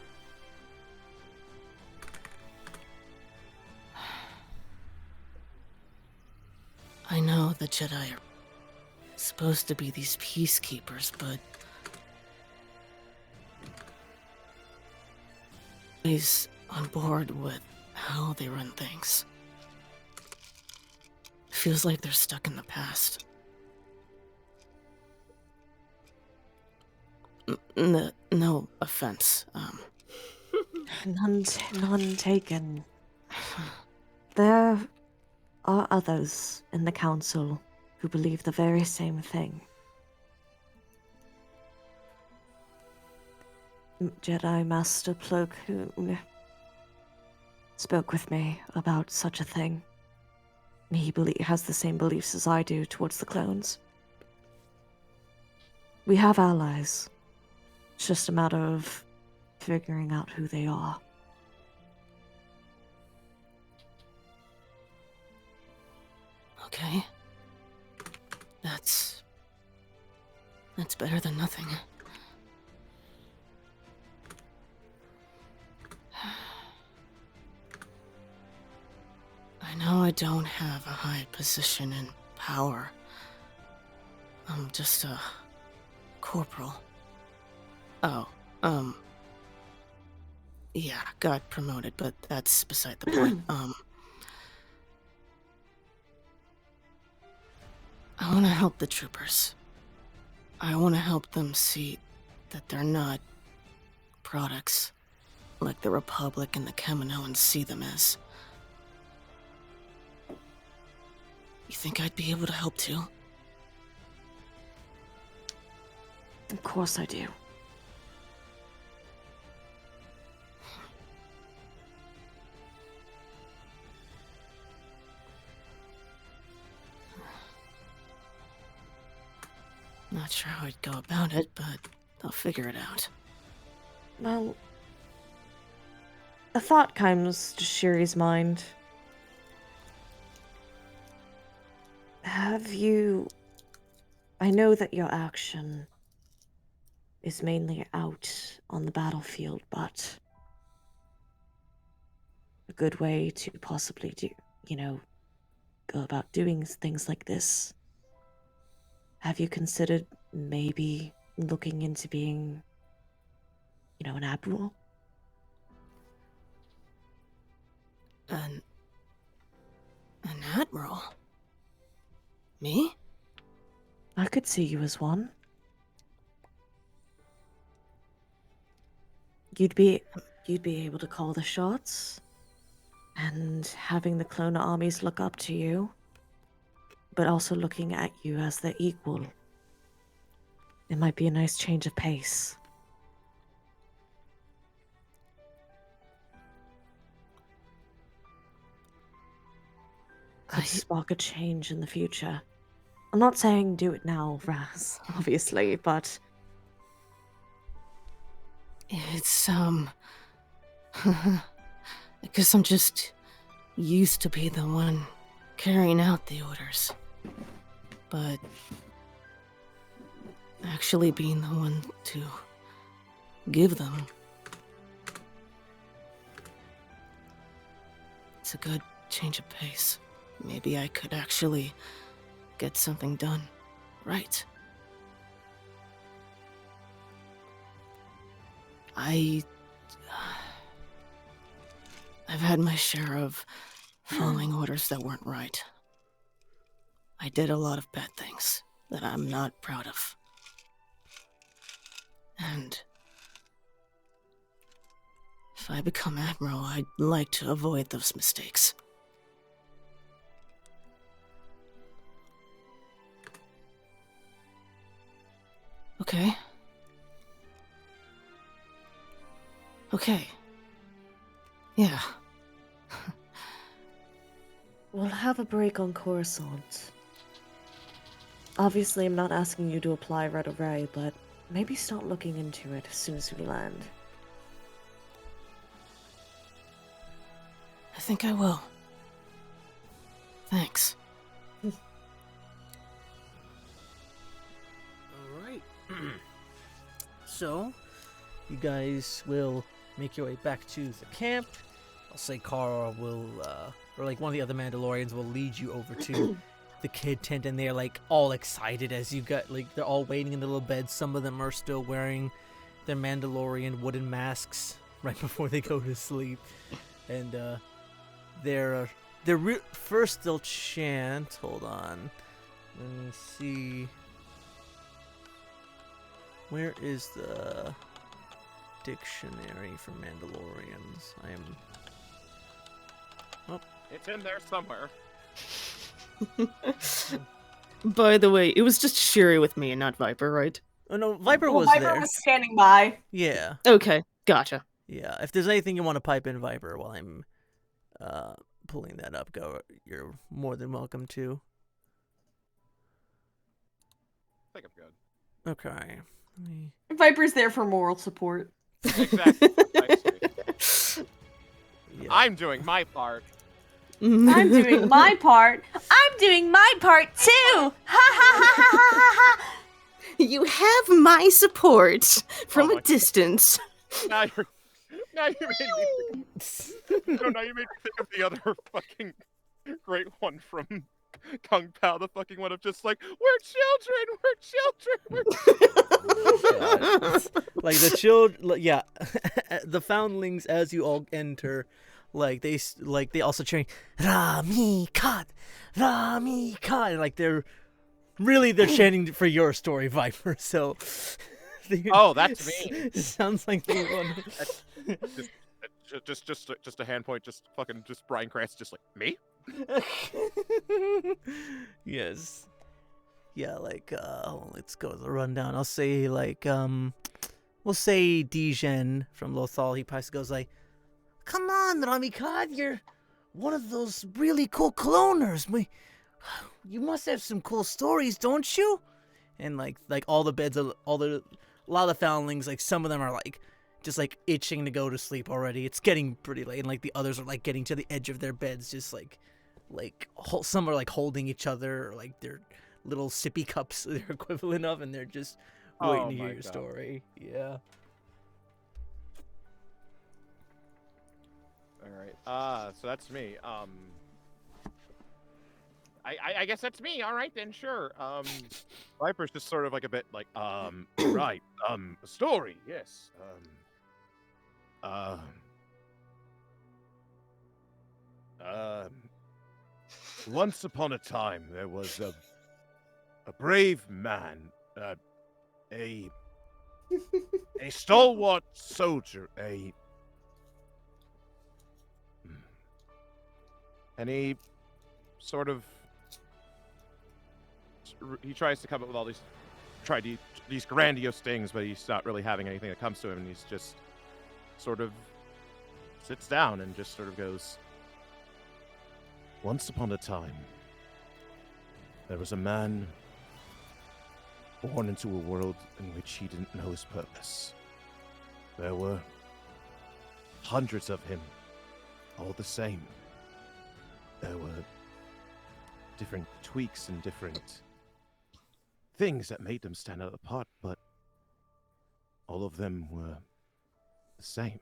I know the Jedi are supposed to be these peacekeepers, but he's on board with how they run things. Feels like they're stuck in the past. No offense. None taken. There are others in the council who believe the very same thing. Jedi Master Plo Koon spoke with me about such a thing. He has the same beliefs as I do towards the clones. We have allies. It's just a matter of figuring out who they are. Okay. That's better than nothing. I know I don't have a high position in power. I'm just a corporal. Oh, yeah, got promoted, but that's beside the point. I want to help the troopers. I want to help them see that they're not products like the Republic and the Kaminoans see them as. You think I'd be able to help too? Of course I do. Not sure how I'd go about it, but I'll figure it out. Well, a thought comes to Shiri's mind. I know that your action is mainly out on the battlefield, but a good way to possibly go about doing things like this. Have you considered maybe looking into being, an admiral? An admiral? Me? I could see you as one. You'd be able to call the shots, and having the clone armies look up to you, but also looking at you as their equal. It might be a nice change of pace. Could spark a change in the future. I'm not saying do it now, Raz, obviously, but It's, because I'm just used to be the one carrying out the orders. But actually being the one to give them, it's a good change of pace. Maybe I could actually get something done right. I've had my share of following orders that weren't right. I did a lot of bad things that I'm not proud of. And If I become Admiral, I'd like to avoid those mistakes. Okay. Okay. Yeah. We'll have a break on Coruscant. Obviously, I'm not asking you to apply right away, but maybe start looking into it as soon as we land. I think I will. Thanks. Alright. So, you guys will make your way back to the camp. I'll say Kara will, or like one of the other Mandalorians will lead you over to the kid tent, and they're like all excited as you got, like, they're all waiting in the little beds. Some of them are still wearing their Mandalorian wooden masks right before they go to sleep. And, first they'll chant. Hold on. Let me see. Where is the dictionary for Mandalorians? I am. Oh, It's in there somewhere. By the way, it was just Shiri with me and not Viper, right? oh no, Viper Well, was Viper there. was standing by. Yeah, Okay, gotcha. yeah. If there's anything you want to pipe in, Viper, while I'm pulling that up, you're more than welcome to. I think I'm good. Okay. Let me... Viper's there for moral support. Exactly. Yeah. I'm doing my part. I'm doing my part. I'm doing my part too! Ha ha ha ha ha ha! You have my support from Oh a distance. Now you made me think now you made me think of the other fucking great one from Kung Pao, the fucking one of just like, we're children. Like the yeah, the foundlings as you all enter, like they also cheering Rami Kat, Rami Kat, and like they're chanting for your story, Viper. So, Oh, that's me. It sounds like they want. Just a hand point, just Bryan Cranston, just like me. Yes. Yeah, like let's go to the rundown. I'll say like we'll say Dijen from Lothal. He probably goes like, "Come on, Ramikad, you're one of those really cool cloners. You must have some cool stories, don't you?" And like all the beds, a lot of the foundlings, like some of them are like just like itching to go to sleep already. It's getting pretty late, and like the others are like getting to the edge of their beds, just like some are like holding each other, or like their little sippy cups, their equivalent of, and they're just waiting to hear your story. Yeah. All right. So that's me. I guess that's me. All right then, sure. Viper's just sort of like a bit like, right. A story, yes. Once upon a time, there was a brave man, a stalwart soldier, and he sort of tries to come up with all these grandiose things, but he's not really having anything that comes to him, and he's just sort of sits down and just sort of goes, "Once upon a time, there was a man born into a world in which he didn't know his purpose. There were hundreds of him, all the same. There were different tweaks and different things that made them stand out apart, but all of them were the same.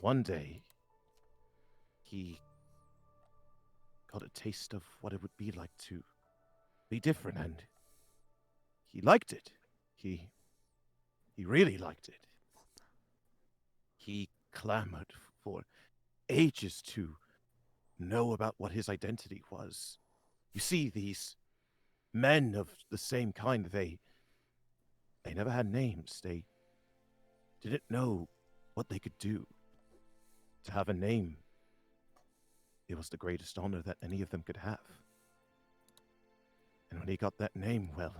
One day, he got a taste of what it would be like to be different, and he liked it. He really liked it. He clamored for ages to know about what his identity was. You see, these men of the same kind, they never had names. They didn't know what they could do. To have a name, it was the greatest honor that any of them could have. And when he got that name, well,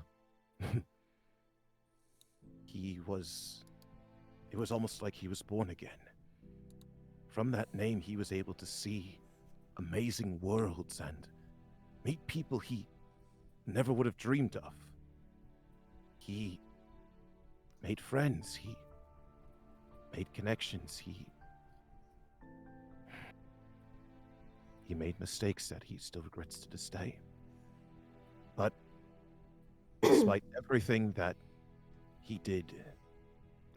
it was almost like he was born again. From that name, he was able to see amazing worlds and meet people he never would have dreamed of. He made friends, he made connections, he made mistakes that he still regrets to this day. But despite everything that he did,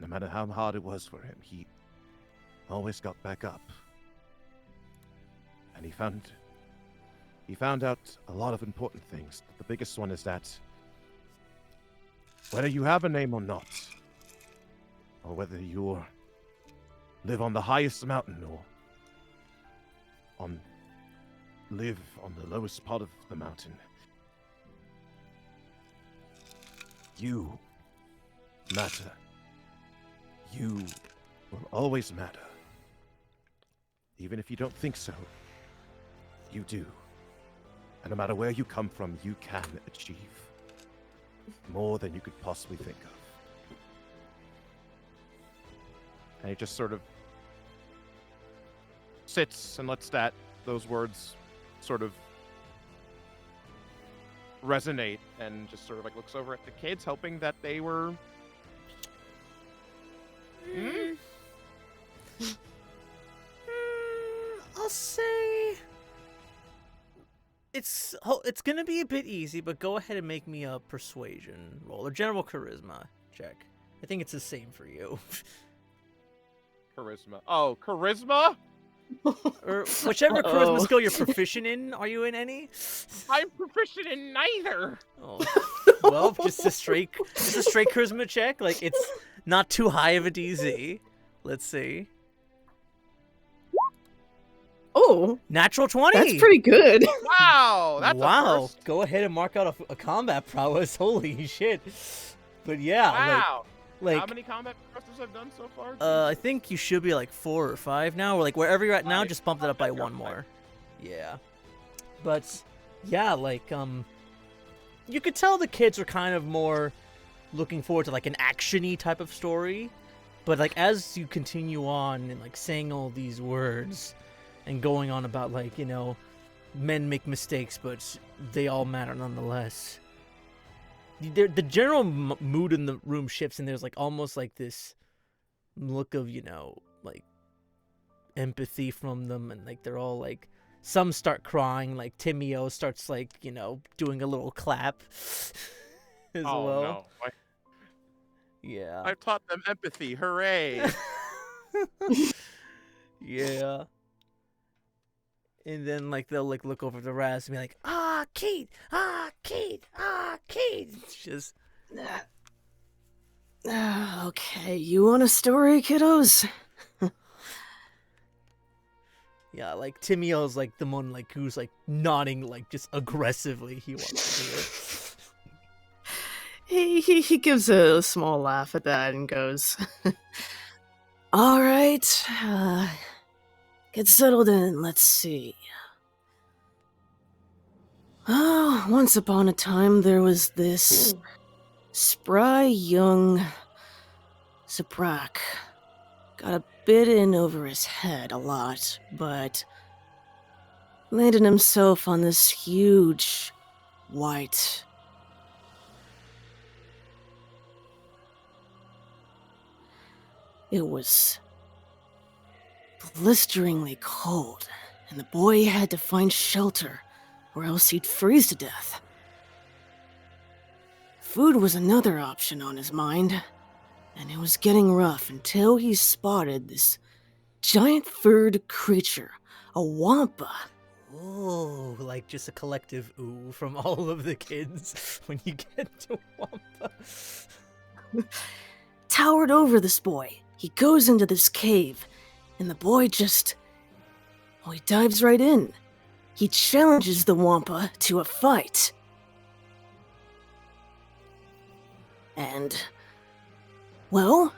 no matter how hard it was for him, he always got back up. And he found out a lot of important things. The biggest one is that whether you have a name or not, or whether you live on the highest mountain or live on the lowest part of the mountain, you matter. You will always matter. Even if you don't think so, you do. And no matter where you come from, you can achieve more than you could possibly think of. And he just sort of sits and lets those words sort of resonate, and just sort of like looks over at the kids, hoping that they were I'll say it's gonna be a bit easy, but go ahead and make me a persuasion roll or general charisma check. I think it's the same for you. Charisma. Oh, charisma? Or whichever charisma skill you're proficient in. Are you in any? I'm proficient in neither. Oh. Well, just a straight charisma check. Like, it's not too high of a DZ. Let's see. Oh, natural 20. That's pretty good. Wow, that's a first. Go ahead and mark out a combat prowess. Holy shit. But yeah, wow. Like, how many combat prowesses I've done so far? I think you should be like 4 or 5 now, or like wherever you're at now, just bump it up by 1 more. Yeah. But yeah, like you could tell the kids are kind of more looking forward to like an action-y type of story. But like as you continue on and like saying all these words and going on about like, you know, men make mistakes, but they all matter nonetheless. The general mood in the room shifts, and there's like almost like this look of, you know, like empathy from them, and like they're all like, some start crying, like Timio starts like, you know, doing a little clap as well. No. Yeah. I've taught them empathy. Hooray. Yeah. And then like they'll like look over the Raz and be like, Kate, Kate, Kate. It's just okay, you want a story, kiddos? Yeah, like Timio's like the one like who's like nodding like just aggressively. He wants to hear. He gives a small laugh at that and goes, all right, get settled in. Let's see. Oh, once upon a time there was this spry young Zabrak. Got a bit in over his head a lot, but landed himself on this huge white It was blisteringly cold, and the boy had to find shelter, or else he'd freeze to death. Food was another option on his mind, and it was getting rough until he spotted this giant furred creature, a wampa. Oh, like just a collective ooh from all of the kids when you get to wampa. Towered over this boy. He goes into this cave, and the boy just... he dives right in. He challenges the wampa to a fight. And, well,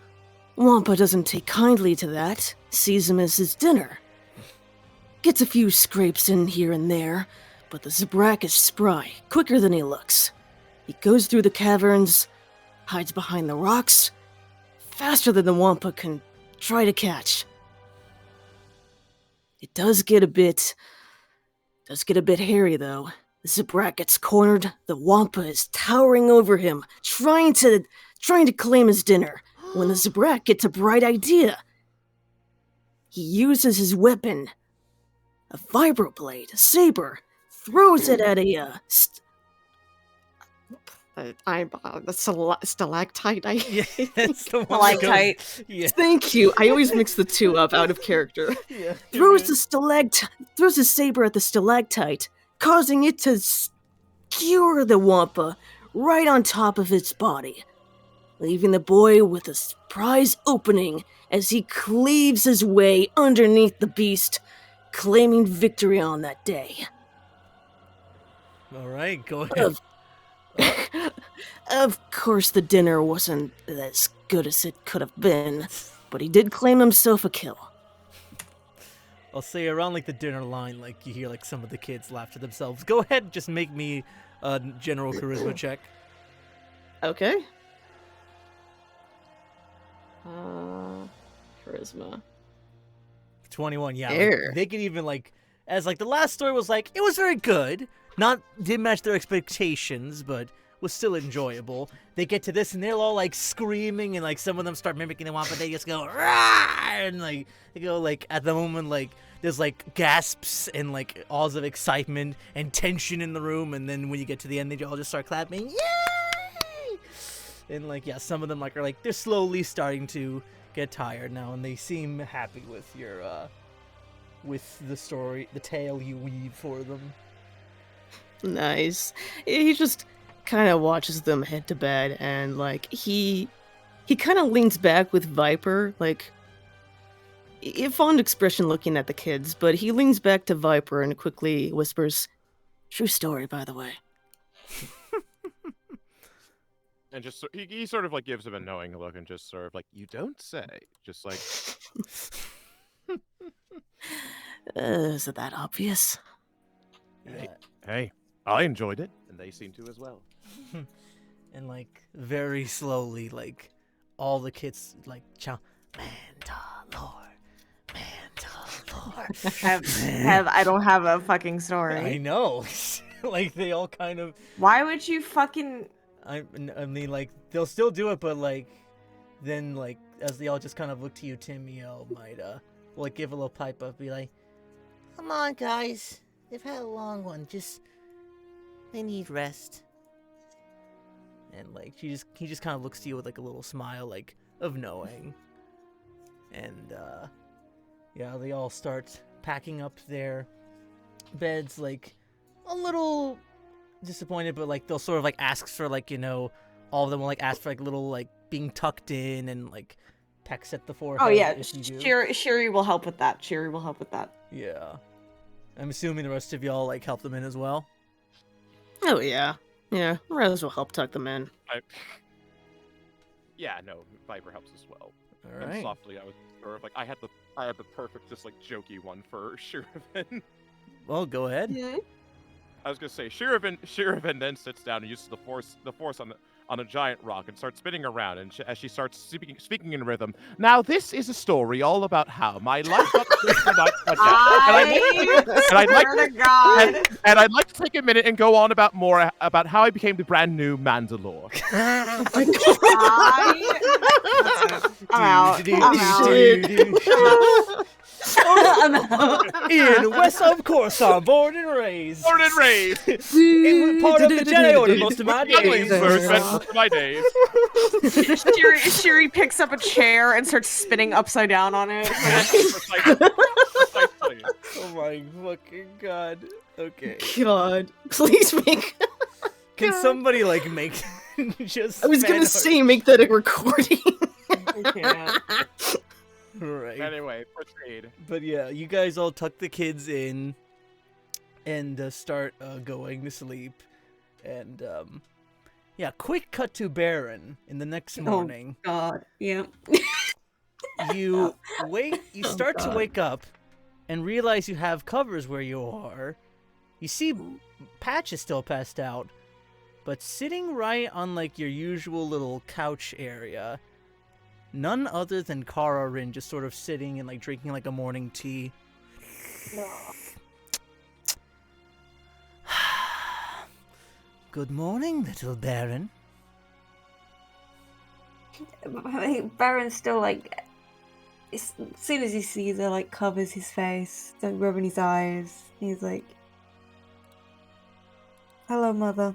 Wampa doesn't take kindly to that, sees him as his dinner. Gets a few scrapes in here and there, but the Zabrak is spry, quicker than he looks. He goes through the caverns, hides behind the rocks, faster than the Wampa can try to catch. It does get a bit hairy, though. The Zabrak gets cornered, the Wampa is towering over him, trying to claim his dinner, when the Zabrak gets a bright idea. He uses his weapon, a vibroblade, a saber, throws it at a stalactite. Yeah, that's the one. Stalactite. Yeah. Thank you. I always mix the two up out of character. Yeah. Throws his saber at the stalactite, causing it to skewer the Wampa right on top of its body, leaving the boy with a surprise opening as he cleaves his way underneath the beast, claiming victory on that day. All right, go ahead. Of course, the dinner wasn't as good as it could have been, but he did claim himself a kill. I'll say around like the dinner line, like you hear like some of the kids laugh to themselves. Go ahead, just make me a general charisma check. Okay. Charisma. 21, yeah. There. Like, they can even like, as like the last story was like, it was very good. Didn't match their expectations, but was still enjoyable. They get to this and they're all like screaming and like some of them start mimicking the Wampa. They just go rah! And like they go like at the moment like there's like gasps and like alls of excitement and tension in the room, and then when you get to the end they all just start clapping. Yay! And like yeah, some of them like are like they're slowly starting to get tired now, and they seem happy with your with the story, the tale you weave for them. Nice. He just kind of watches them head to bed, and like he kind of leans back with Viper, like a fond expression looking at the kids, but he leans back to Viper and quickly whispers, "True story, by the way." And just he sort of like gives him a knowing look and just sort of like, you don't say, just like. Is it that obvious? Hey, I enjoyed it, and they seem to as well. And like very slowly, like all the kids like chow, Mandalore. I don't have a fucking story. I know. Like they all kind of. Why would you fucking? I mean, like they'll still do it, but like then like as they all just kind of look to you, Timio might like give a little pipe up, be like, Come on, guys. They've had a long one. They need rest. and like he just kind of looks to you with like a little smile like of knowing, and yeah, they all start packing up their beds, like a little disappointed, but like they'll sort of like ask for like, you know, all of them will like ask for like little like being tucked in and like pecks at the forehead. Oh yeah, if you do. Shiri will help with that. Shiri will help with that. Yeah, I'm assuming the rest of y'all like help them in as well. Oh yeah, yeah. Rose will help tuck them in. Yeah, no, Viper helps as well. All And right. softly, I was sort of like, I had the perfect, just like jokey one for Shir'iven. Well, go ahead. Yeah. I was gonna say Shir'iven then sits down and uses the force on a giant rock and starts spinning around, and as she starts speaking in rhythm. Now this is a story all about how my life got and I'd like to take a minute and go on about more about how I became the brand new Mandalore. I'm out. Ian West, of course, I'm born and raised. Born and raised. In part of the Jedi Order most of my days. Most of my days. Shiri picks up a chair and starts spinning upside down on it. Precisely. Oh my fucking god. Okay. God, please make. Can somebody like make just I was fan gonna art? say make that a recording. I can't. Right. Anyway, proceed. But yeah, you guys all tuck the kids in and start going to sleep. And yeah, quick cut to Beren in the next morning. God, yeah. You start to God. wake up and realize you have covers where you are. You see Patch is still passed out, but sitting right on like your usual little couch area, none other than Kara Rin, just sort of sitting and like drinking like a morning tea. Good morning, little Beren. Baron's still like, as soon as he sees her, like covers his face, then rubbing his eyes. He's like, "Hello, mother."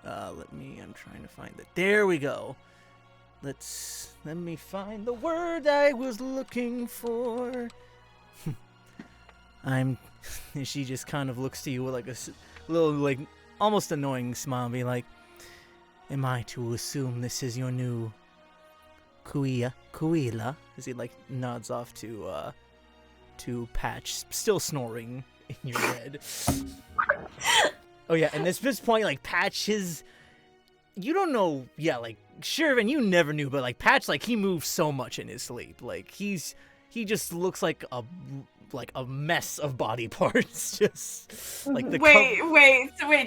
I'm trying to find it. There we go. Let me find the word I was looking for. She just kind of looks to you with like a little, like, almost annoying smile, and be like, am I to assume this is your new Kuila? As he like nods off to Patch, still snoring in your bed. Oh yeah, and at this point, like, Patch you don't know, yeah, like, Shir'iven, you never knew, but like Patch, like, he moves so much in his sleep. Like, he just looks like a mess of body parts. Just like the Wait,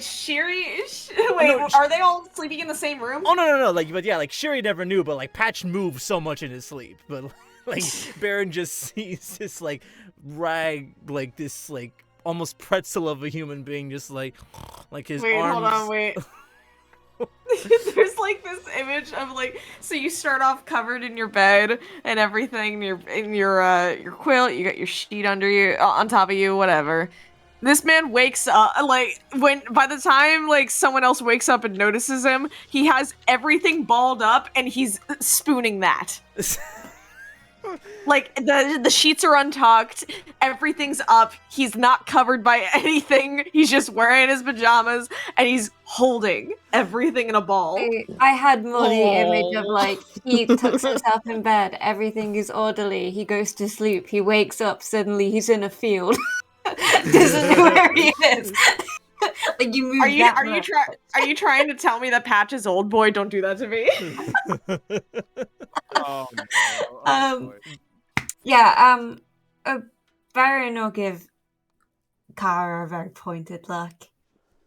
Shiri? no, Are they all sleeping in the same room? Oh no, like, but yeah, like Shiri never knew, but like Patch moves so much in his sleep. But like Beren just sees this like rag, like this like almost pretzel of a human being, just like his arms. Hold on, wait. There's like this image of like, so you start off covered in your bed and everything, in your quilt, you got your sheet under you, on top of you, whatever. This man wakes up, like, by the time like someone else wakes up and notices him, he has everything balled up and he's spooning that. Like, the sheets are untucked, everything's up, he's not covered by anything, he's just wearing his pajamas, and he's holding everything in a ball. I had more the image of like, he tucks himself in bed, everything is orderly, he goes to sleep, he wakes up, suddenly he's in a field. Doesn't know where he is. Like, you move Are you trying to tell me that Patch is old boy? Don't do that to me. Oh no. Yeah, Beren will give Kara a very pointed look.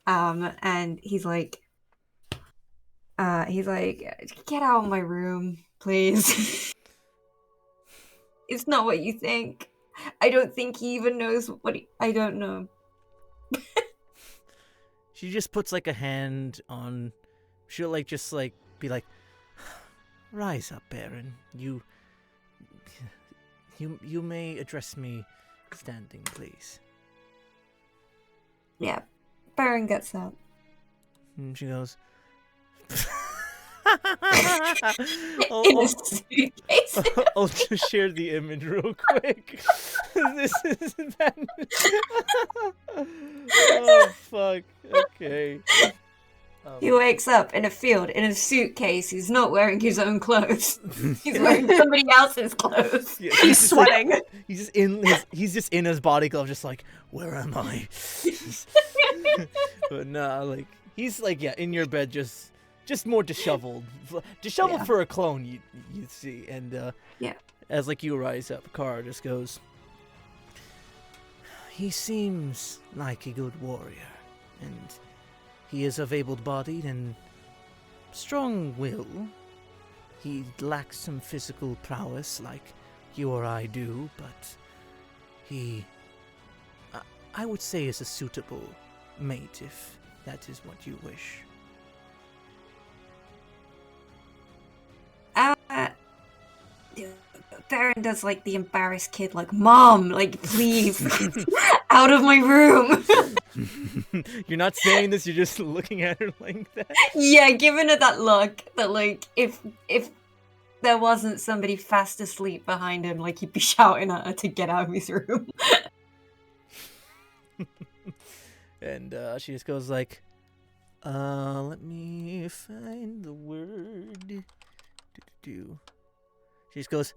And he's like, get out of my room, please. It's not what you think. I don't think he even knows I don't know. She just puts like a hand on. She'll like just like be like, rise up, Beren. You may address me standing, please. Yeah, Beren gets up. And she goes. I'll just share the image real quick. This is that. Oh fuck. Okay. He wakes up in a field in a suitcase. He's not wearing his own clothes. He's wearing somebody else's clothes. Yeah, he's sweating. Like, he's just in his body glove, just like, where am I? But nah, like he's like, yeah, in your bed, just more disheveled Yeah. for a clone. You see, and yeah, as like you rise up, Kara just goes. He seems like a good warrior, and he is of able-bodied and strong-will. He lacks some physical prowess like you or I do, but he, I would say, is a suitable mate if that is what you wish. Beren does like the embarrassed kid, like, Mom, like, please, out of my room. You're not saying this, you're just looking at her like that? Yeah, giving her that look that, like, if there wasn't somebody fast asleep behind him, like, he'd be shouting at her to get out of his room. And she just goes like, let me find the word. She just goes,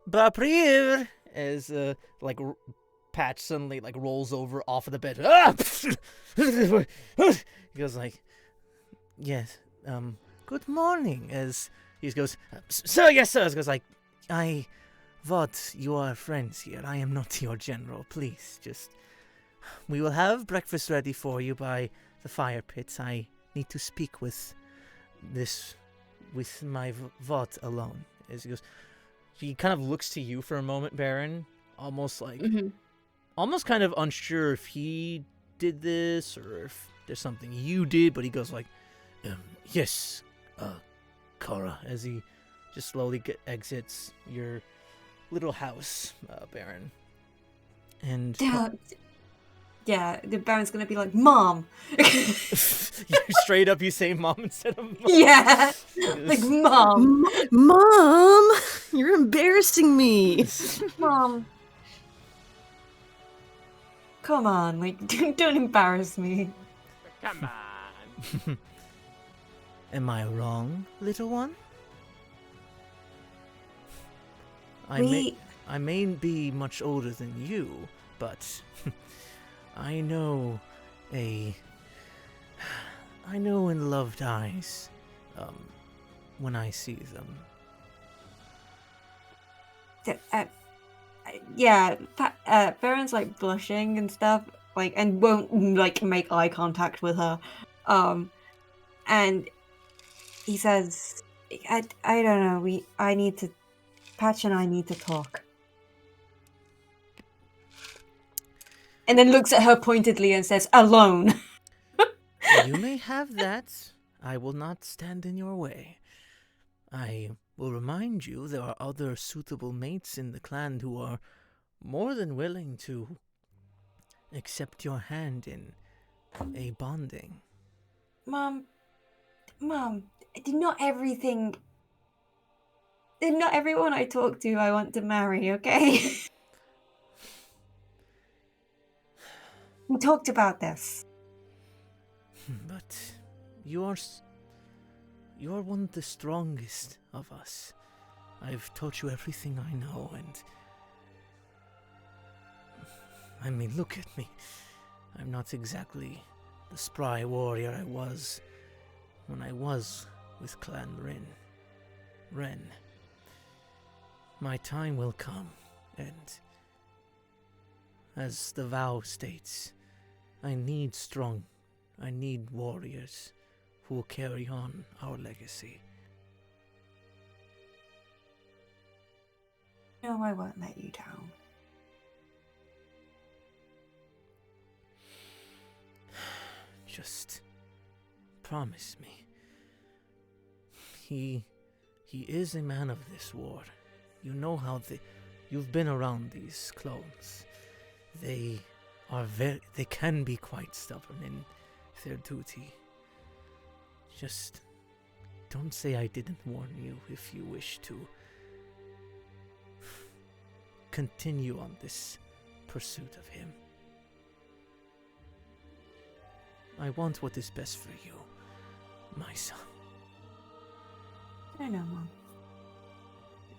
Baprier, as like Patch suddenly like rolls over off of the bed. Ah! He goes like, yes, good morning, as he goes, sir, yes, sir. He goes like, I thought you are friends here. I am not your general. Please, just, we will have breakfast ready for you by the fire pits. I need to speak with my vought alone. As he goes, he kind of looks to you for a moment, Beren, almost like, almost kind of unsure if he did this or if there's something you did, but he goes like, yes, Kara, as he just slowly exits your little house, Beren. And yeah, the Baron's gonna be like, Mom! Straight up you say mom instead of mom. Yeah! Like, Mom! Mom! You're embarrassing me! Mom! Come on, like, don't embarrass me. Come on. Am I wrong, little one? I may be much older than you, but I know in loved eyes when I see them. Baron's like blushing and stuff, like, and won't like make eye contact with her. And he says, I don't know, Patch and I need to talk. And then looks at her pointedly and says, alone. You may have that. I will not stand in your way. I will remind you there are other suitable mates in the clan who are more than willing to accept your hand in a bonding. Mom, not everyone I talk to I want to marry, okay? We talked about this. But you are one of the strongest of us. I've taught you everything I know, and I mean, look at me. I'm not exactly the spry warrior I was when I was with Clan Ren. My time will come, and as the vow states, I need warriors who will carry on our legacy. No, I won't let you down. Just promise me. He is a man of this war. You know how you've been around these clones. They can be quite stubborn in their duty. Just don't say I didn't warn you if you wish to continue on this pursuit of him. I want what is best for you, my son. I know, Mom.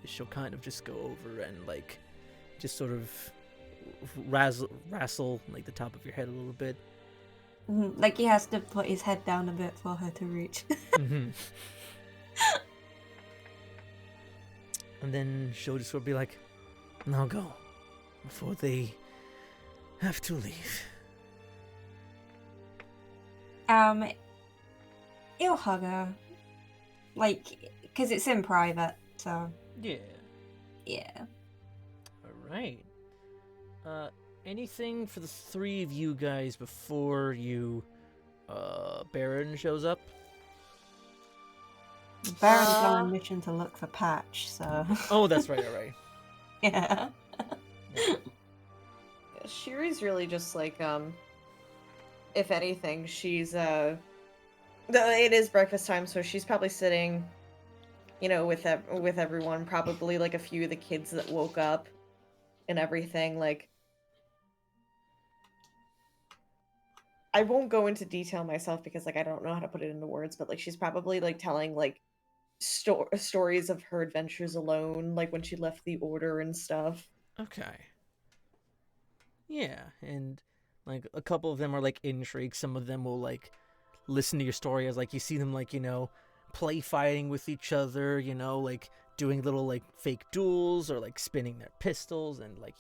She'll kind of just go over and like just sort of wrestle like the top of your head a little bit. Like he has to put his head down a bit for her to reach. And then she'll just sort of be like, now go, before they have to leave. He'll hug her. Like, because it's in private, so. Yeah. Yeah. Alright. Anything for the three of you guys before Beren shows up? Baron's on a mission to look for Patch, so. Oh, that's right, alright. Yeah. Shiri's really just like, if anything, she's, it is breakfast time, so she's probably sitting, you know, with everyone, probably, like, a few of the kids that woke up and everything, like, I won't go into detail myself because, like, I don't know how to put it into words, but, like, she's probably, like, telling, like, stories of her adventures alone, like, when she left the Order and stuff. Okay. Yeah, and, like, a couple of them are, like, intrigued. Some of them will, like, listen to your story as, like, you see them, like, you know, play fighting with each other, you know, like doing little like fake duels or like spinning their pistols, and like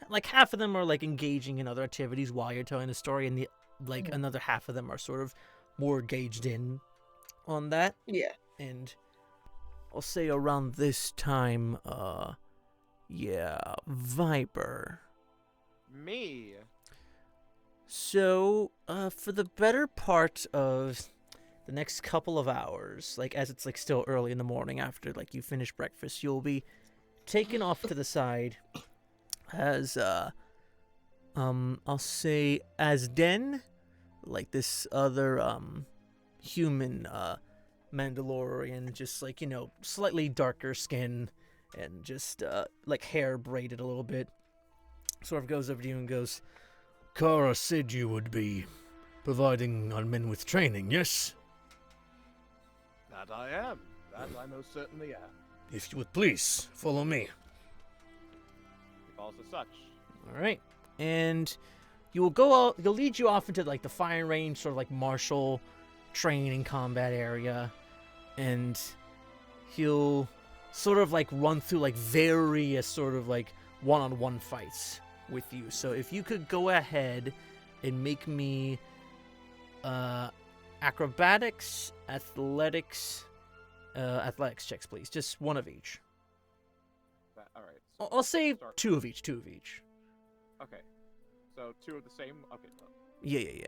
like half of them are like engaging in other activities while you're telling the story, and the like another half of them are sort of more engaged in on that. Yeah. And I'll say around this time, Viper. Me. So, for the better part of the next couple of hours, like as it's like still early in the morning after like you finish breakfast, you'll be taken off to the side as I'll say as Den, like this other human Mandalorian, just like, you know, slightly darker skin and just like hair braided a little bit, sort of goes over to you and goes, Kara said you would be providing our men with training, yes? That I am. That I most certainly am. If you would please, follow me. He falls as such. all right, and you will go out, he'll lead you off into like the firing range, sort of like martial training combat area, and he'll sort of like run through like various sort of like one-on-one fights with you. So if you could go ahead and make me acrobatics, athletics checks, please. Just one of each. All right. I'll say start. two of each. Okay. So 2 of the same. Okay. Well, Yeah. okay.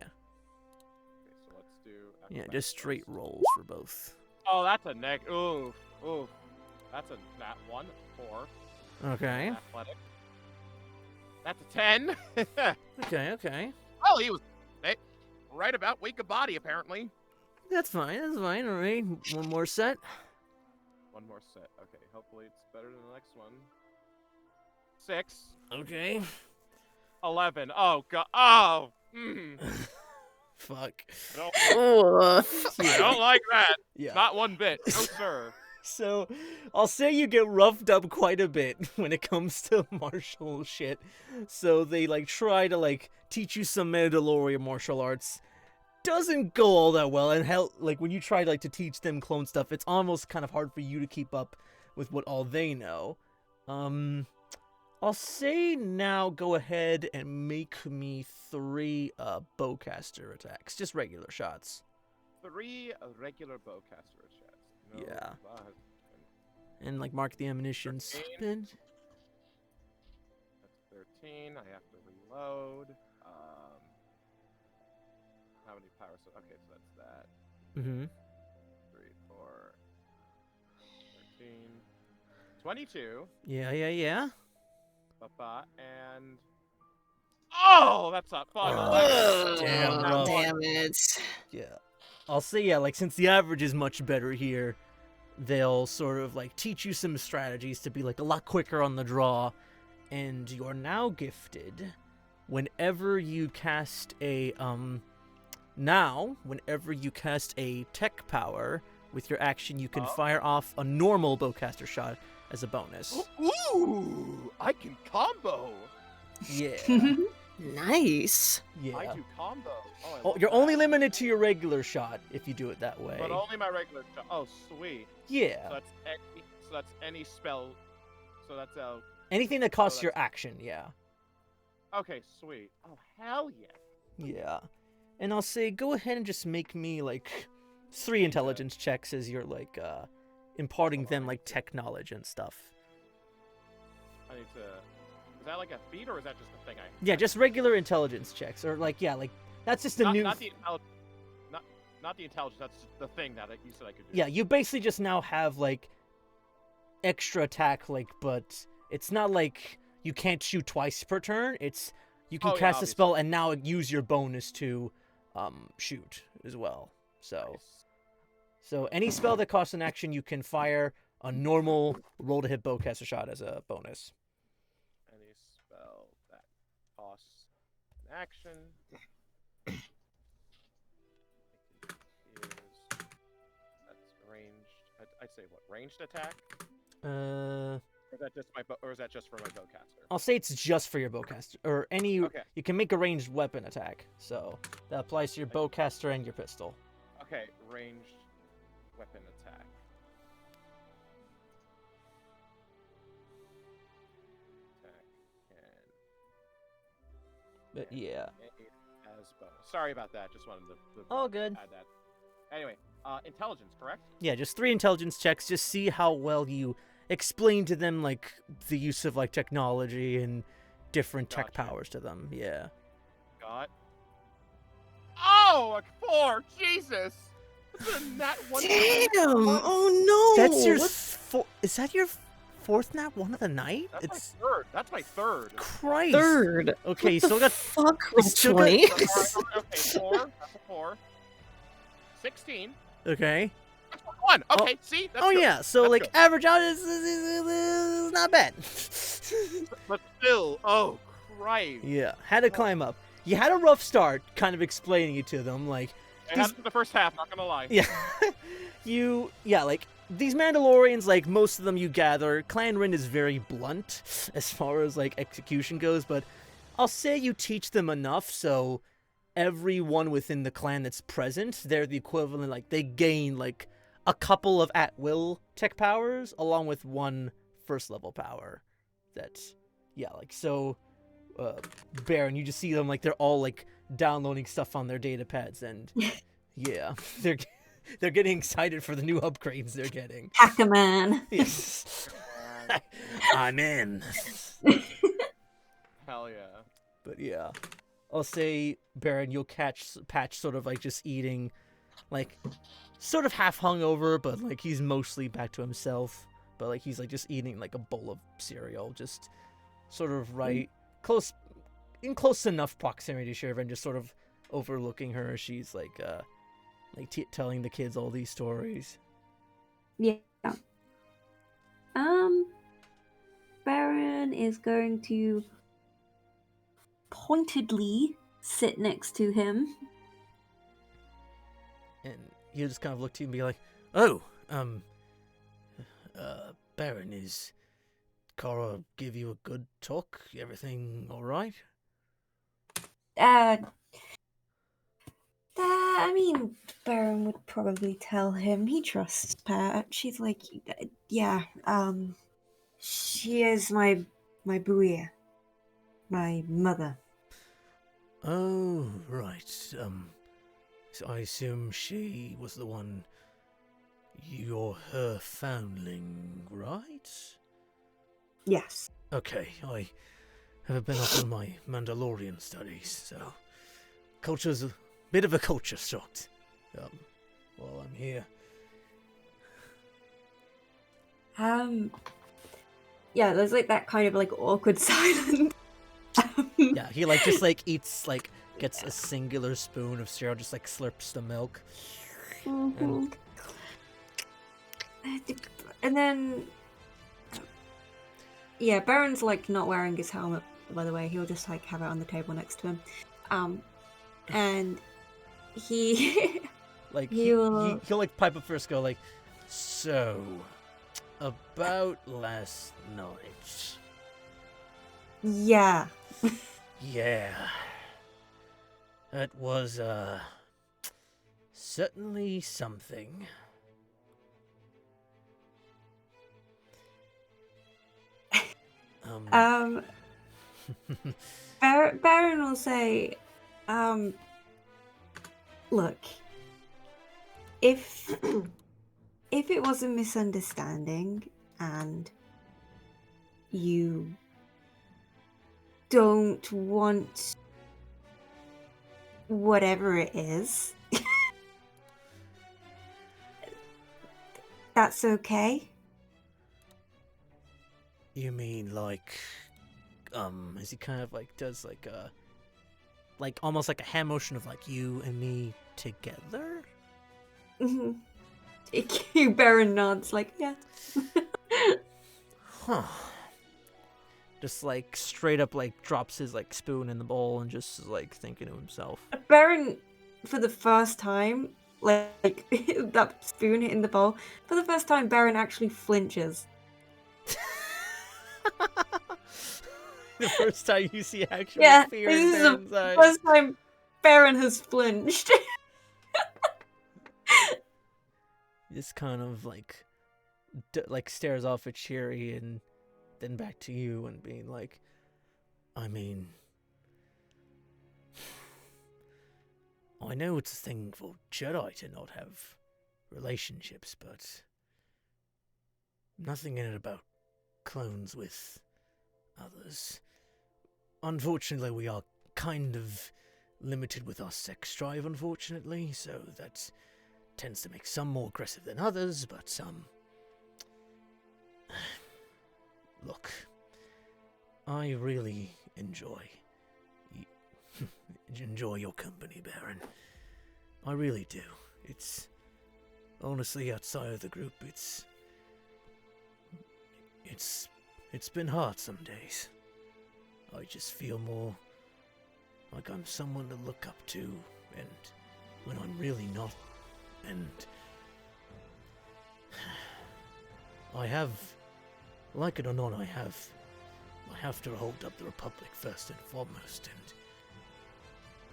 So let's do. Yeah, acrobatics just straight first. rolls for both. Oh, that's a neg. Ooh. That's a nat 1, 4. Okay. Athletic. That's a 10. Okay. Well, he was right about weak of body, apparently. That's fine. All right. One more set. One more set. Okay, hopefully it's better than the next one. 6. Okay. 11. Oh, God. Oh! Fuck. I don't like that. Yeah. Not one bit. No, sir. So, I'll say you get roughed up quite a bit when it comes to martial shit. So they like try to like teach you some Mandalorian martial arts. Doesn't go all that well, and hell, like when you try like to teach them clone stuff, it's almost kind of hard for you to keep up with what all they know. I'll say now go ahead and make me 3 bowcaster attacks, just regular shots. 3 regular bowcaster shots. No, Yeah. but- And like mark the ammunition spin. That's 13. I have to reload. How many power? Okay, so that's that. Mm-hmm. 3, 4, 13, 22. Yeah. And oh, that's not fun. Damn, Oh, bro. damn it. Yeah. I'll say, like, since the average is much better here, they'll sort of, like, teach you some strategies to be, like, a lot quicker on the draw. And you're now gifted whenever you cast a, whenever you cast a tech power with your action, you can fire off a normal bowcaster shot as a bonus. Ooh, I can combo. Yeah. Nice. Yeah. I do combo. Oh, you're only limited to your regular shot if you do it that way. But only my regular shot. Oh, sweet. Yeah. So that's any spell. So that's Anything that costs that's- your action, yeah. Okay, sweet. Oh, hell yeah. Yeah. And I'll say, go ahead and just make me, like, 3 intelligence checks as you're, like, imparting them, like, tech knowledge and stuff. I need to. Is that like a feat or is that just a thing I? Yeah, just regular intelligence checks. Or, like, yeah, like, that's just a Not, new... not the intelligence. Not the intelligence. That's the thing that you said I could do. Yeah, you basically just now have, like, extra attack, like, but it's not like you can't shoot twice per turn. It's, you can Oh, yeah, cast a obviously. spell and now use your bonus to, shoot as well. So... Nice. So any spell that costs an action, you can fire a normal roll to hit bowcaster shot as a bonus. Any spell that costs an action. That's ranged. I'd say what? Ranged attack? Or is that just or is that just for my bowcaster? I'll say it's just for your bowcaster or any. Okay. You can make a ranged weapon attack, so that applies to your bowcaster and your pistol. Okay, ranged weapon attack. But yeah. As bonus. Sorry about that. Just wanted to All good. add that. Anyway, intelligence, correct? Yeah, just 3 intelligence checks. Just see how well you explain to them, like, the use of, like, technology and different tech Gotcha. powers to them. Yeah. Got. Oh, a 4! Jesus! That's a nat 1. Damn! Oh no! That's your What? Is that your 4th nat 1 of the night? That's It's my third. That's my third. Christ. Third. Okay, What the so got fuck roll still got- 20. Okay, 4. That's a 4. 16. okay. That's 1. Okay, see? That's Oh good. yeah, so That's like good. average out is not bad. But still, oh, Christ. Yeah, had to climb up. You had a rough start, kind of explaining it to them, like It happened for the first half, not gonna lie. yeah, like these Mandalorians, like most of them you gather, Clan Rin is very blunt as far as like execution goes, but I'll say you teach them enough so everyone within the clan that's present, they're the equivalent, like they gain like a couple of at-will tech powers along with 1 first-level power. That's, yeah, like, so, Beren, you just see them, like, they're all, like, downloading stuff on their data pads, and, yeah, they're getting excited for the new upgrades they're getting. Hacker-man. Yes. I'm in. Hell yeah. But, yeah. I'll say, Beren, you'll catch Patch sort of, like, just eating, like, sort of half hungover, but, like, he's mostly back to himself. But, like, he's, like, just eating, like, a bowl of cereal, just sort of close enough proximity to Shir'iven, just sort of overlooking her. She's, like telling the kids all these stories. Yeah. Beren is going to pointedly sit next to him. And he'll just kind of look to you and be like, oh, Beren, is Kara give you a good talk? Everything alright? I mean, Beren would probably tell him. He trusts Pat. She's like, yeah, she is my buoy, my mother. Oh, right. So I assume she was the one. You're her foundling, right? Yes. Okay, I haven't been up on my Mandalorian studies, so culture's a bit of a culture shock. While I'm here. Yeah, there's like that kind of like awkward silence. Yeah, he like just like eats like gets a singular spoon of cereal, just like slurps the milk. Mhm. And then, yeah, Beren's like not wearing his helmet, by the way. He'll just like have it on the table next to him. And he Like he'll like pipe up first, go like, so about last night. yeah. Yeah. That was, certainly something. Beren will say, look, if it was a misunderstanding and you don't want whatever it is, that's okay. You mean like, As he kind of like does like almost like a hand motion of like you and me together. Mm-hmm. Beren nods like, yeah. Huh. Just like straight up like drops his like spoon in the bowl and just is like thinking to himself. Beren, for the first time, like that spoon hitting the bowl, for the first time, Beren actually flinches. The first time you see actual Yeah, fear this in is the Baron's eyes. first time Beren has flinched. just kind of like stares off at Sherry and then back to you and being like, I mean, I know it's a thing for Jedi to not have relationships, but nothing in it about clones with others. Unfortunately, we are kind of limited with our sex drive, unfortunately, so that tends to make some more aggressive than others, but some... Look, I really enjoy your company, Beren. I really do. It's honestly, outside of the group, it's been hard some days. I just feel more like I'm someone to look up to, and when I'm really not, and I have, like it or not, I have to hold up the Republic first and foremost, and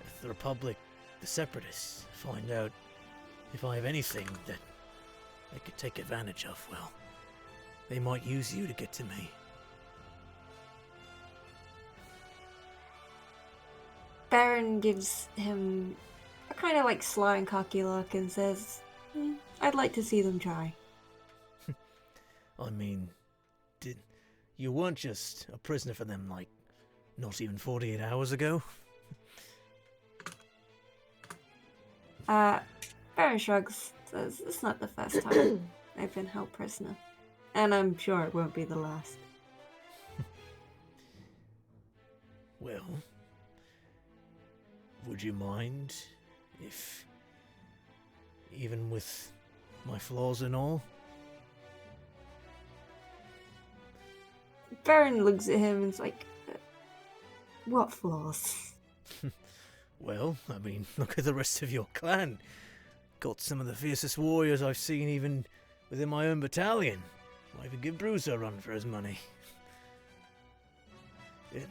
if the Republic, the Separatists, find out if I have anything that they could take advantage of, well, they might use you to get to me. Beren gives him a kind of like sly and cocky look and says, I'd like to see them try. I mean, you weren't just a prisoner for them, like, not even 48 hours ago? Beren shrugs, says, it's not the first time I've been held prisoner. And I'm sure it won't be the last. Well, would you mind if, even with my flaws and all? Beren looks at him and is like, what flaws? Well, I mean, look at the rest of your clan. Got some of the fiercest warriors I've seen even within my own battalion. Might even give Bruiser a run for his money. And,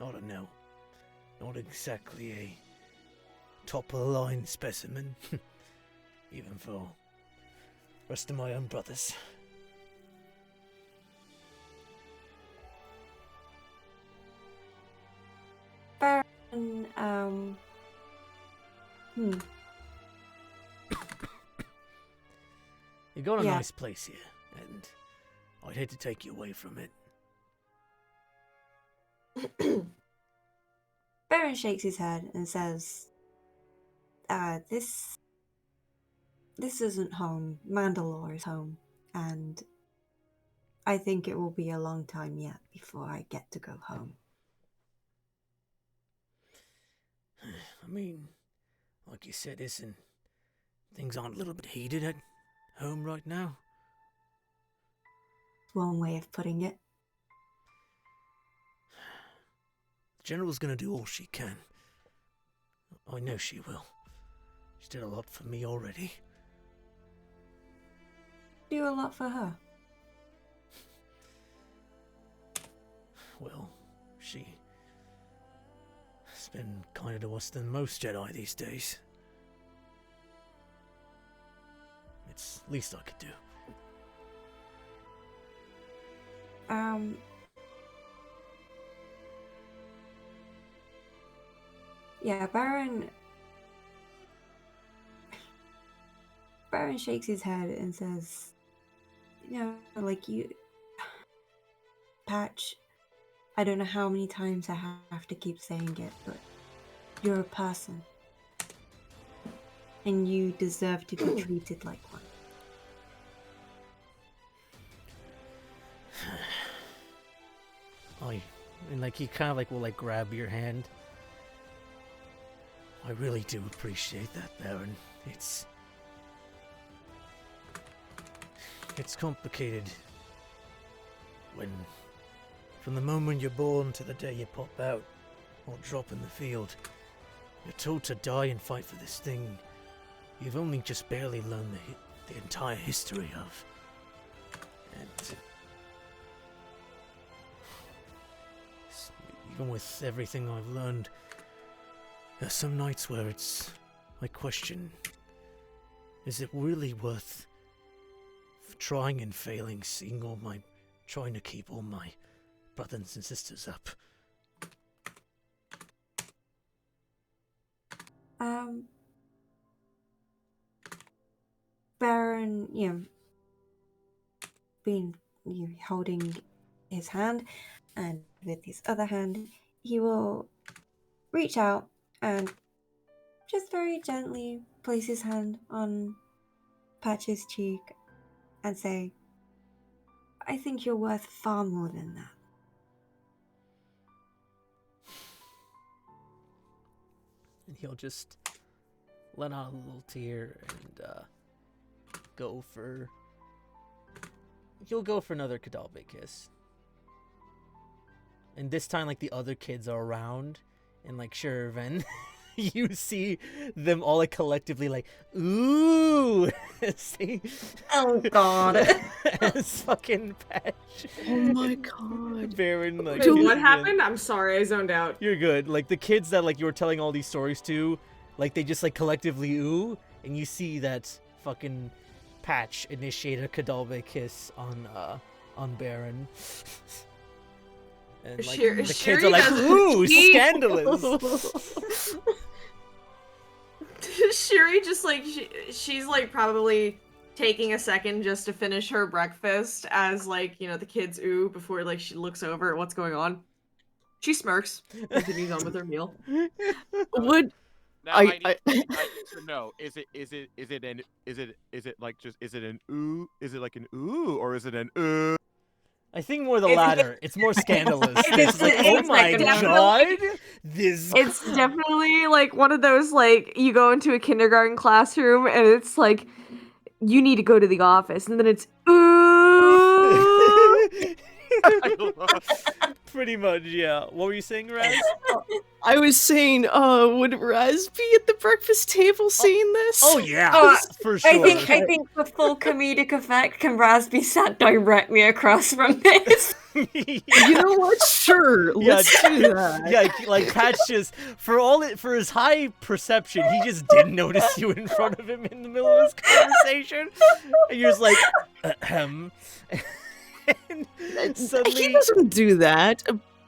I don't know. Not exactly a top-of-the-line specimen. Even for the rest of my own brothers. Beren, You got a Yeah. nice place here, and I'd hate to take you away from it. Beren shakes his head and says, this isn't home. Mandalore is home, and I think it will be a long time yet before I get to go home. I mean, like you said, things aren't a little bit heated at home right now? One way of putting it. The General's gonna do all she can. I know she will. She did a lot for me already. Do a lot for her. Well, she's been kinder to us than most Jedi these days. It's the least I could do. Yeah, Beren shakes his head and says, like you, Patch, I don't know how many times I have to keep saying it, but you're a person. And you deserve to be treated like one. He kind of will grab your hand. I really do appreciate that, Beren. It's complicated when, from the moment you're born to the day you pop out or drop in the field, you're told to die and fight for this thing you've only just barely learned the entire history of. And even with everything I've learned, there's some nights where I question Is it really worth trying and failing, trying to keep all my brothers and sisters up? Beren, holding his hand, and with his other hand, he will reach out and just very gently place his hand on Patch's cheek and say, I think you're worth far more than that. And he'll just let out a little tear and he'll go for another Kadalbe kiss. And this time, like, the other kids are around, and like Shir'iven, you see them all like collectively like, ooh, see? Oh god. As fucking Patch. Oh my god. Beren, like, Wait, what happened? I'm sorry, I zoned out. You're good. Like, the kids that like you were telling all these stories to, like, they just like collectively ooh, and you see that fucking Patch initiate a Kadalbe kiss on Beren. And like, the kids are like, ooh, scandalous. Shiri just like she's like probably taking a second just to finish her breakfast as like, the kids ooh before like she looks over at what's going on. She smirks, continues on with her meal. Would Now I need to know: is it an ooh? Is it like an ooh, or is it an ooh? I think more the latter. It's more scandalous. It's like, it's oh my god, this. It's definitely like one of those like you go into a kindergarten classroom and it's like you need to go to the office, and then it's ooh. Pretty much, yeah. What were you saying, Raz? I was saying, would Raz be at the breakfast table seeing this? Oh yeah, for sure. I think for full comedic effect, can Raz be sat directly across from this? You know what? Sure, let's do that. Yeah, like Patch just for his high perception, he just didn't notice you in front of him in the middle of this conversation, and you're just like, ahem. And suddenly... He doesn't do that.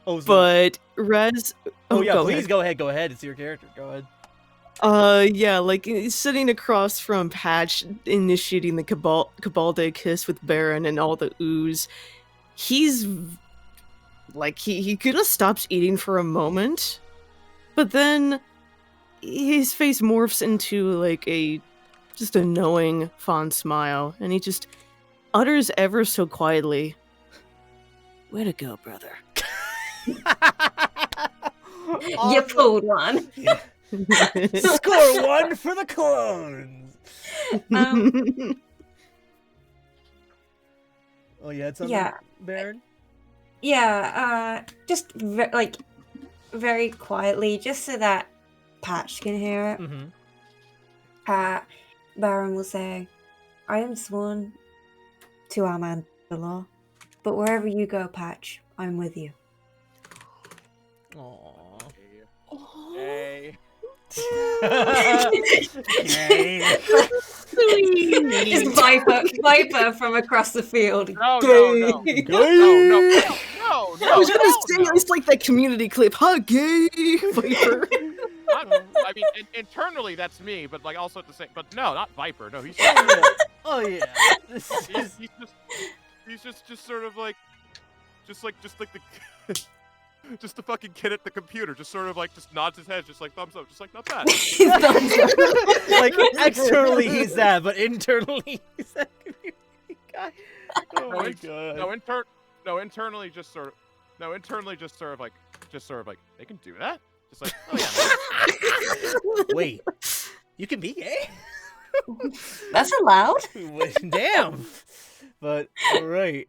But Raz. Oh yeah, go please ahead. go ahead. It's your character. Go ahead. Yeah, like he's sitting across from Patch, initiating the Cabalde kiss with Beren and all the ooze. He's like he could have stopped eating for a moment, but then his face morphs into like just a knowing, fond smile, and he just utters ever so quietly, "Way to go, brother." You pulled one. Yeah. Score one for the clones. Oh yeah, it's on Beren. Yeah, just very quietly, just so that Patch can hear it. Mm-hmm. Beren will say, "I am sworn to our Mandalore, but wherever you go, Patch, I'm with you." Aww. Hey. Just Viper from across the field. No. I was gonna say it's like that community clip, huh, gay Viper. I mean, internally that's me, but like also at the same. But no, not Viper. No, he's. Oh yeah. He's just sort of like, just like the. Just the fucking kid at the computer, just sort of like, just nods his head, just like thumbs up, just like not bad. Like externally he's that, but internally he's that community guy. Oh my god. Internally just sort of like, they can do that. Just like, oh yeah. Wait, you can be gay? That's allowed. Damn. But alright.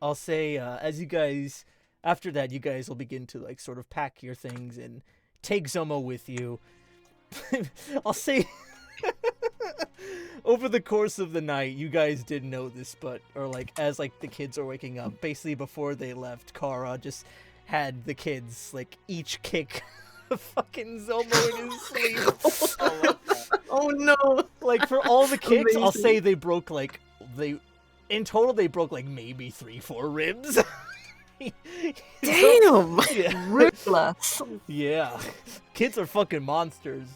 I'll say as you guys. After that, you guys will begin to like sort of pack your things and take Zomo with you. I'll say over the course of the night, you guys didn't know this, as like the kids are waking up, basically before they left, Kara just had the kids like each kick fucking Zomo in his sleep. Oh no! Like for all the kicks, I'll Amazing. say they broke like in total they broke like maybe 3-4 ribs. Damn! Yeah. Ruthless. Yeah. Kids are fucking monsters.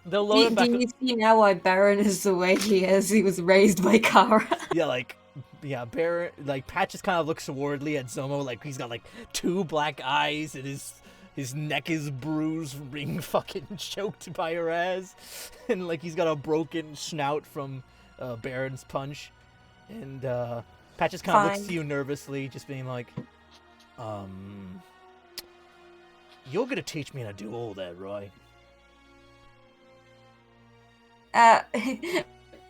They'll load it Do back. you see now why Beren is the way he is? He was raised by Kara. Yeah, Beren, like Patches kind of looks swordly at Zomo, like he's got like 2 black eyes and his neck is bruised from being fucking choked by Raz, and like he's got a broken snout from Beren's punch, and Patches kind of looks Fine. to you nervously, just being like, you're gonna teach me how to do all that, right?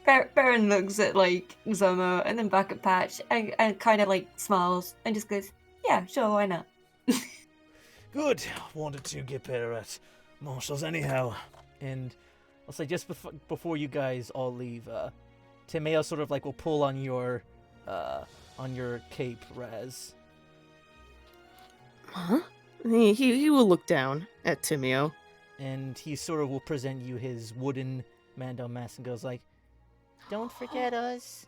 Beren looks at like Zomo and then back at Patch and kind of like smiles and just goes, "Yeah, sure, why not?" Good. Wanted to get better at martials anyhow. And I'll say just before you guys all leave, Timeo sort of like will pull on your cape, Raz. Huh? He will look down at Timeo. And he sort of will present you his wooden Mando mask and goes like, "Don't forget us."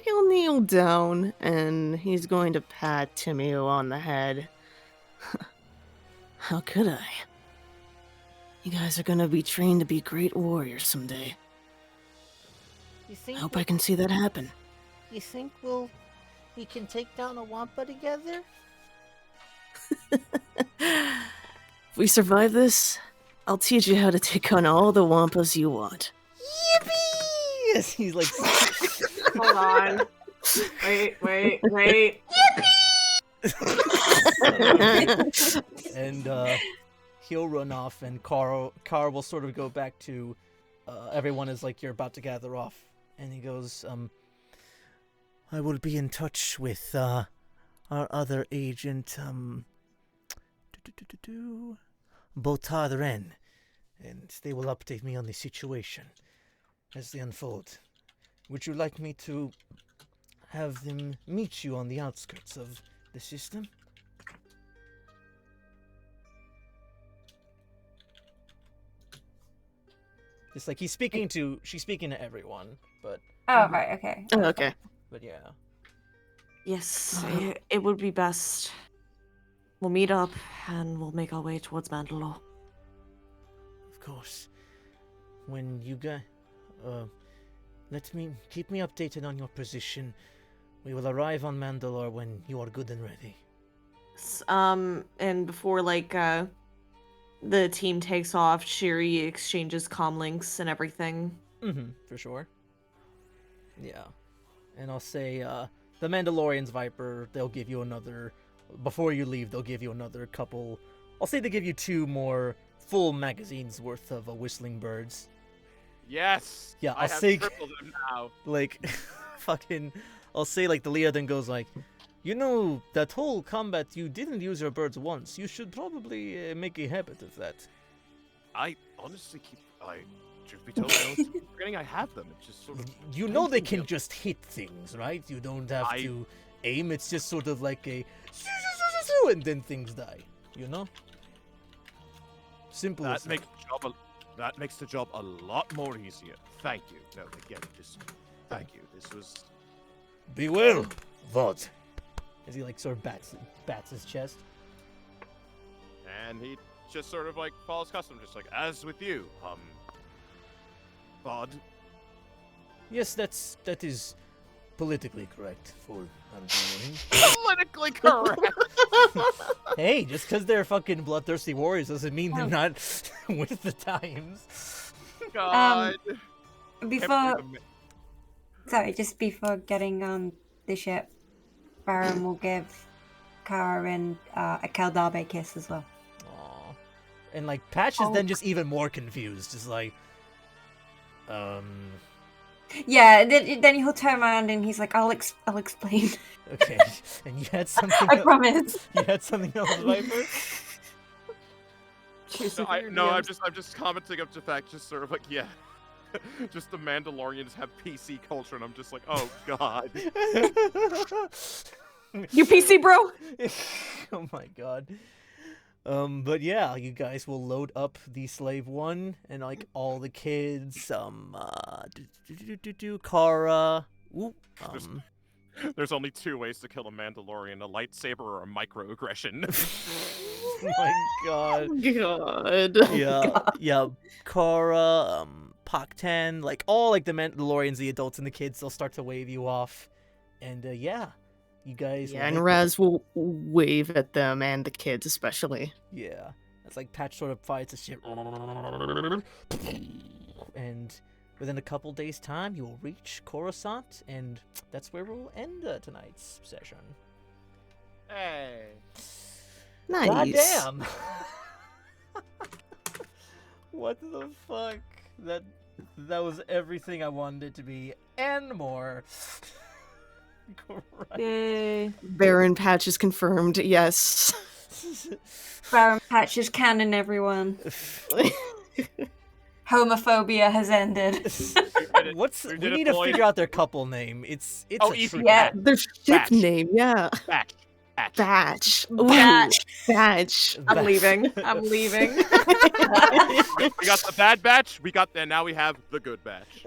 He'll kneel down and he's going to pat Timeo on the head. How could I? You guys are gonna be trained to be great warriors someday. You think I hope I can see that happen. You think we can take down a Wampa together? If we survive this, I'll teach you how to take on all the Wampas you want. Yippee! Yes, he's like, Hold on. Wait. and he'll run off, and Kara will sort of go back to everyone as like you're about to gather off, and he goes, I will be in touch with our other agent, Botaren, and they will update me on the situation as they unfold. Would you like me to have them meet you on the outskirts of the system? It's like she's speaking to everyone, but Oh, right, okay. Oh, okay. but yeah. Yes, it would be best. We'll meet up and we'll make our way towards Mandalore. Of course. When you keep me updated on your position. We will arrive on Mandalore when you are good and ready. And before the team takes off, Shiri exchanges comm links and everything. Mm-hmm, for sure. Yeah. And I'll say, the Mandalorian's Viper, they'll give you another, before you leave, they'll give you another couple, I'll say they give you 2 more full magazines worth of Whistling Birds. Yes. Yeah, I have tripled them now. Like, fucking, I'll say, like, the leader then goes like, you know, that whole combat, you didn't use your birds once. You should probably make a habit of that. I honestly truth be told, I was forgetting I have them. It's just sort of. You know they can just hit things, right? You don't have to aim. It's just sort of like a and then things die. You know? Simple as that. That makes the job a lot more easier. Thank you. No, again, just thank you. This was. Be well, Vod. As he like sort of bats his chest. And he just sort of like follows custom, just like as with you, Vod. Yes, that is politically correct for Politically correct. Hey, just because they're fucking bloodthirsty warriors doesn't mean they're not with the times. God. Just before getting on the ship, Beren will give Karen a Keldabe kiss as well. Aww. And like Patch is then just even more confused, just like, Yeah, then he'll turn around and he's like, I'll explain. Okay, and you had something. I promise. You had something else, Viper. I'm just commenting up the fact, just sort of like, yeah, just the Mandalorians have PC culture, and I'm just like, oh god. You PC, bro? Oh my god. But yeah, you guys will load up the Slave One and like all the kids. Kara. Ooh, There's only 2 ways to kill a Mandalorian: a lightsaber or a microaggression. Oh my god. God. Yeah. Kara, Paktan, like all like the Mandalorians, the adults and the kids, they'll start to wave you off, and yeah, you guys. Yeah, and Raz will wave at them and the kids especially. Yeah, it's like Patch sort of fights a shit, and within a couple days' time, you will reach Coruscant, and that's where we'll end tonight's session. Hey. Nice. God damn! What the fuck? That was everything I wanted it to be, and more. Christ. Yay. Beren Patch is confirmed, yes. Baren Patch is canon, everyone. Homophobia has ended. We need to figure out their couple name. It's easy. Yeah. Their ship name, yeah. Batch. Batch. Ooh, Batch. Batch. I'm leaving. I'm leaving. We got the bad batch. And now we have the good batch.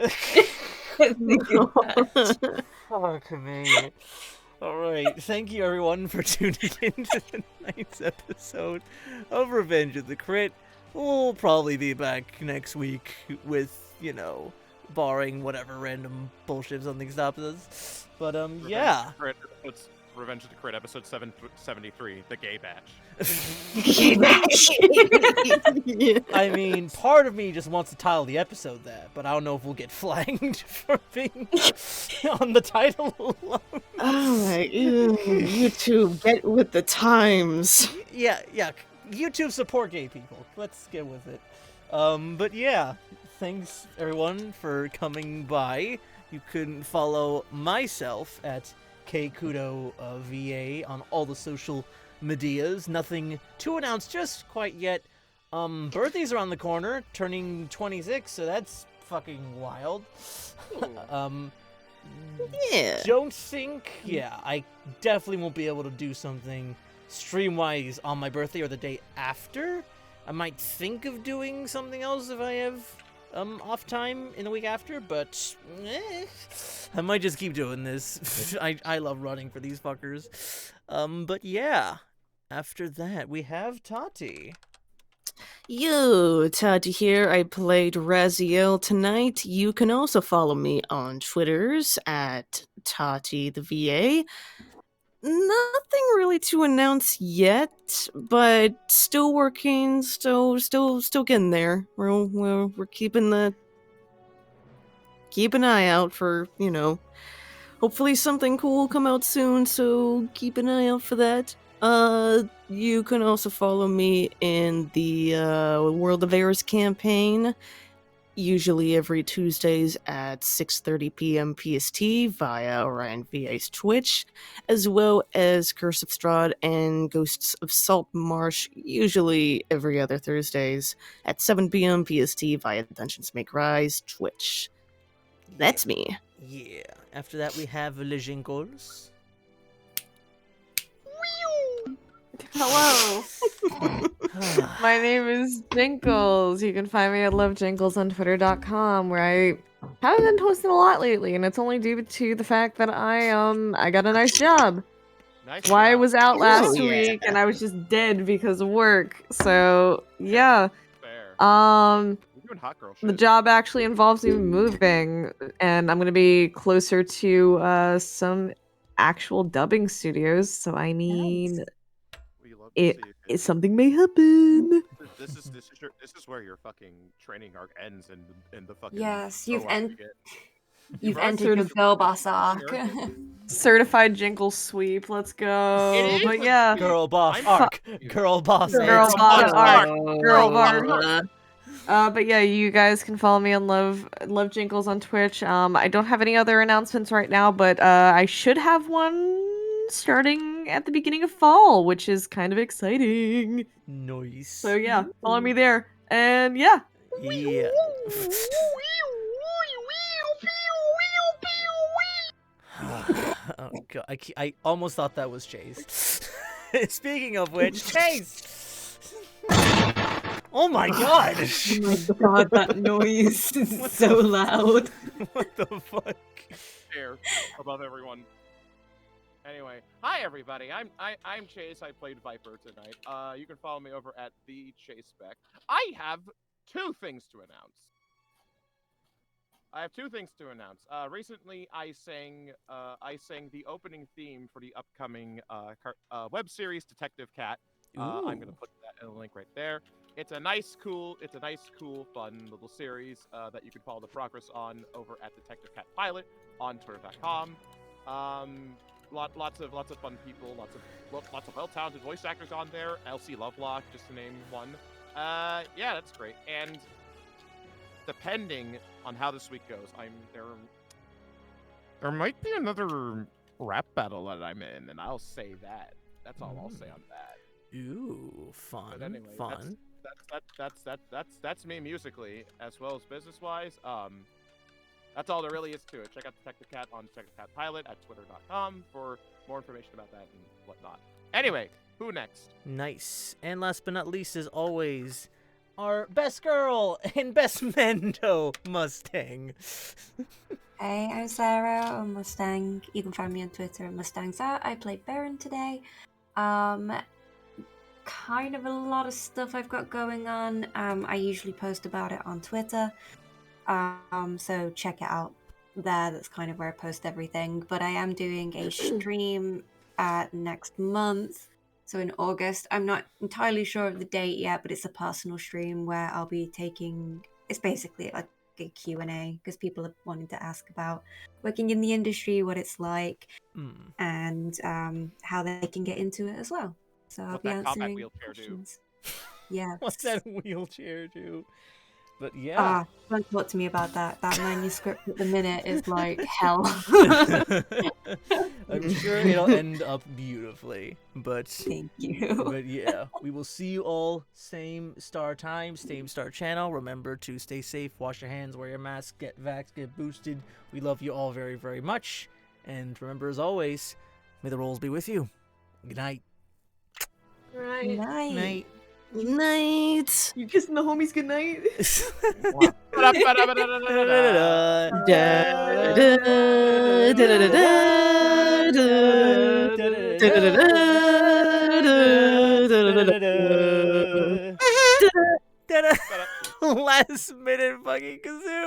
Fuck me. Alright, thank you everyone for tuning in to tonight's episode of Revenge of the Crit. We'll probably be back next week with, barring whatever random bullshit something stops us. But, yeah. Revenge of the Crit, episode 773, the gay batch. Gay batch. I mean, part of me just wants to title the episode that, but I don't know if we'll get flagged for being on the title alone. Oh my, YouTube, get with the times. Yeah, YouTube support gay people. Let's get with it. But yeah, thanks everyone for coming by. You can follow myself at Couto VA on all the social medias. Nothing to announce just quite yet. Birthday's around the corner, turning 26, so that's fucking wild. Yeah. Don't think, I definitely won't be able to do something stream-wise on my birthday or the day after. I might think of doing something else if I have off time in the week after, but I might just keep doing this. I love running for these fuckers. But yeah, after that we have Tati. Yo, Tati here. I played Raziel tonight. You can also follow me on Twitters at Tati the VA. Nothing really to announce yet, but still working, still getting there. We're keeping an eye out for, hopefully something cool will come out soon, so keep an eye out for that. You can also follow me in the World of Airs campaign, usually every Tuesdays at 6:30 p.m. PST via Orion VA's Twitch, as well as Curse of Strahd and Ghosts of Salt Marsh, usually every other Thursdays at 7 p.m. PST via Dungeons Make Rise Twitch. That's me. Yeah. After that we have Le Jinkles. Hello. My name is Jinkles. You can find me at lovejinkles on twitter.com, where I haven't been posting a lot lately, and it's only due to the fact that I got a nice job. I was out last week and I was just dead because of work. So yeah. Fair. The You're doing hot girl shit. job actually involves me moving, and I'm gonna be closer to some actual dubbing studios. So I mean, something may happen. This is where your fucking training arc ends in the fucking. Yes, you've entered Right, your girl boss arc. Certified Jinkles sweep. Let's go. It is But yeah, Girl boss arc. Girl boss Girl arc. boss arc. Girl boss. but yeah, you guys can follow me on Love Jinkles on Twitch. I don't have any other announcements right now, but I should have one starting at the beginning of fall, which is kind of exciting. Nice. So yeah, follow me there. And yeah. Yeah. Oh god, I almost thought that was Chase. Speaking of which, Chase! Oh my god! Oh my god, that noise is so loud. What the fuck? Air above everyone. Anyway, hi everybody. I'm Chase. I played Viper tonight. You can follow me over at the Chase Beck. I have two things to announce. Recently, I sang the opening theme for the upcoming web series Detective Cat. I'm gonna put that in a link right there. It's a nice, cool, fun little series that you can follow the progress on over at Detective Cat Pilot on Twitter.com. Lots of fun people, lots of well-talented voice actors on there. Elsie Lovelock, just to name one. Yeah, that's great. And depending on how this week goes, there might be another rap battle that I'm in, and I'll say that. That's all I'll say on that. Ooh, fun. But anyway, fun. That's me musically as well as business-wise. That's all there really is to it. Check out Detective Cat on Detective Cat Pilot at twitter.com for more information about that and whatnot. Anyway, who next? Nice. And last but not least, as always, our best girl and best Mendo Mustang. Hey, I'm Sara, or Mustang. You can find me on Twitter at Mustangsart. I played Beren today. Kind of a lot of stuff I've got going on. I usually post about it on Twitter. So check it out there. That's kind of where I post everything. But I am doing a stream next month. So in August. I'm not entirely sure of the date yet, but it's a personal stream where I'll be taking... It's basically like a Q&A because people are wanting to ask about working in the industry, what it's like, and how they can get into it as well. So I'll be answering questions. Yeah. What's that wheelchair do? But yeah. Don't talk to me about that. That manuscript at the minute is like hell. I'm sure it'll end up beautifully. But thank you. But yeah, we will see you all same star time, same star channel. Remember to stay safe, wash your hands, wear your mask, get vaxxed, get boosted. We love you all very, very much. And remember, as always, may the rolls be with you. Good night. Right. Night. Night. Night. You kissing the homies goodnight? Last minute fucking kazoo.